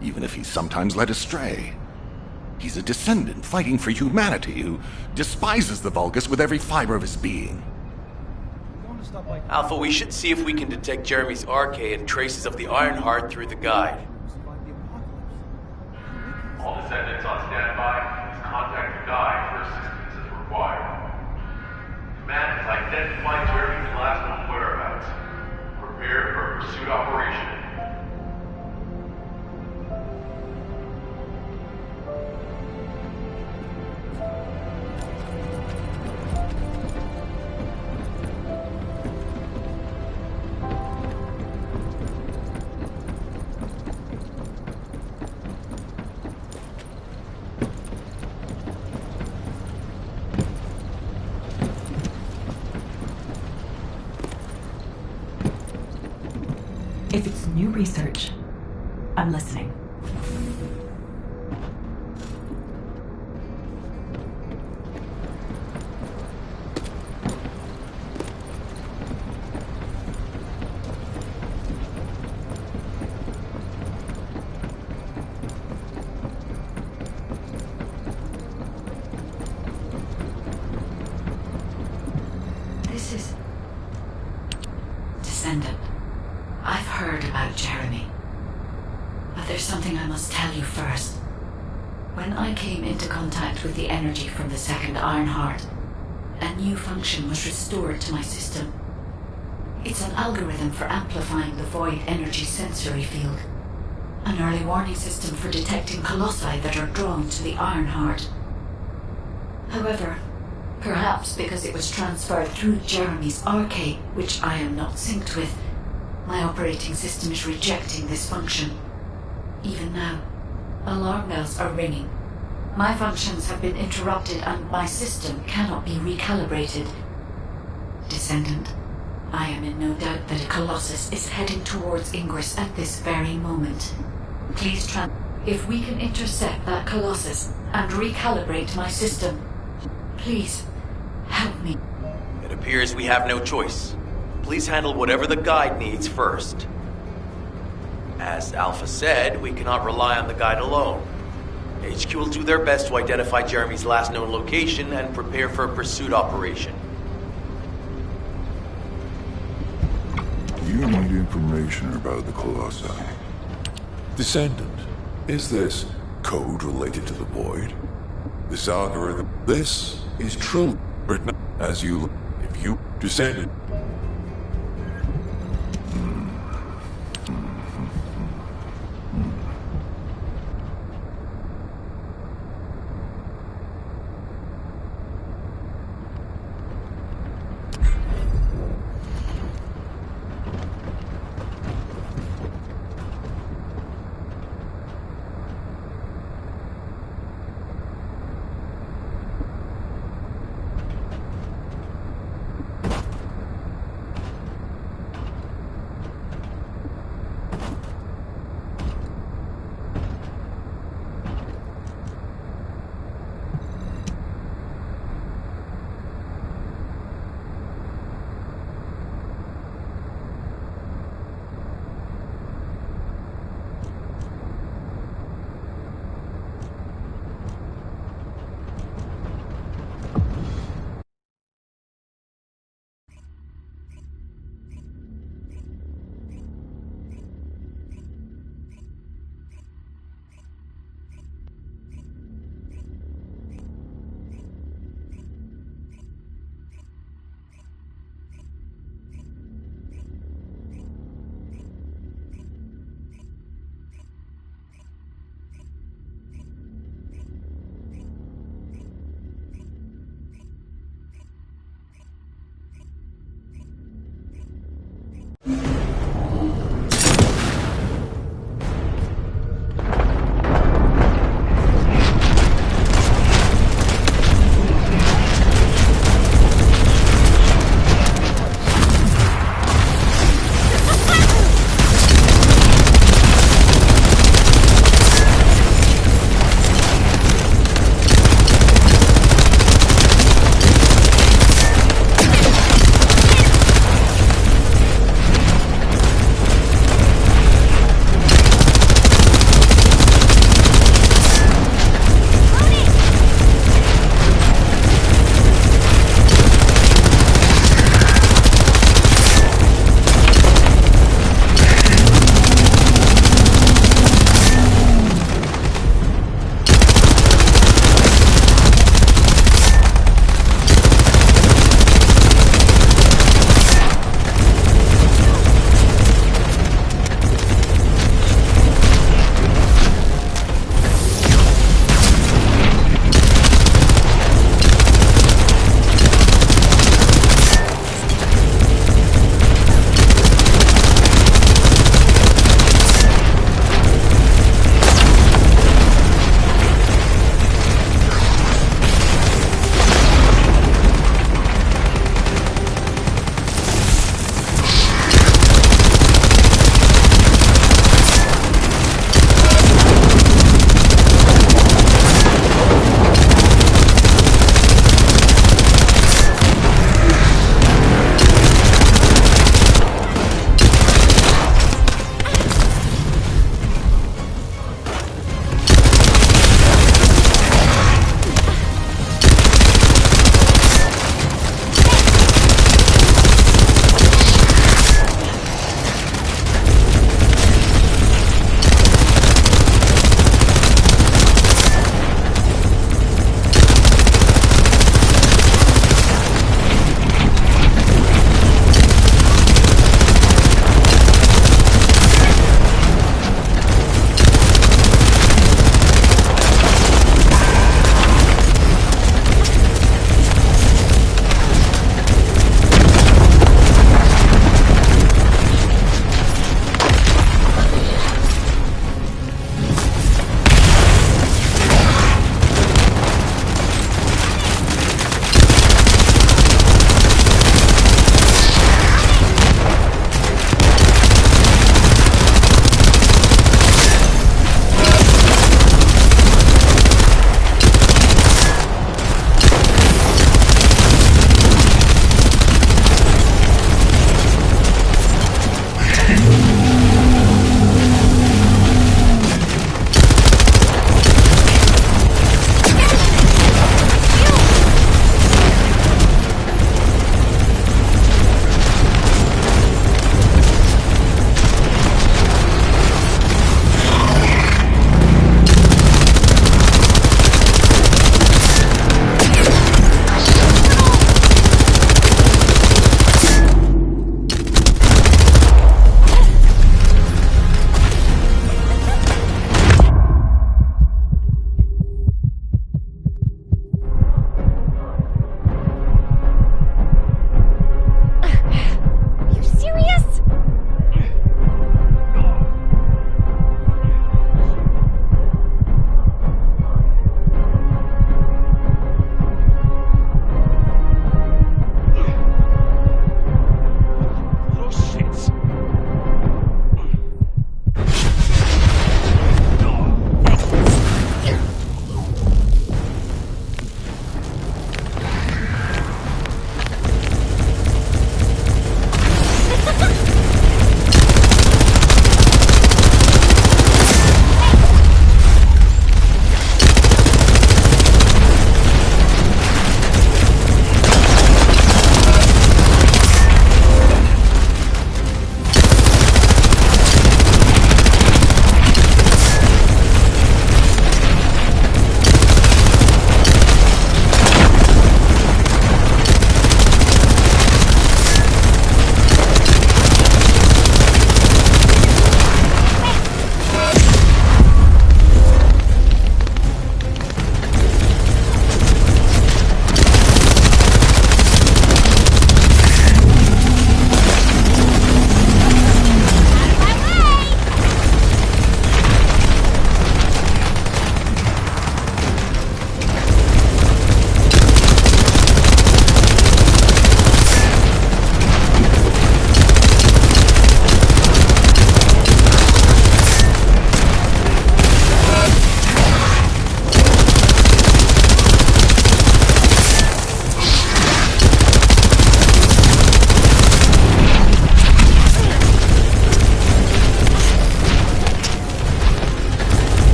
even if he's sometimes led astray. He's a descendant fighting for humanity who despises the Vulgus with every fiber of his being. Alpha, we should see if we can detect Jeremy's arcade and traces of the Ironheart through the guide. All descendants on standby. Please contact the guide for assistance as required. Command has identified Jeremy's last known whereabouts. Prepare for a pursuit operation. If it's new research, I'm listening. Descendant. I've heard about Jeremy. But there's something I must tell you first. When I came into contact with the energy from the second Ironheart, a new function was restored to my system. It's an algorithm for amplifying the void energy sensory field. An early warning system for detecting colossi that are drawn to the Ironheart. However, perhaps because it was transferred through Jeremy's arcade, which I am not synced with, my operating system is rejecting this function. Even now, alarm bells are ringing. My functions have been interrupted and my system cannot be recalibrated. Descendant, I am in no doubt that a Colossus is heading towards Ingress at this very moment. Please if we can intercept that Colossus and recalibrate my system, please, help me. It appears we have no choice. Please handle whatever the guide needs first. As Alpha said, we cannot rely on the guide alone. HQ will do their best to identify Jeremy's last known location and prepare for a pursuit operation. You need information about the Colossi. Descendant, is this code related to the Void? This algorithm, this is true, but not as you, if you, Descendant.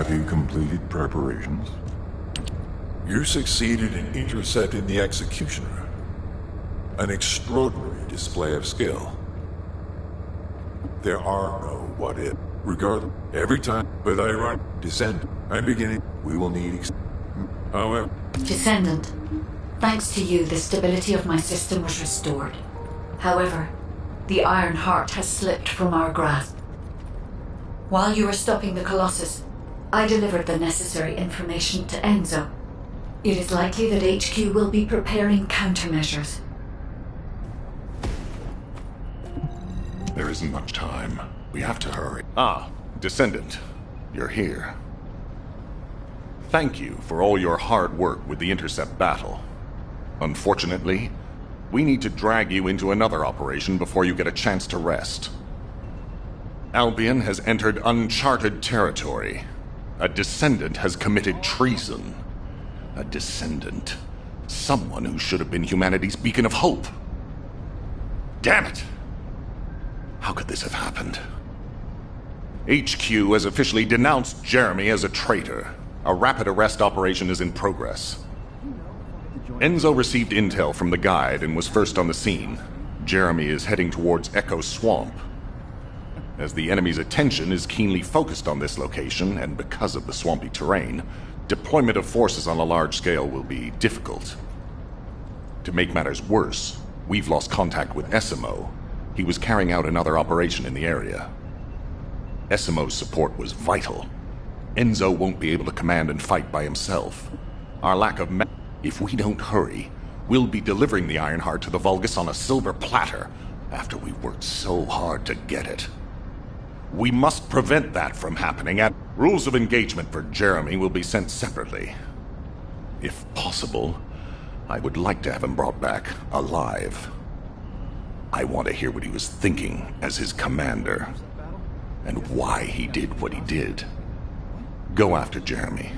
Have you completed preparations? You succeeded in intercepting the Executioner. An extraordinary display of skill. There are no what-if. Regardless, every time that I run Descendant, I'm beginning, we will need however... Descendant, thanks to you, the stability of my system was restored. However, the Iron Heart has slipped from our grasp. While you were stopping the Colossus, I delivered the necessary information to Enzo. It is likely that HQ will be preparing countermeasures. There isn't much time. We have to hurry. Ah, Descendant. You're here. Thank you for all your hard work with the Intercept battle. Unfortunately, we need to drag you into another operation before you get a chance to rest. Albion has entered uncharted territory. A Descendant has committed treason. A Descendant. Someone who should have been humanity's beacon of hope. Damn it! How could this have happened? HQ has officially denounced Jeremy as a traitor. A rapid arrest operation is in progress. Enzo received intel from the guide and was first on the scene. Jeremy is heading towards Echo Swamp. As the enemy's attention is keenly focused on this location, and because of the swampy terrain, deployment of forces on a large scale will be difficult. To make matters worse, we've lost contact with Esimo. He was carrying out another operation in the area. Esimo's support was vital. Enzo won't be able to command and fight by himself. Our lack of If we don't hurry, we'll be delivering the Ironheart to the Vulgus on a silver platter after we worked so hard to get it. We must prevent that from happening, and rules of engagement for Jeremy will be sent separately. If possible, I would like to have him brought back alive. I want to hear what he was thinking as his commander, and why he did what he did. Go after Jeremy,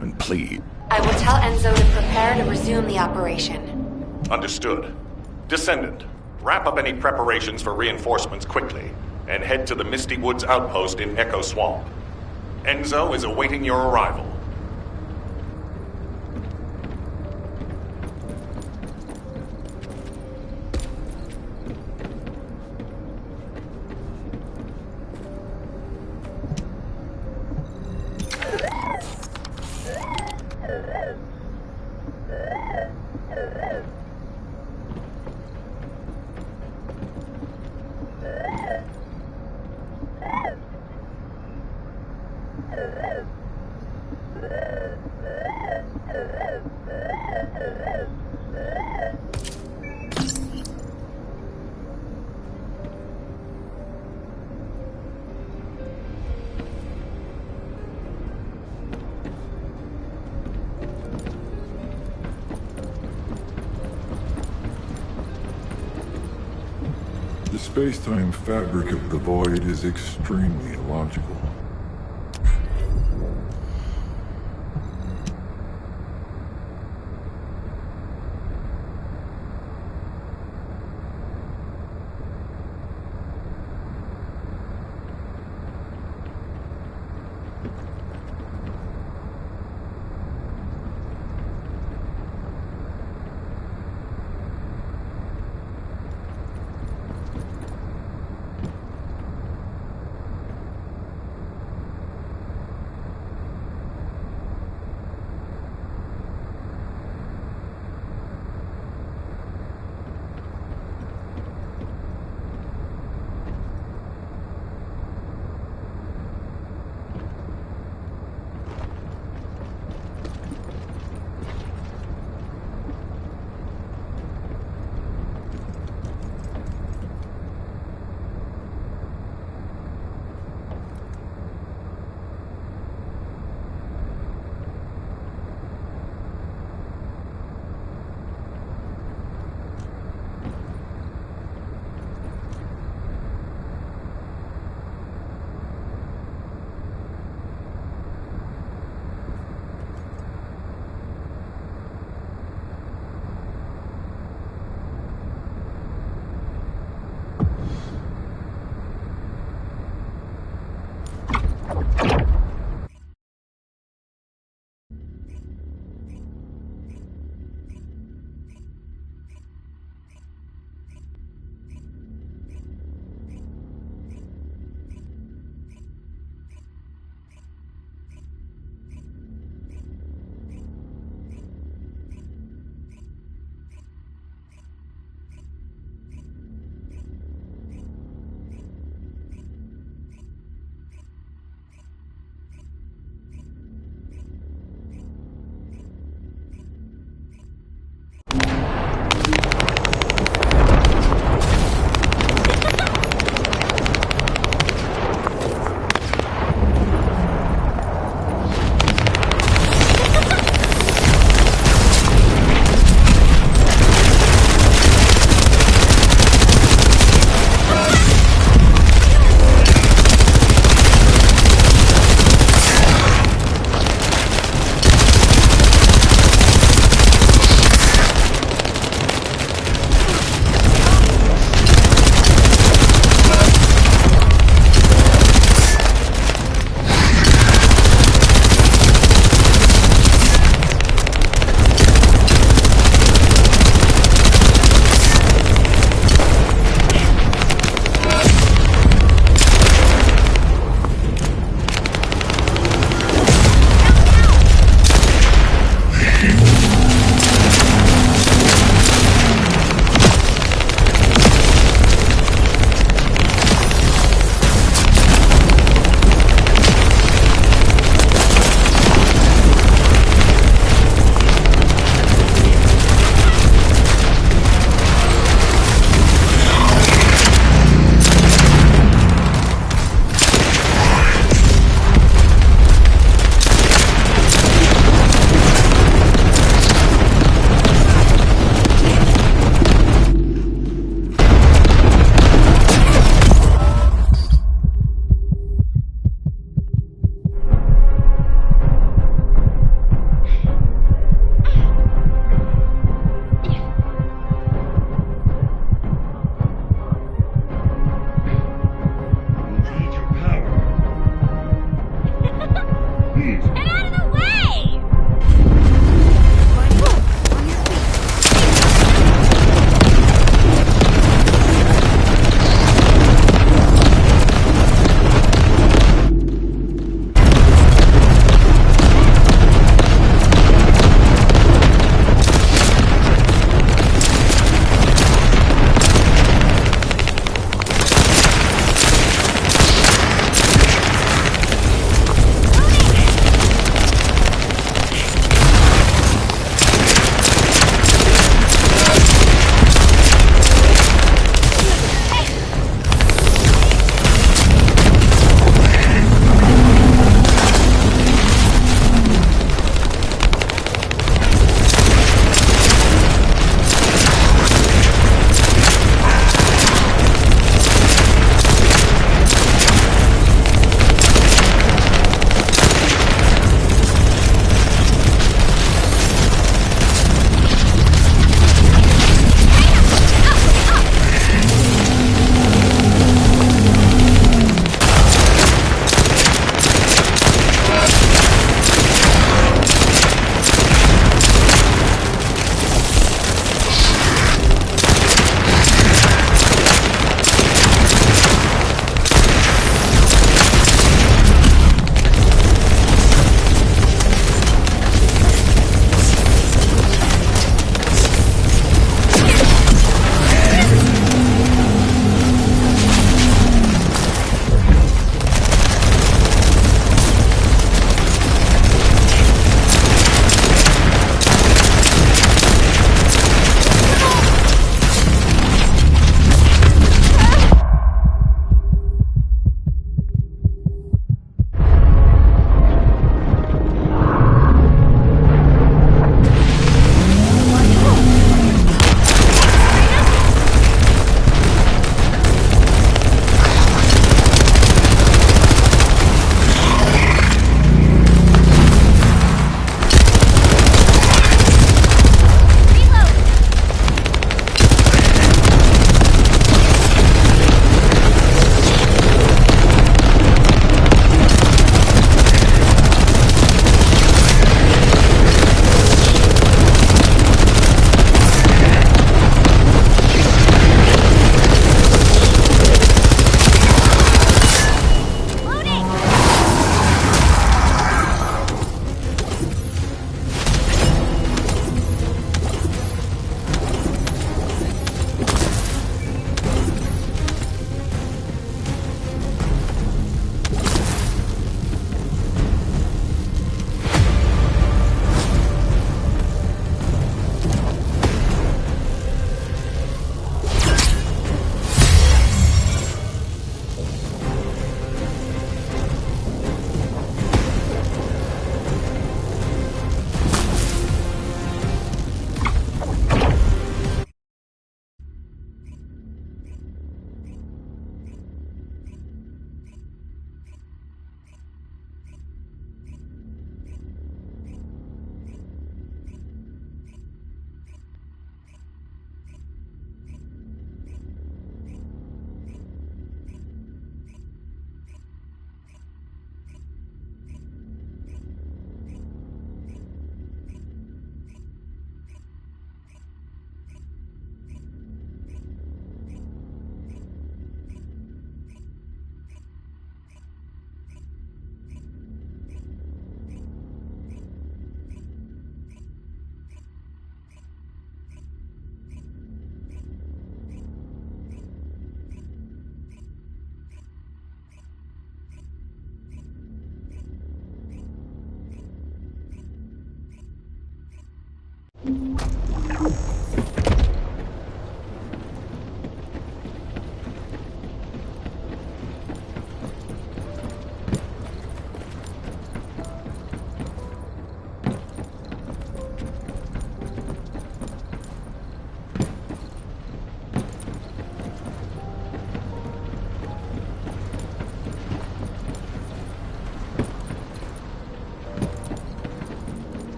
and please... I will tell Enzo to prepare to resume the operation. Understood. Descendant, wrap up any preparations for reinforcements quickly, and head to the Misty Woods outpost in Echo Swamp. Enzo is awaiting your arrival. The space-time fabric of the void is extremely illogical.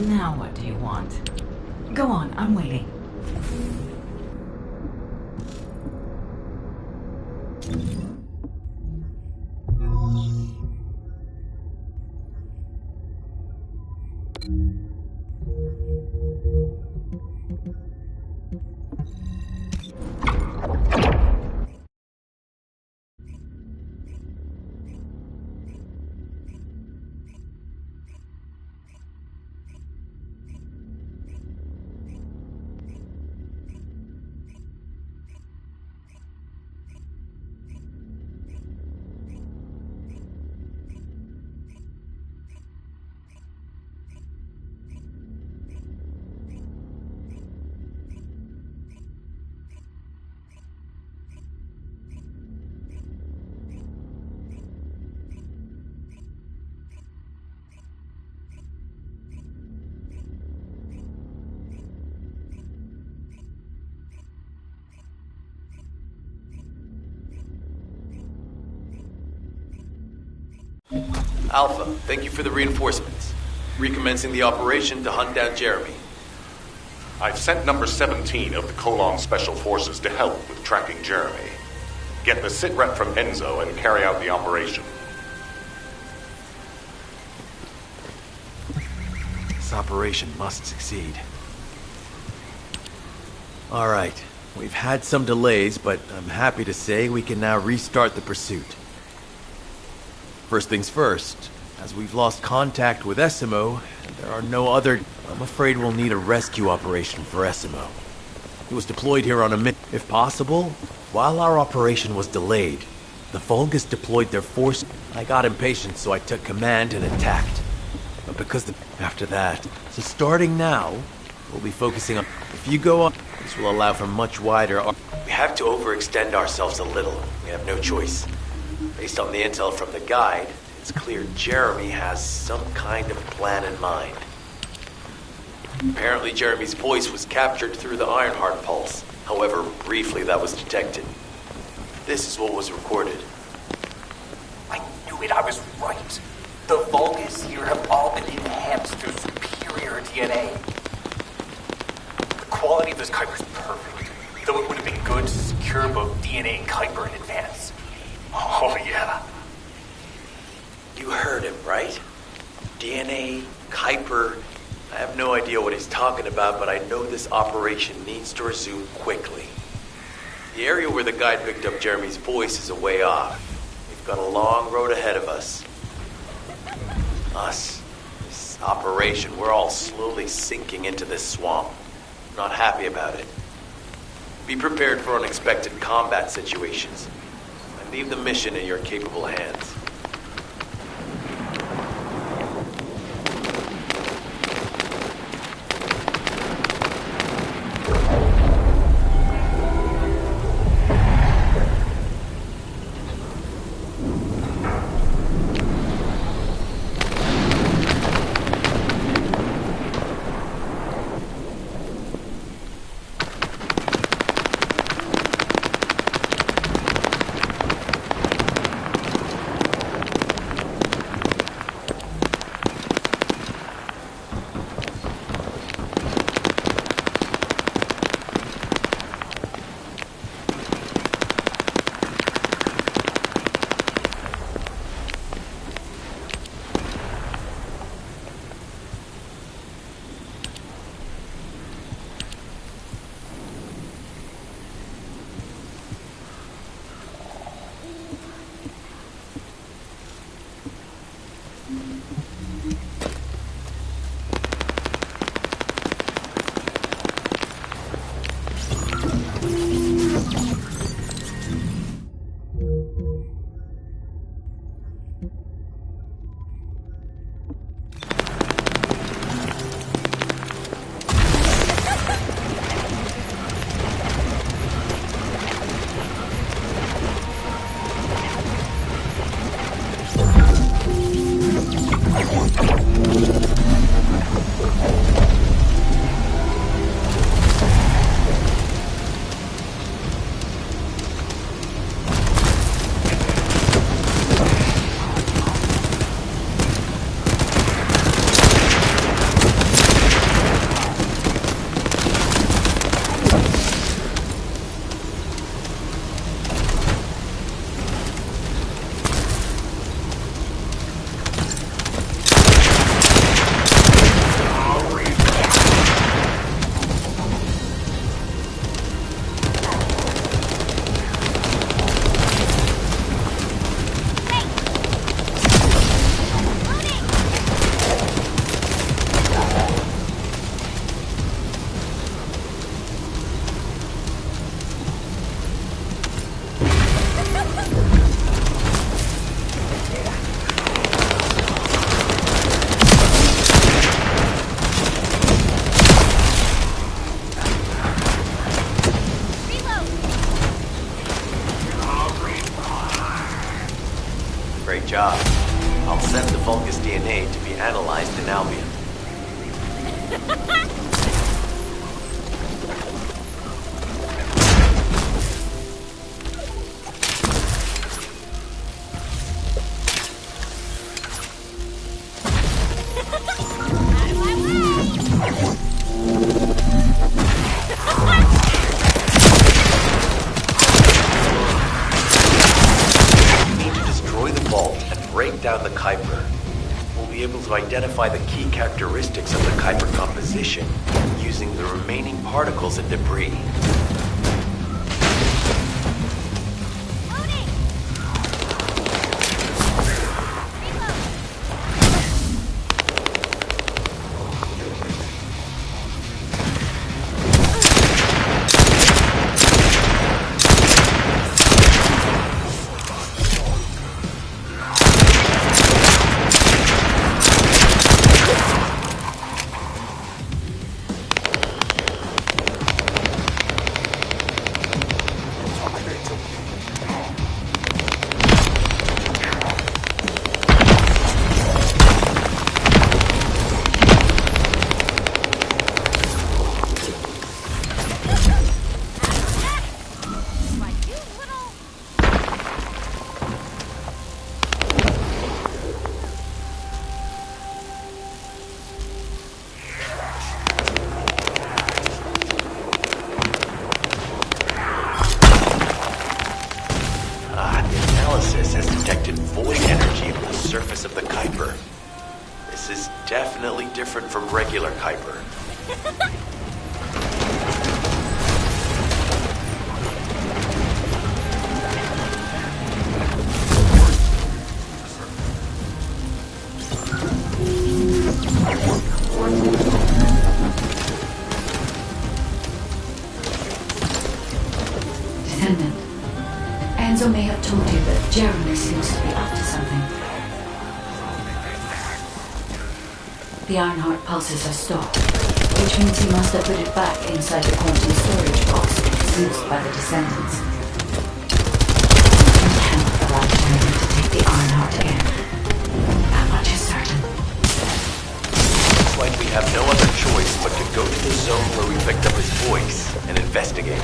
Now what do you want? Go on, I'm waiting. Alpha, thank you for the reinforcements. Recommencing the operation to hunt down Jeremy. I've sent number 17 of the Colon Special Forces to help with tracking Jeremy. Get the sitrep from Enzo and carry out the operation. This operation must succeed. Alright, we've had some delays, but I'm happy to say we can now restart the pursuit. First things first, as we've lost contact with Essimo, there are no other... I'm afraid we'll need a rescue operation for Essimo. He was deployed here on a mission. If possible, while our operation was delayed, the Vulgus deployed their force. I got impatient, so I took command and attacked. But because after that... So starting now, we'll be focusing on... If you go on... This will allow for much wider... We have to overextend ourselves a little. We have no choice. Based on the intel from the guide, it's clear Jeremy has some kind of plan in mind. Apparently Jeremy's voice was captured through the Ironheart pulse. However, briefly that was detected. This is what was recorded. I knew it, I was right. The Vulgus here have all been enhanced through superior DNA. The quality of this Kuiper is perfect, though it would have been good to secure both DNA and Kuiper in advance. Oh, yeah. You heard him, right? DNA, Kuiper. I have no idea what he's talking about, but I know this operation needs to resume quickly. The area where the guide picked up Jeremy's voice is a way off. We've got a long road ahead of us. This operation, we're all slowly sinking into this swamp. Not happy about it. Be prepared for unexpected combat situations. Leave the mission in your capable hands. Great job. I'll send the Vulgus DNA to be analyzed in Albion. Down the Kuiper. We'll be able to identify the key characteristics of the Kuiper composition using the remaining particles and debris. Different from regular Kuiper. Descendant, Enzo may have told you that Jeremy seems to be up to something. The Ironheart pulses have stopped, which means he must have put it back inside the quantum storage box used by the Descendants. We cannot allow Jeremy to take the Ironheart again. That much is certain. Looks like we have no other choice but to go to the zone where we picked up his voice and investigate.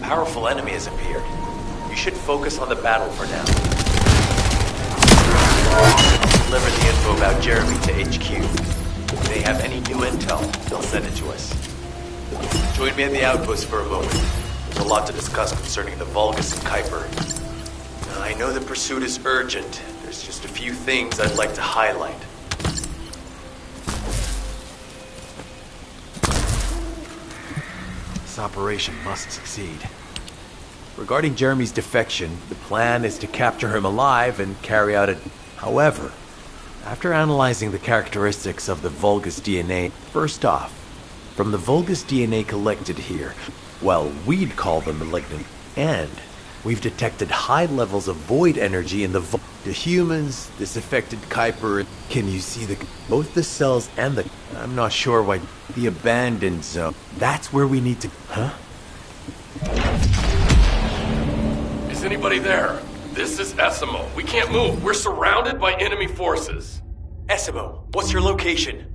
Powerful enemy has appeared. You should focus on the battle for now. Deliver the info about Jeremy to HQ. If they have any new intel, they'll send it to us. Join me at the outpost for a moment. There's a lot to discuss concerning the Vulgus and Kuiper. I know the pursuit is urgent. There's just a few things I'd like to highlight. This operation must succeed. Regarding Jeremy's defection, the plan is to capture him alive and carry out a... However, after analyzing the characteristics of the Vulgus DNA, first off, from the Vulgus DNA collected here, well, we'd call them malignant, and we've detected high levels of void energy in the humans, this affected Kuiper. Can you see both the cells and the... I'm not sure why... The abandoned zone. That's where we need to... Huh? Is anybody there? This is Essimo. We can't move. We're surrounded by enemy forces. Essimo, what's your location?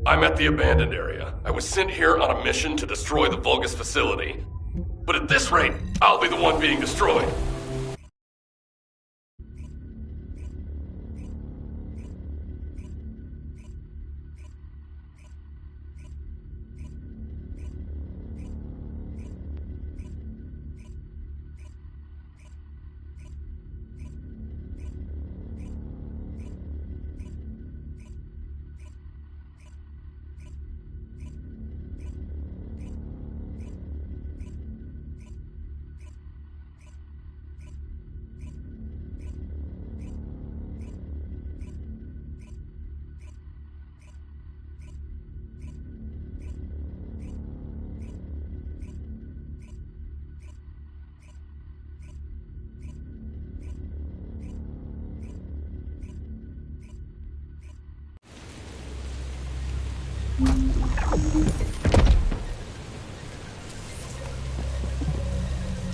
I'm at the abandoned area. I was sent here on a mission to destroy the Vulgus facility. But at this rate, I'll be the one being destroyed.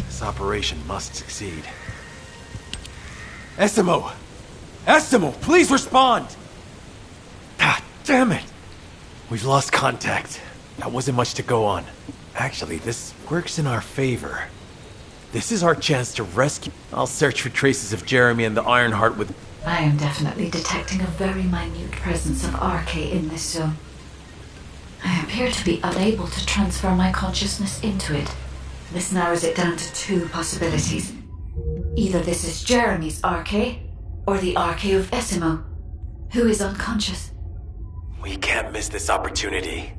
This operation must succeed. Essimo! Essimo, please respond! Ah, damn it! We've lost contact. That wasn't much to go on. Actually, this works in our favor. This is our chance to rescue... I'll search for traces of Jeremy and the Ironheart with... I am definitely detecting a very minute presence of RK in this zone. I appear to be unable to transfer my consciousness into it. This narrows it down to two possibilities. Either this is Jeremy's RK, or the RK of Essimo, who is unconscious. We can't miss this opportunity.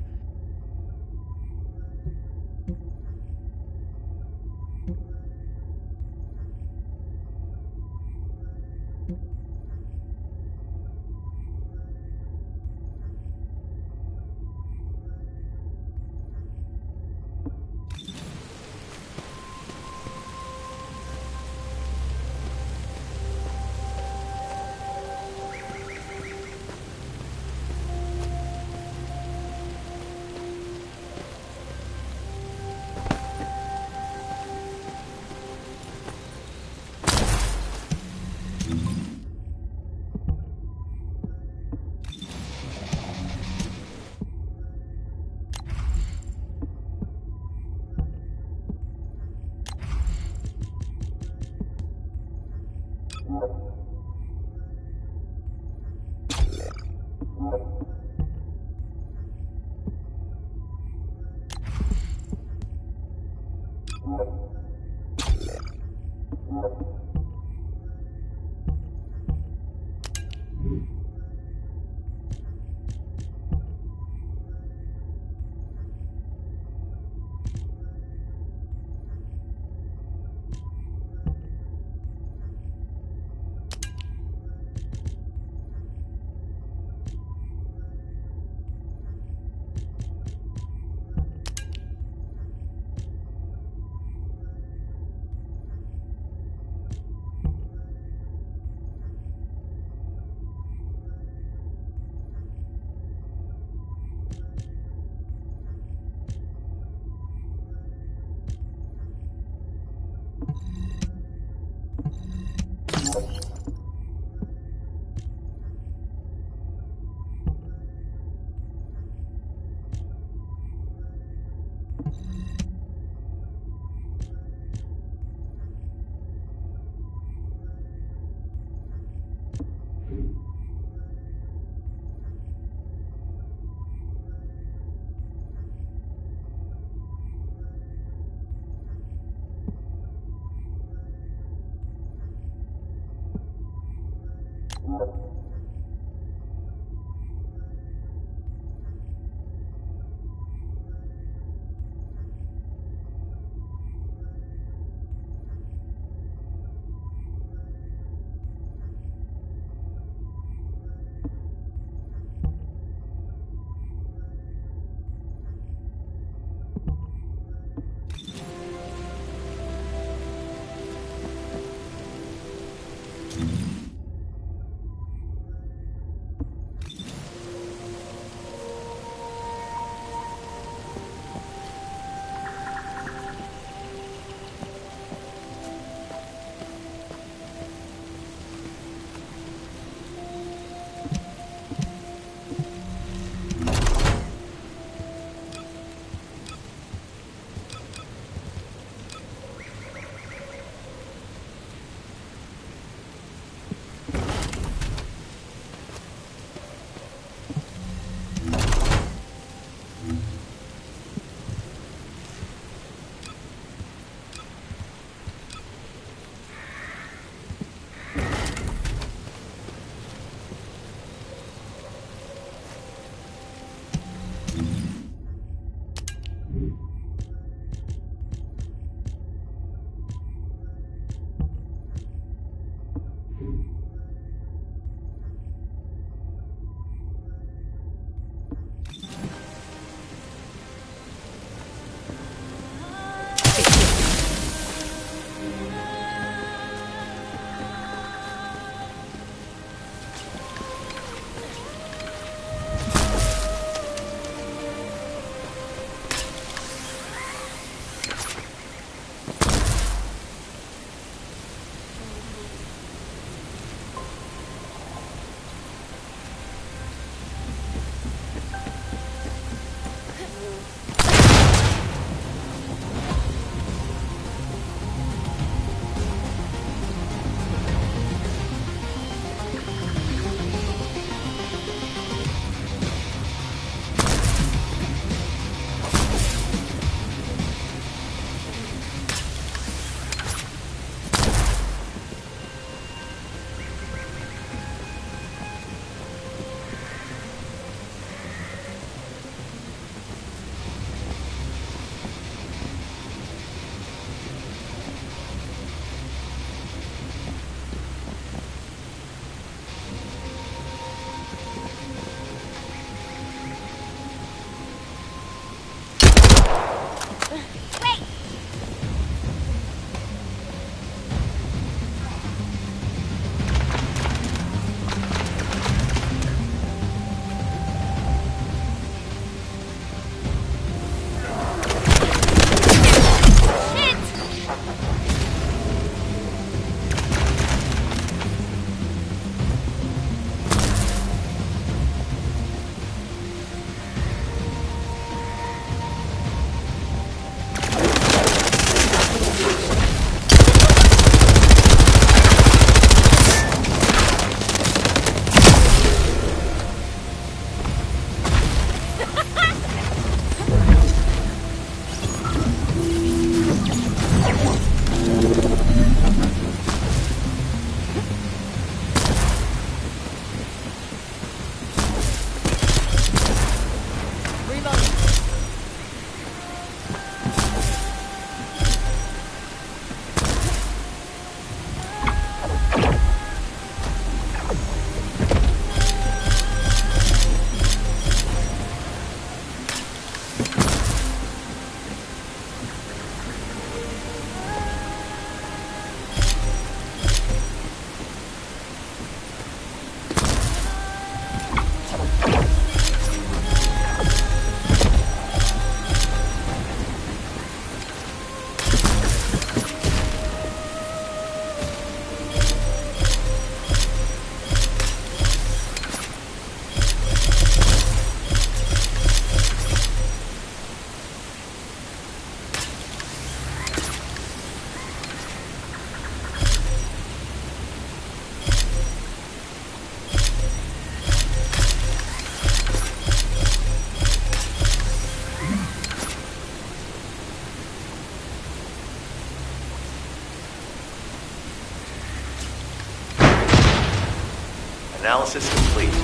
Analysis complete.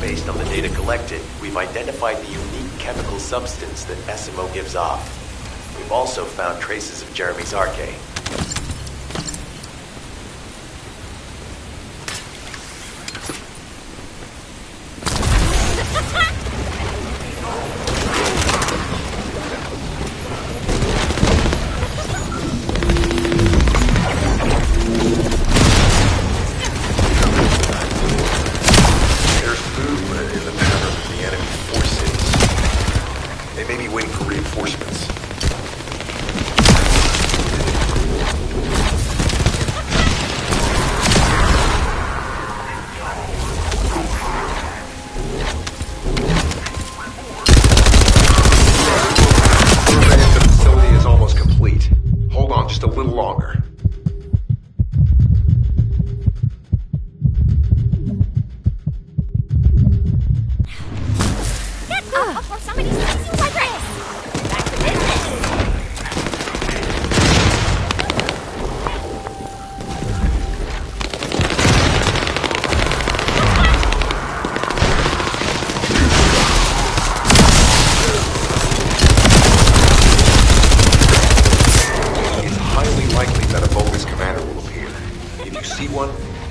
Based on the data collected, we've identified the unique chemical substance that SMO gives off. We've also found traces of Jeremy's arcade.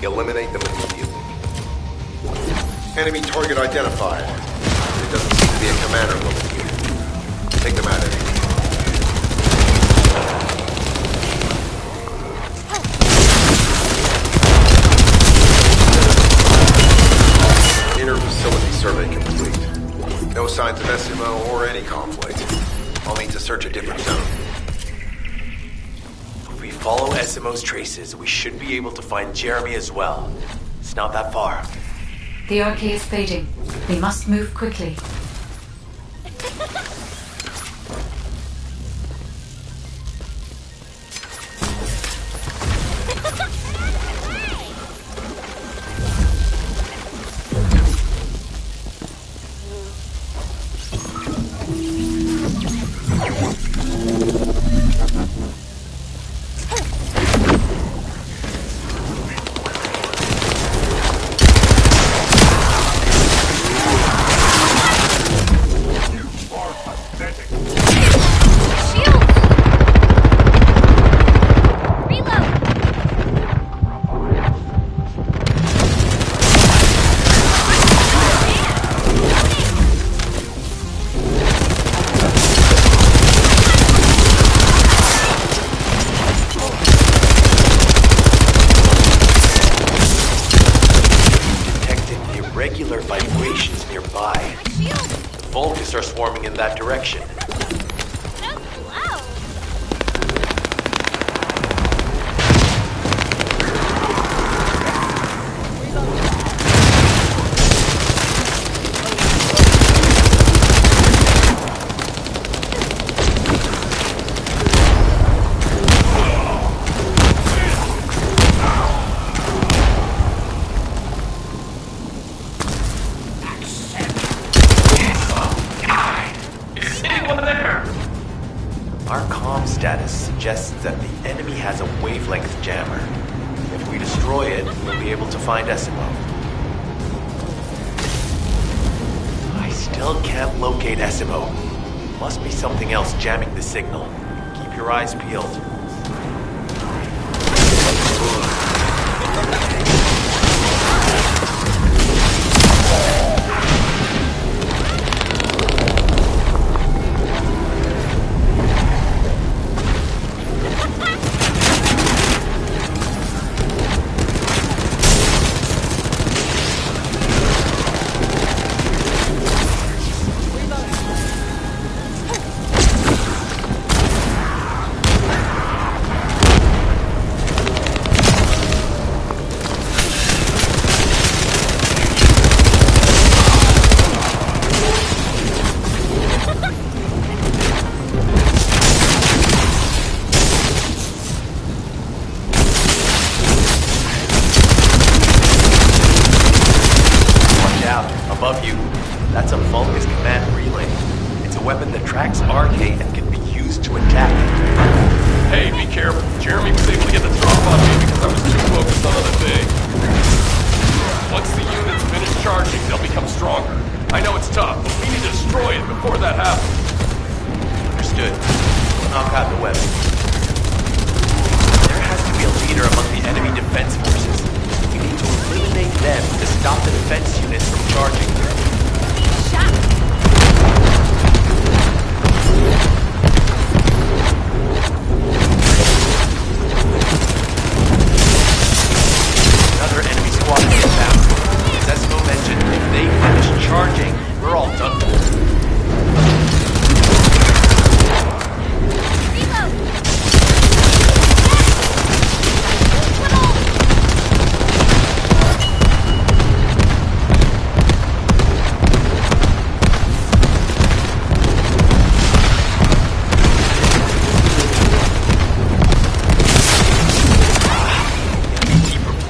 Eliminate them immediately. Enemy target identified. There doesn't seem to be a commander located. Take them out anyway. Inner facility survey complete. No signs of SMO or any conflict. I'll need to search a different zone. If we follow SMO's traces, we should be able to find Jeremy as well. It's not that far. The arcade is fading. We must move quickly. Are swarming in that direction. Our comm status suggests that the enemy has a wavelength jammer. If we destroy it, we'll be able to find SMO. I still can't locate SMO. Must be something else jamming the signal. Keep your eyes peeled. Above you, that's a Vulgus command relay. It's a weapon that tracks RK and can be used to attack it. Hey, be careful. Jeremy was able to get the drop on me because I was too focused on other things. Once the them to stop the defense units from charging. Another enemy squad is inbound. As Esmo mentioned, if they finish charging, we're all done for.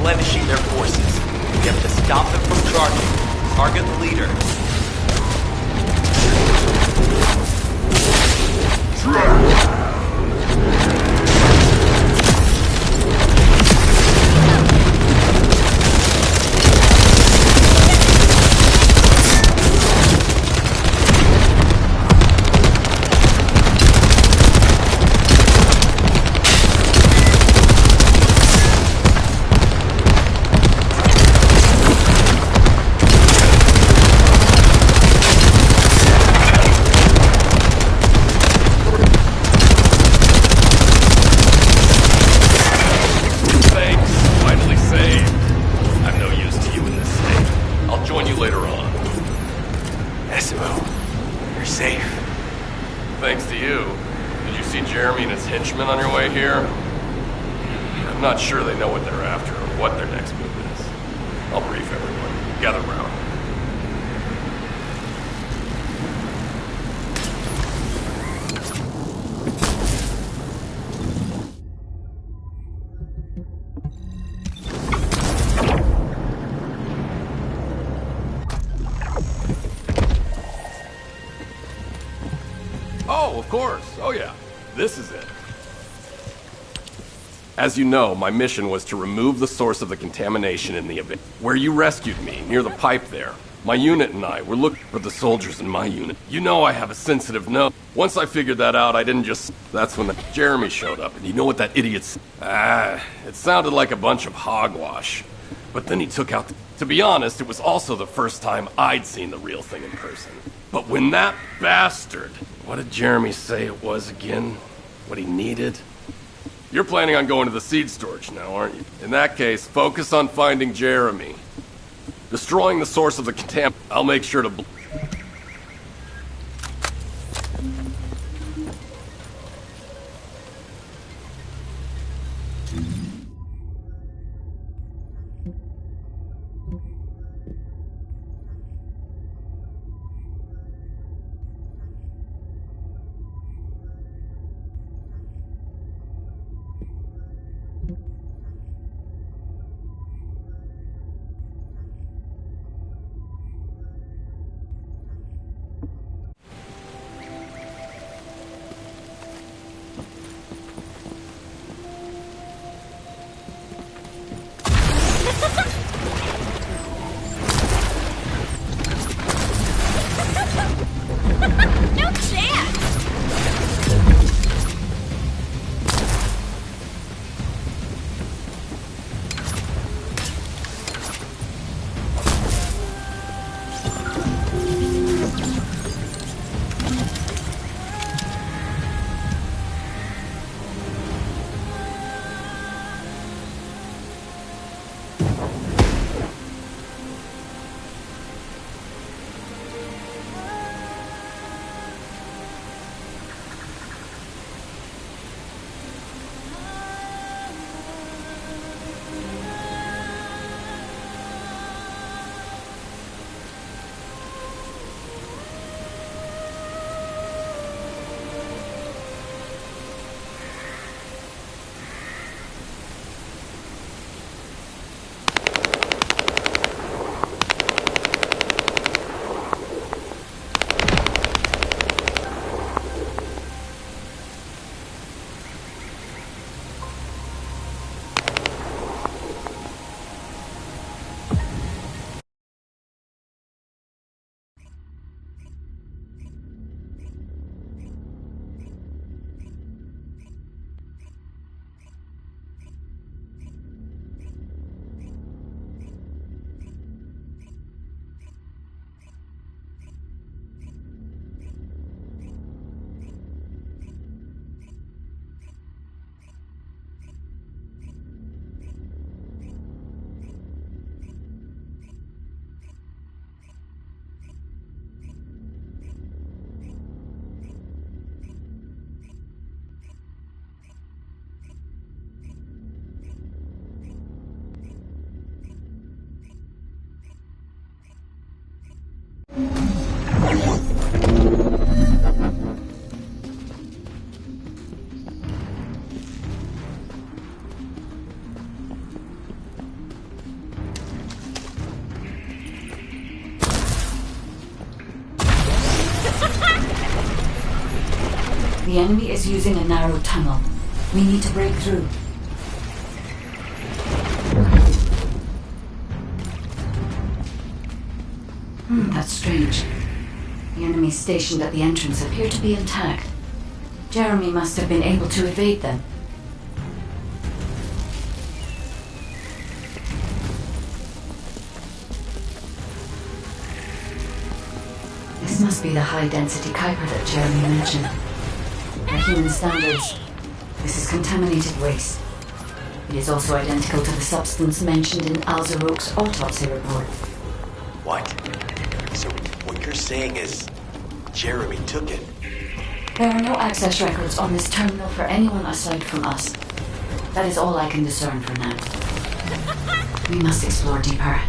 Replenishing their forces. We have to stop them from charging. Target the leader. On your way here? I'm not sure they know what they're after or what their next move is. I'll brief everyone. Gather round. Oh, of course. Oh, yeah. This is it. As you know, my mission was to remove the source of the contamination in the event. Where you rescued me, near the pipe there, my unit and I were looking for the soldiers in my unit. You know I have a sensitive nose. Once I figured that out, I didn't just... That's when Jeremy showed up, and you know what that idiot's... it sounded like a bunch of hogwash. But then he took out... To be honest, it was also the first time I'd seen the real thing in person. But when that bastard... What did Jeremy say it was again? What he needed? You're planning on going to the seed storage now, aren't you? In that case, focus on finding Jeremy. Destroying the source of the contam... I'll make sure to... The enemy is using a narrow tunnel. We need to break through. That's strange. The enemies stationed at the entrance appear to be intact. Jeremy must have been able to evade them. This must be the high-density Kuiper that Jeremy mentioned. By human standards, this is contaminated waste. It is also identical to the substance mentioned in Alzarok's autopsy report. What? So what you're saying is Jeremy took it? There are no access records on this terminal for anyone aside from us. That is all I can discern for now. We must explore deeper.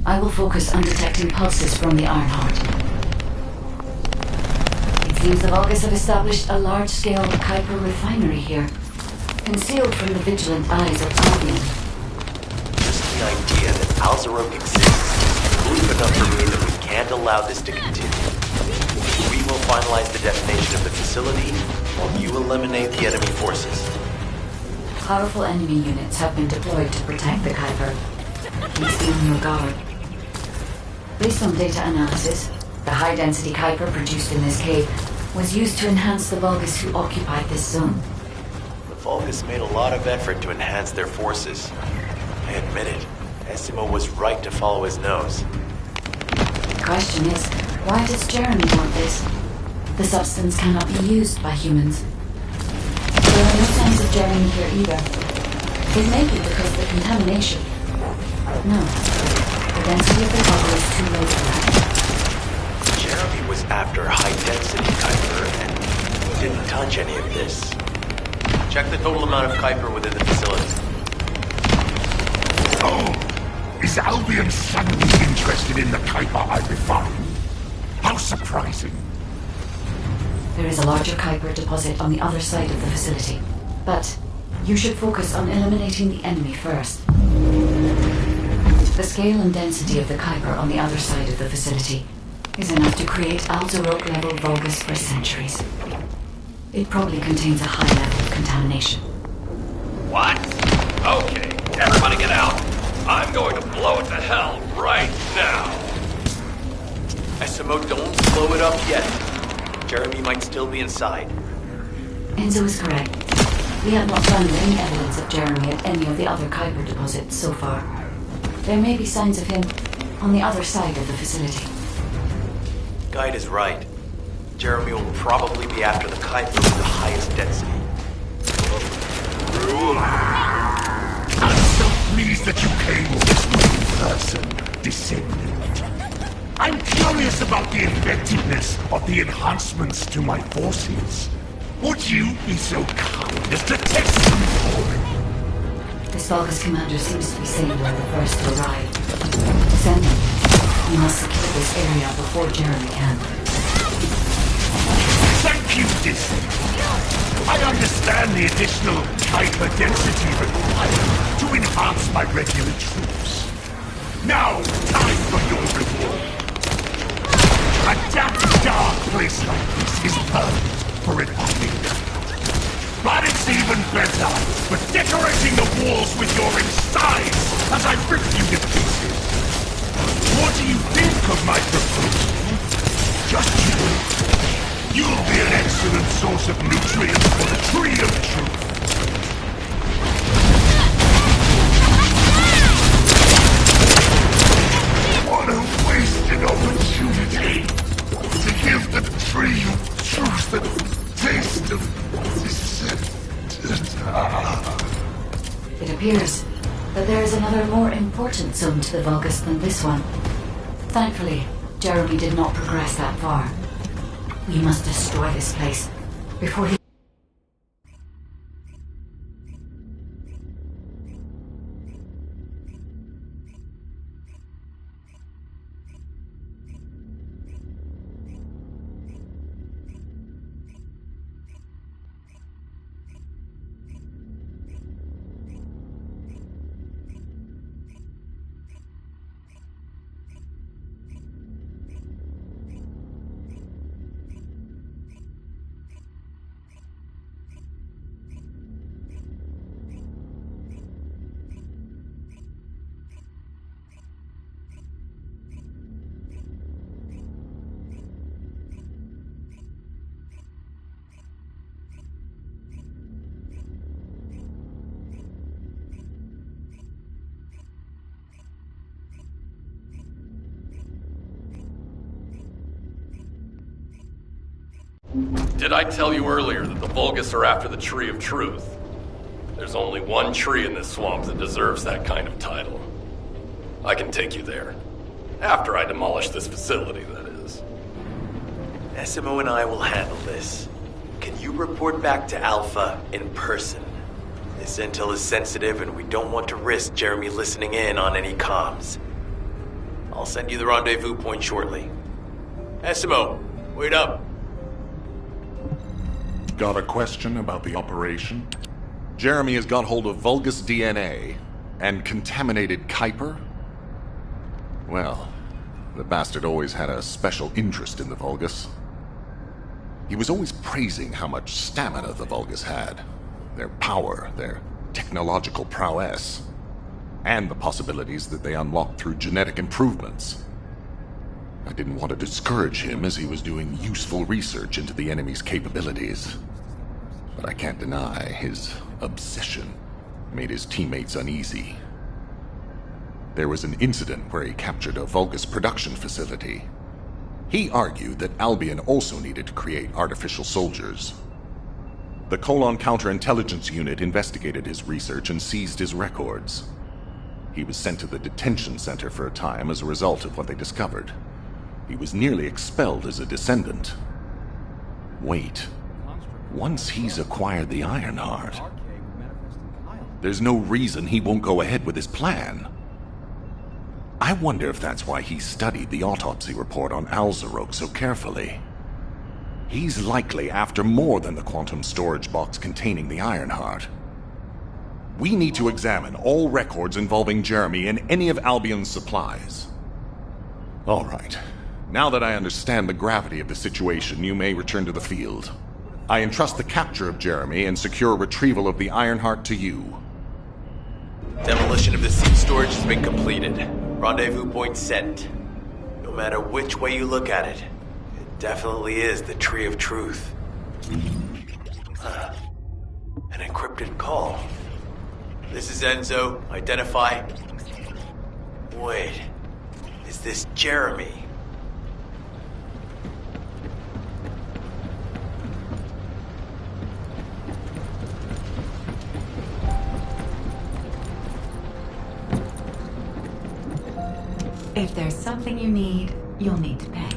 I will focus on detecting pulses from the Ironheart. It seems the Vulgus have established a large-scale Kuiper refinery here, concealed from the vigilant eyes of Albion. Just the idea that Alzarok exists is proof enough for me that we can't allow this to continue. We will finalize the detonation of the facility while you eliminate the enemy forces. Powerful enemy units have been deployed to protect the Kuiper. Please be on your guard. Based on data analysis, the high-density Kuiper produced in this cave was used to enhance the Vulgus who occupied this zone. The Vulgus made a lot of effort to enhance their forces. I admit it. Essimo was right to follow his nose. The question is, why does Jeremy want this? The substance cannot be used by humans. There are no signs of Jeremy here either. It may be because of the contamination. No. The density of the bubble is too low for that. Jeremy was after high-density Kuiper and didn't touch any of this. Check the total amount of Kuiper within the facility. Oh! Is Albion suddenly interested in the Kuiper I refined? How surprising. There is a larger Kuiper deposit on the other side of the facility. But you should focus on eliminating the enemy first. The scale and density of the Kuiper on the other side of the facility is enough to create Alzarok-level Vulgus for centuries. It probably contains a high level of contamination. What? Okay, everybody get out. I'm going to blow it to hell right now. Essimo, don't blow it up yet. Jeremy might still be inside. Enzo is correct. We have not found any evidence of Jeremy at any of the other Kuiper deposits so far. There may be signs of him on the other side of the facility. Guide is right. Jeremy will probably be after the Kuiper with the highest density. I'm so pleased that you came this way in person, Descendant. I'm curious about the effectiveness of the enhancements to my forces. Would you be so kind as to test them for me? This Vulgus commander seems to be saying we're the first to arrive. Descendant, we must secure this area before Jeremy can. Thank you, Descendant. I understand the additional Kuiper density required to enhance my regular troops. Now, time for your reward. A damp, dark place like this is perfect for refining. But it's even better for decorating the walls with your insides as I rip you to pieces. What do you think of my proposal? Just you. You'll be an excellent source of nutrients for the Tree of Truth. What a wasted opportunity to give the Tree of Truth a taste of It appears that there is another more important zone to the Vulgus than this one. Thankfully, Jeremy did not progress that far. We must destroy this place before he... Did I tell you earlier that the Vulgus are after the Tree of Truth? There's only one tree in this swamp that deserves that kind of title. I can take you there. After I demolish this facility, that is. Essimo and I will handle this. Can you report back to Alpha in person? This intel is sensitive and we don't want to risk Jeremy listening in on any comms. I'll send you the rendezvous point shortly. Essimo, wait up. Got a question about the operation? Jeremy has got hold of Vulgus DNA and contaminated Kuiper? Well, the bastard always had a special interest in the Vulgus. He was always praising how much stamina the Vulgus had, their power, their technological prowess, and the possibilities that they unlocked through genetic improvements. I didn't want to discourage him as he was doing useful research into the enemy's capabilities. But I can't deny his obsession made his teammates uneasy. There was an incident where he captured a Vulgus production facility. He argued that Albion also needed to create artificial soldiers. The Colon Counterintelligence Unit investigated his research and seized his records. He was sent to the detention center for a time as a result of what they discovered. He was nearly expelled as a descendant. Wait. Once he's acquired the Ironheart, there's no reason he won't go ahead with his plan. I wonder if that's why he studied the autopsy report on Alzarok so carefully. He's likely after more than the quantum storage box containing the Ironheart. We need to examine all records involving Jeremy and any of Albion's supplies. All right. Now that I understand the gravity of the situation, you may return to the field. I entrust the capture of Jeremy and secure retrieval of the Ironheart to you. Demolition of the seed storage has been completed. Rendezvous point set. No matter which way you look at it, it definitely is the Tree of Truth. An encrypted call. This is Enzo. Identify. Wait. Is this Jeremy? If there's something you need, you'll need to pay.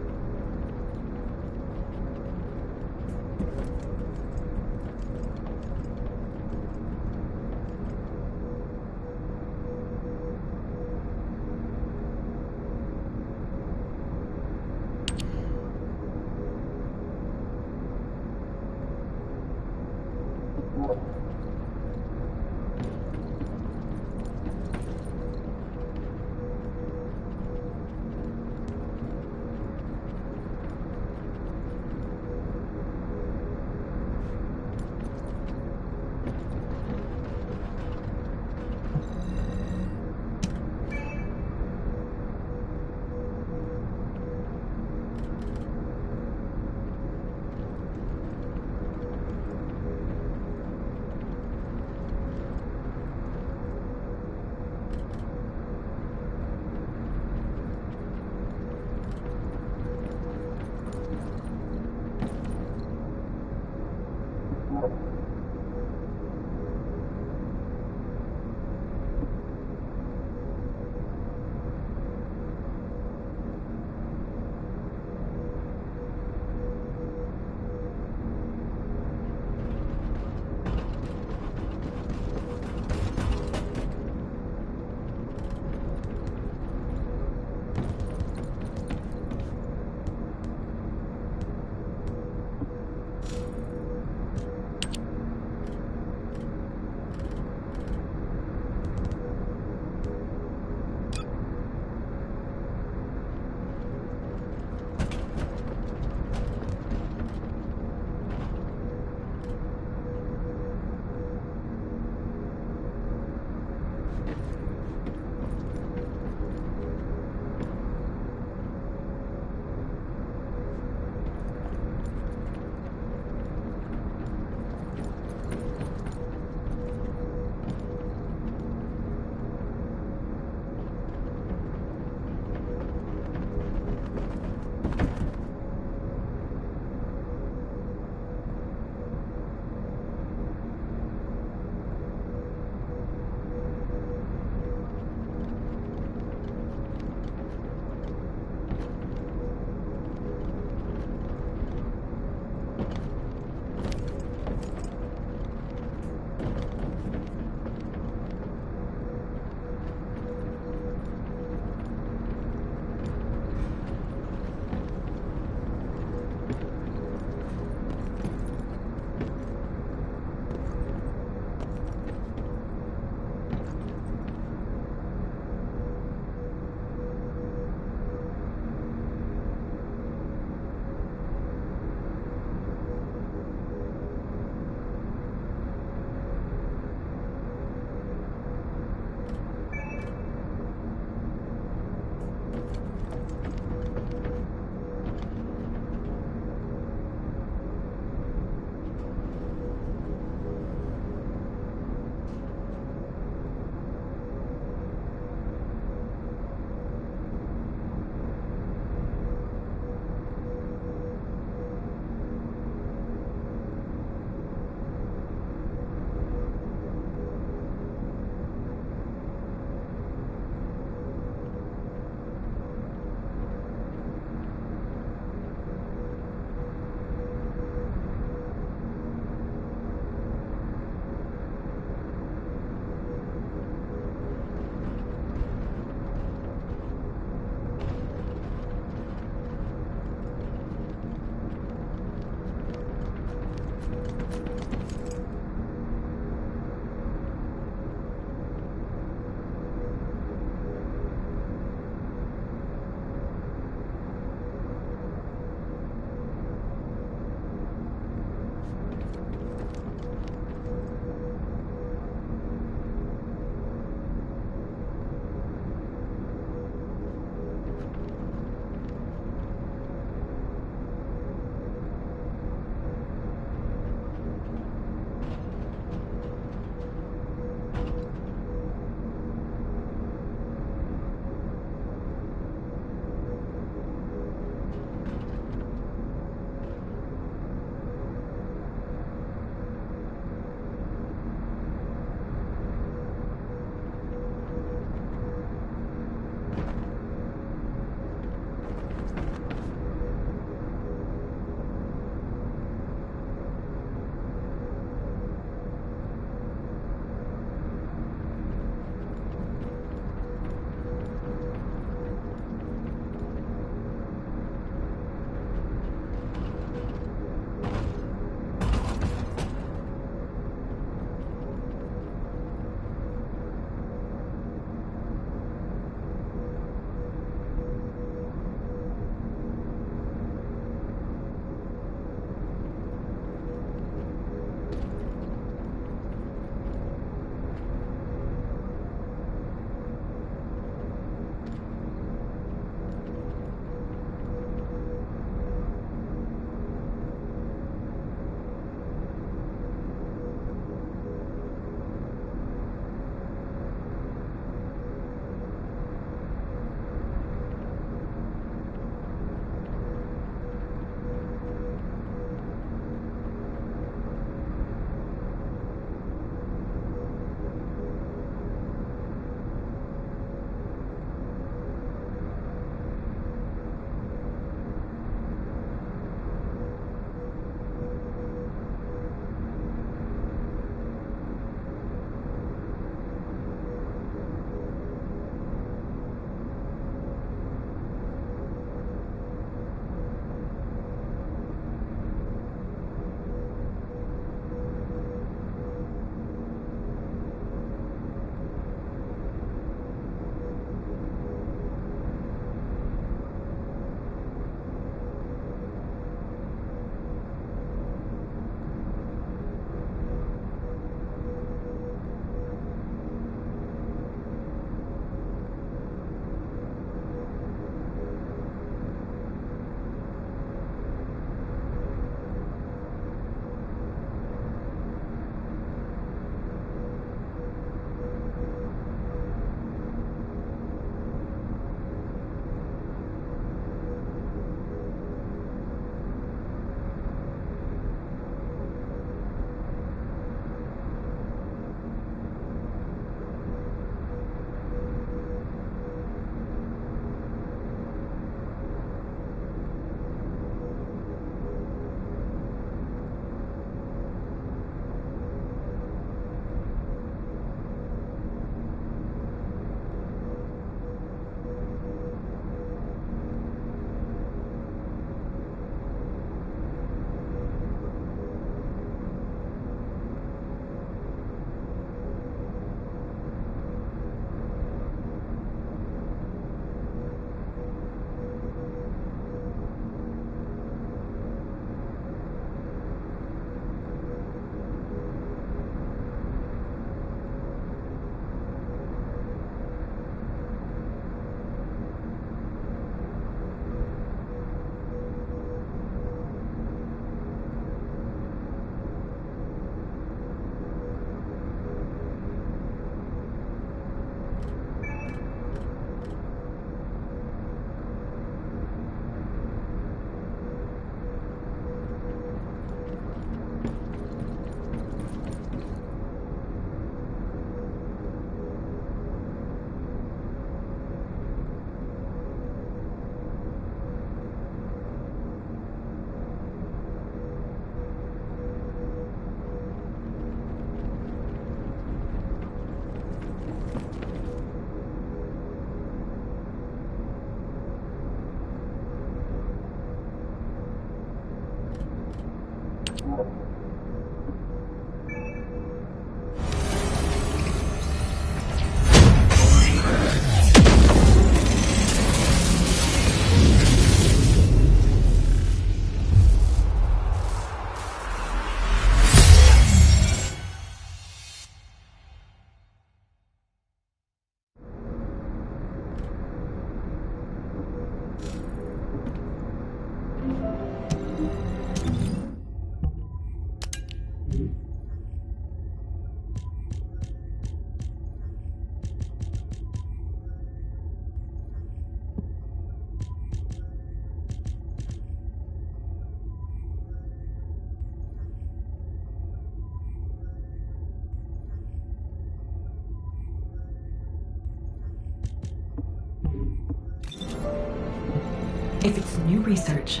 If it's new research,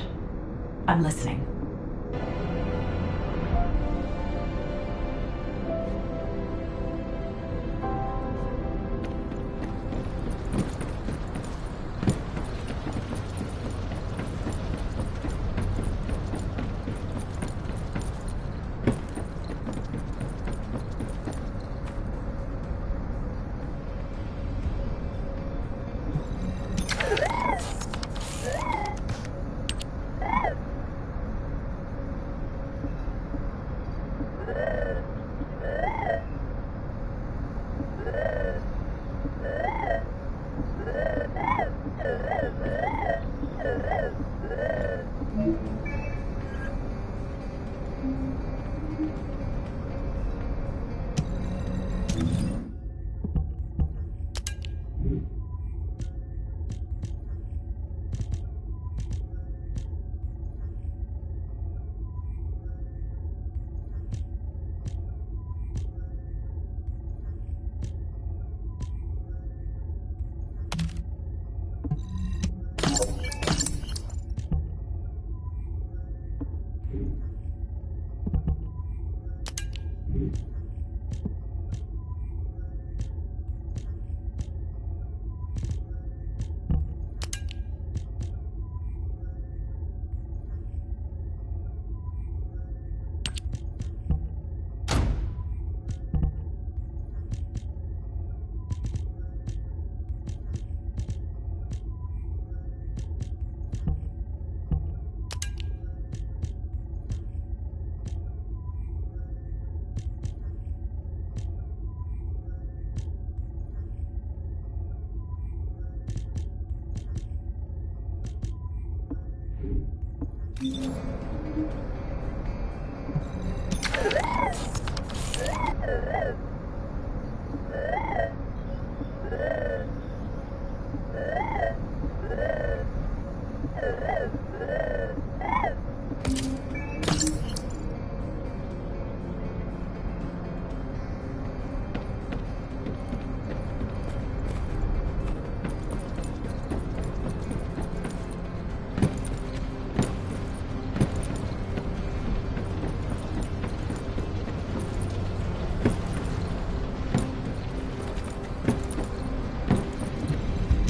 I'm listening.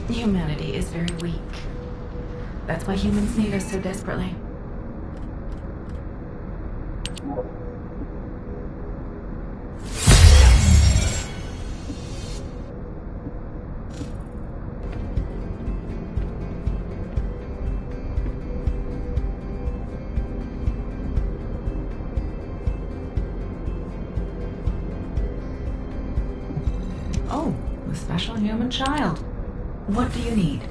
Humanity is very weak. That's why humans need us so desperately. Oh, a special human child. What do you need?